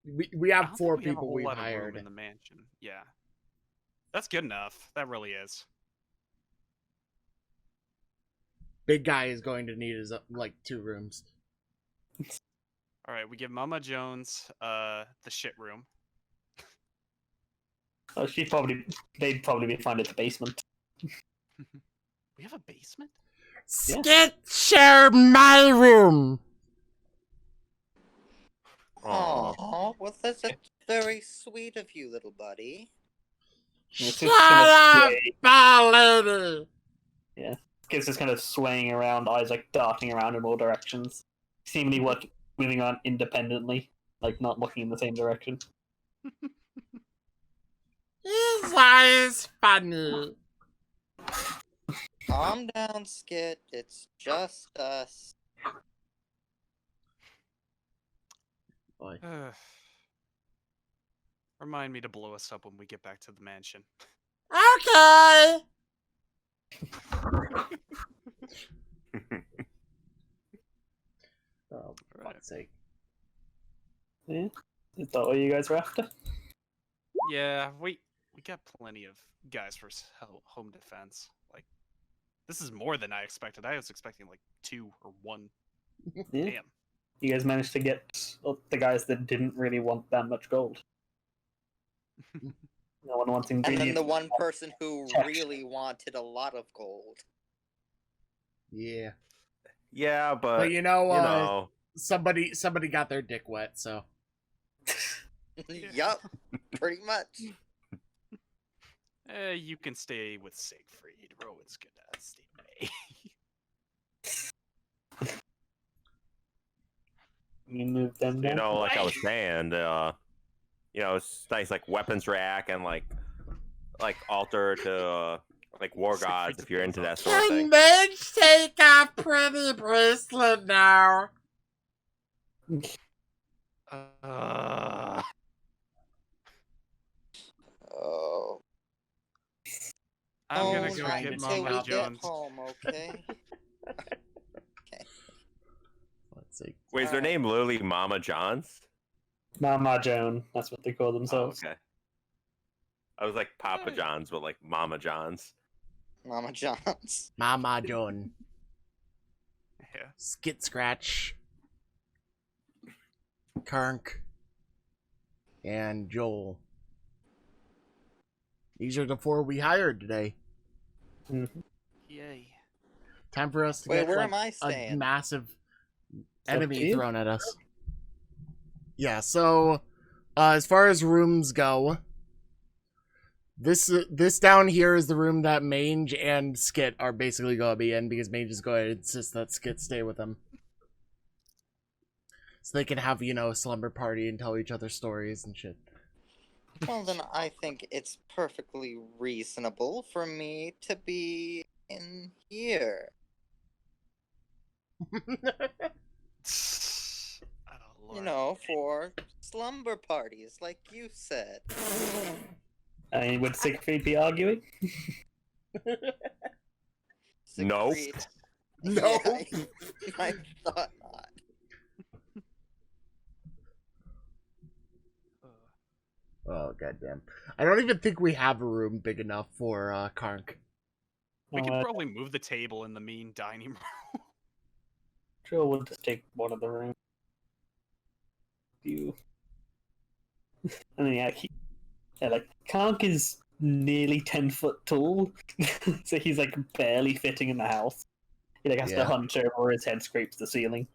We I have don't 4 think we have a people whole we've lot of room hired. in the mansion. Yeah. That's good enough. That really is. Big guy is going to need his like 2 rooms. Alright, we give Mama Jones the shit room. Oh, they'd probably be fine at the basement. We have a basement? Skit share my room. Aw. Oh, well, that's very sweet of you, little buddy. It's Shut just kind of up, sway- ball lady. Skip's just kind of swaying around, eyes like darting around in all directions. Seemingly moving on independently, like not looking in the same direction. His eyes funny. Calm down, Skit. It's just us. Boy. Remind me to blow us up when we get back to the mansion. Okay. Oh, for fuck's sake. Yeah, is that what you guys were after? Yeah, we got plenty of guys for home defense. Like, this is more than I expected. I was expecting like 2 or 1. Yeah. Damn. You guys managed to get up the guys that didn't really want that much gold. No one wants And then ingredient. the one person who Check. really wanted a lot of gold. Yeah. Yeah, but But you know, you know, somebody got their dick wet, so. Yup, pretty much. You can stay with Siegfried. Rowan's gonna stay away. You move them you down. know, like I was saying, it's nice like weapons rack and like altar to like war gods if you're into that sort of thing. Mange take a pretty bracelet now? Oh. I'm gonna Oh, go not get until Mama we get Jones. home, okay? Let's see. Wait, is their name literally Mama John's? Mama Joan, that's what they call Oh, themselves. okay. I was like Papa John's, but like Mama John's. Mama John's. Mama Joan. Yeah. Skit Scratch. Karnk. And Joel. These are the 4 we hired today. Yay. Time for us to Wait, get where like, am I a staying? massive up enemy to you. thrown at us. Yeah, so as far as rooms go, this down here is the room that Mange and Skit are basically going to be in, because Mange is going to insist that Skit stay with them. So they can have, a slumber party and tell each other stories and shit. Well, then I think it's perfectly reasonable for me to be in here. Oh, You Lord. know, for slumber parties, like you said. I mean, would Siegfried be arguing? No. Siegfried. No. Yeah, I thought not. Oh, goddamn. I don't even think we have a room big enough for Karnk. We No, could probably move the table in the mean dining room. Sure, we'll just take one of the rooms. You. I mean, like Kank is nearly 10 foot tall, so he's like barely fitting in the house. He like has to Yeah. hunch over, or his head scrapes the ceiling.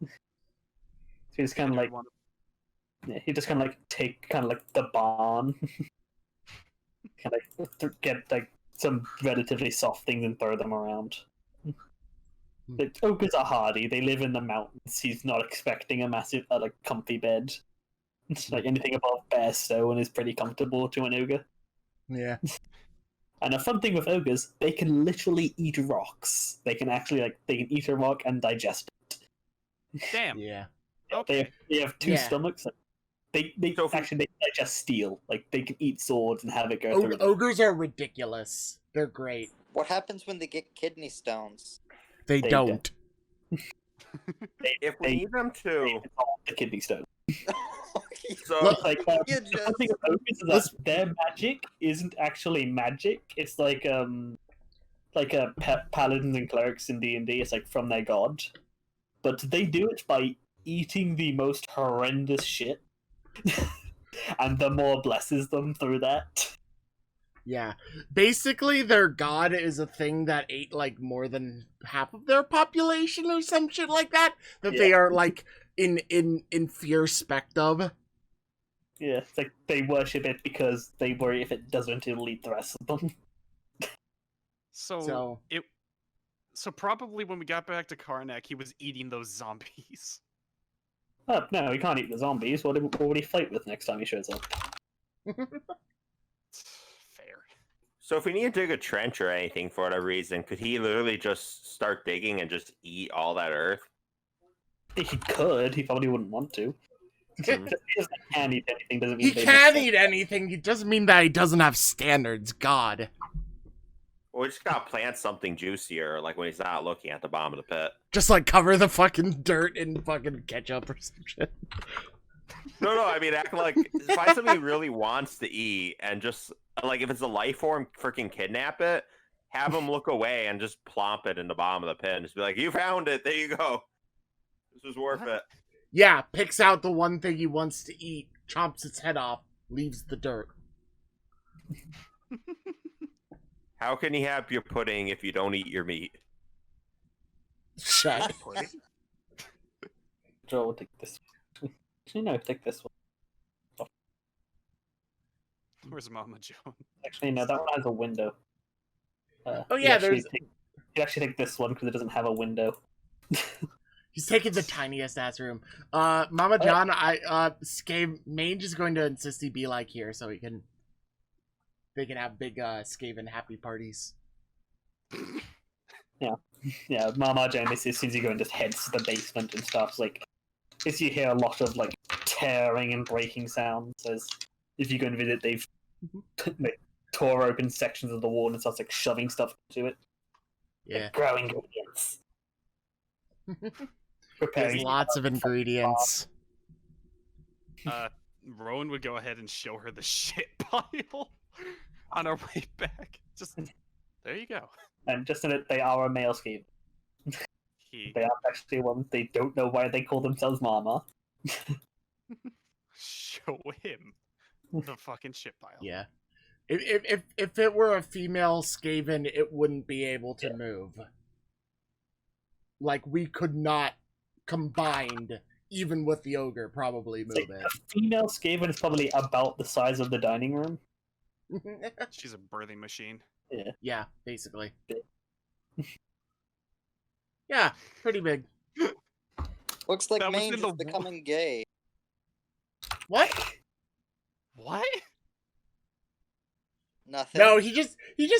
So he's kind of like, yeah, he just kind of like take kind of like the barn, kind of like get like some relatively soft things and throw them around. The ogres are hardy. They live in the mountains. He's not expecting a massive, like, comfy bed. It's like anything above bare stone is pretty comfortable to an ogre. Yeah. And a fun thing with ogres, they can literally eat rocks. They can actually they can eat a rock and digest it. Damn. Yeah. Okay. They have 2 Yeah. stomachs. They So they digest steel. Like they can eat swords and have it go through. them. Ogres are ridiculous. They're great. What happens when they get kidney stones? They They don't. if we They need them they to, dissolve the kidney stone. so Look, Like You the fun thing just- with ogres is that their magic isn't actually magic. It's like paladins and clerics in D&D. It's like from their god, but they do it by eating the most horrendous shit, and the more blesses them through that. Yeah. Basically, their god is a thing that ate, like, more than half of their population or some shit like that. That they are, like, in fear spect of. Yeah, it's like they worship it because they worry if it doesn't, it'll eat the rest of them. So probably when we got back to Karnak, he was eating those zombies. Oh, no, he can't eat the zombies. What would he fight with next time he shows up? Fair. so if we need to dig a trench or anything for whatever reason, could he literally just start digging and just eat all that earth? He could. He probably wouldn't want to. Mhm. Just because they can eat anything doesn't mean He they can must- eat anything. It doesn't mean that he doesn't have standards. God. Well, we just gotta plant something juicier, like when he's not looking at the bottom of the pit. Just, like, cover the fucking dirt in fucking ketchup or some shit. No, I mean, act like find something he really wants to eat, and just like if it's a life form, freaking kidnap it. Have him look away and just plomp it in the bottom of the pit, and just be like, "You found it. There you go. This was worth What? it." Yeah, picks out the one thing he wants to eat, chomps its head off, leaves the dirt. How can you have your pudding if you don't eat your meat? Shut. Joel will take this. Actually, no, take this one. Where's Mama Joan? Actually, no, that one has a window. Oh, yeah, there's- You actually take this one because it doesn't have a window. He's taking the tiniest ass room. Mama John, Mange is going to insist he be like here so they can have big Skaven happy parties. Yeah, Mama Janice, as soon as you go and just heads to the basement and starts like, as you hear a lot of like tearing and breaking sounds. As if you go and visit, they've like, tore open sections of the wall and starts like shoving stuff into it. Yeah. Like, growing ingredients. Preparing. There's lots of ingredients. Rowan would go ahead and show her the shit pile on our way back. Just there you go. And just in it, they are a male scheme. He They are actually one. They don't know why they call themselves Mama. show him the fucking shit pile. Yeah. If it were a female Skaven, it wouldn't be able to move. Like, we could not, combined, even with the ogre, probably move Like, a female Skaven is probably about the size of the dining room. it. She's a birthing machine. Yeah. Yeah, basically. Yeah, pretty big. Looks like That was Mange in is the becoming gay. What? What? Nothing. No, he just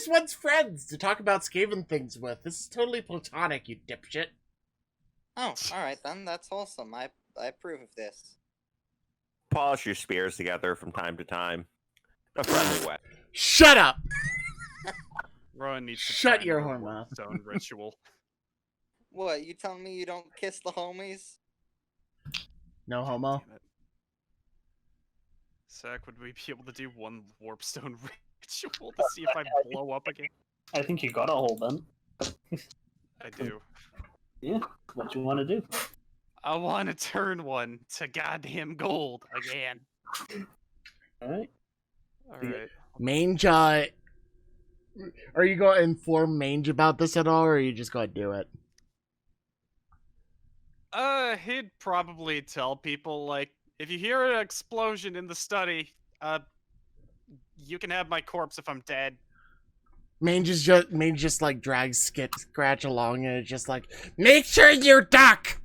wants friends to talk about Skaven things with. This is totally platonic, you dipshit. Oh, alright then. That's awesome. I approve of this. Polish your spears together from time to time. A friendly way. Shut up! Rowan needs to Shut try your another whore mouth. Stone ritual. What, you telling me you don't kiss the homies? No homo. Damn it. Zach, would we be able to do one warpstone ritual to see if I blow up again? I think you got a hold then. I do. Yeah. What you want to do? I want to turn one to goddamn gold again. Alright. Alright. Mange, are you going to inform Mange about this at all, or are you just going to do it? He'd probably tell people, like, if you hear an explosion in the study, you can have my corpse if I'm dead. Mange just like drags Scratch along, and it's just like, make sure you duck!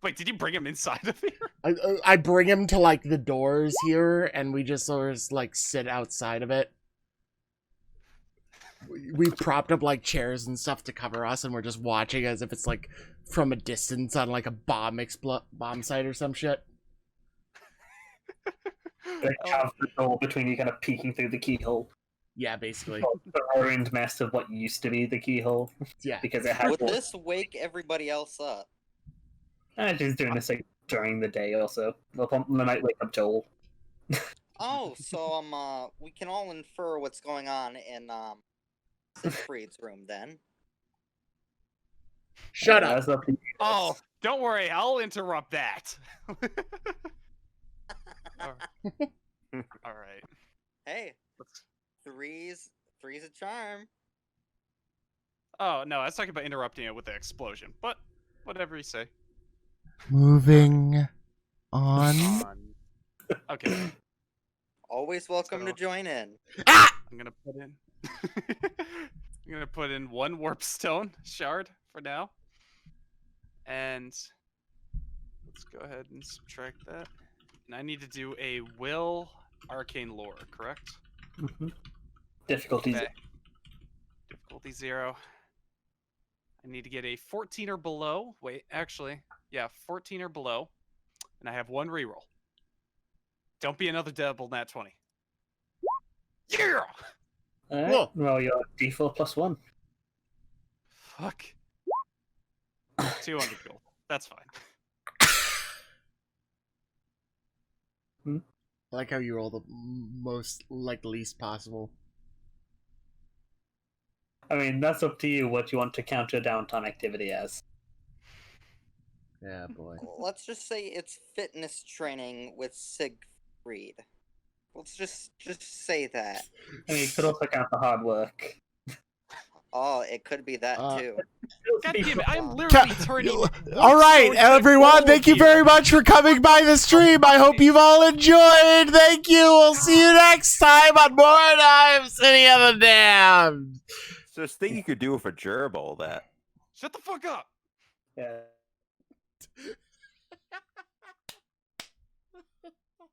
Wait, did you bring him inside of here? I bring him to like the doors here, and we just sort of like sit outside of it. We propped up like chairs and stuff to cover us, and we're just watching as if it's like from a distance on like a bomb site or some shit. Like, have the door between you, kind of peeking through the keyhole. Yeah, basically. The ruined mess of what used to be the keyhole. Yeah. Because it had. Would this wake everybody else up? She's doing this like during the day also. They might wake up Joel. Oh, so we can all infer what's going on in Siegfried's room then. Shut up. That's up to you. Oh, don't worry, I'll interrupt that. Alright. Hey, three's a charm. Oh, no, I was talking about interrupting it with the explosion, but whatever you say. Moving on. Okay, Always welcome to So- join in. I'm gonna put in... I'm gonna put in one warpstone shard for now. And let's go ahead and subtract that. And I need to do a will arcane lore, correct? Difficulties. Okay. Difficulty 0. I need to get a 14 or below. Wait, actually, yeah, 14 or below. And I have one reroll. Don't be another double nat 20. Yeah! Alright. Whoa. Well, you're D4 plus 1. Fuck. 200 gold. That's fine. I like how you roll the most, like, least possible. I mean, that's up to you what you want to count your downtime activity as. Yeah, boy. Let's just say it's fitness training with Siegfried. Let's just say that. I mean, you could also count the hard work. Oh, it could be that too. God damn it, I'm literally turning... All right, warpstone to everyone, gold thank you here. very much for coming by the stream. I hope you've all enjoyed. Thank you. We'll see you next time on Mordheim, City of the Damned. So this thing you could do with a gerbil that Shut the fuck up! Yeah.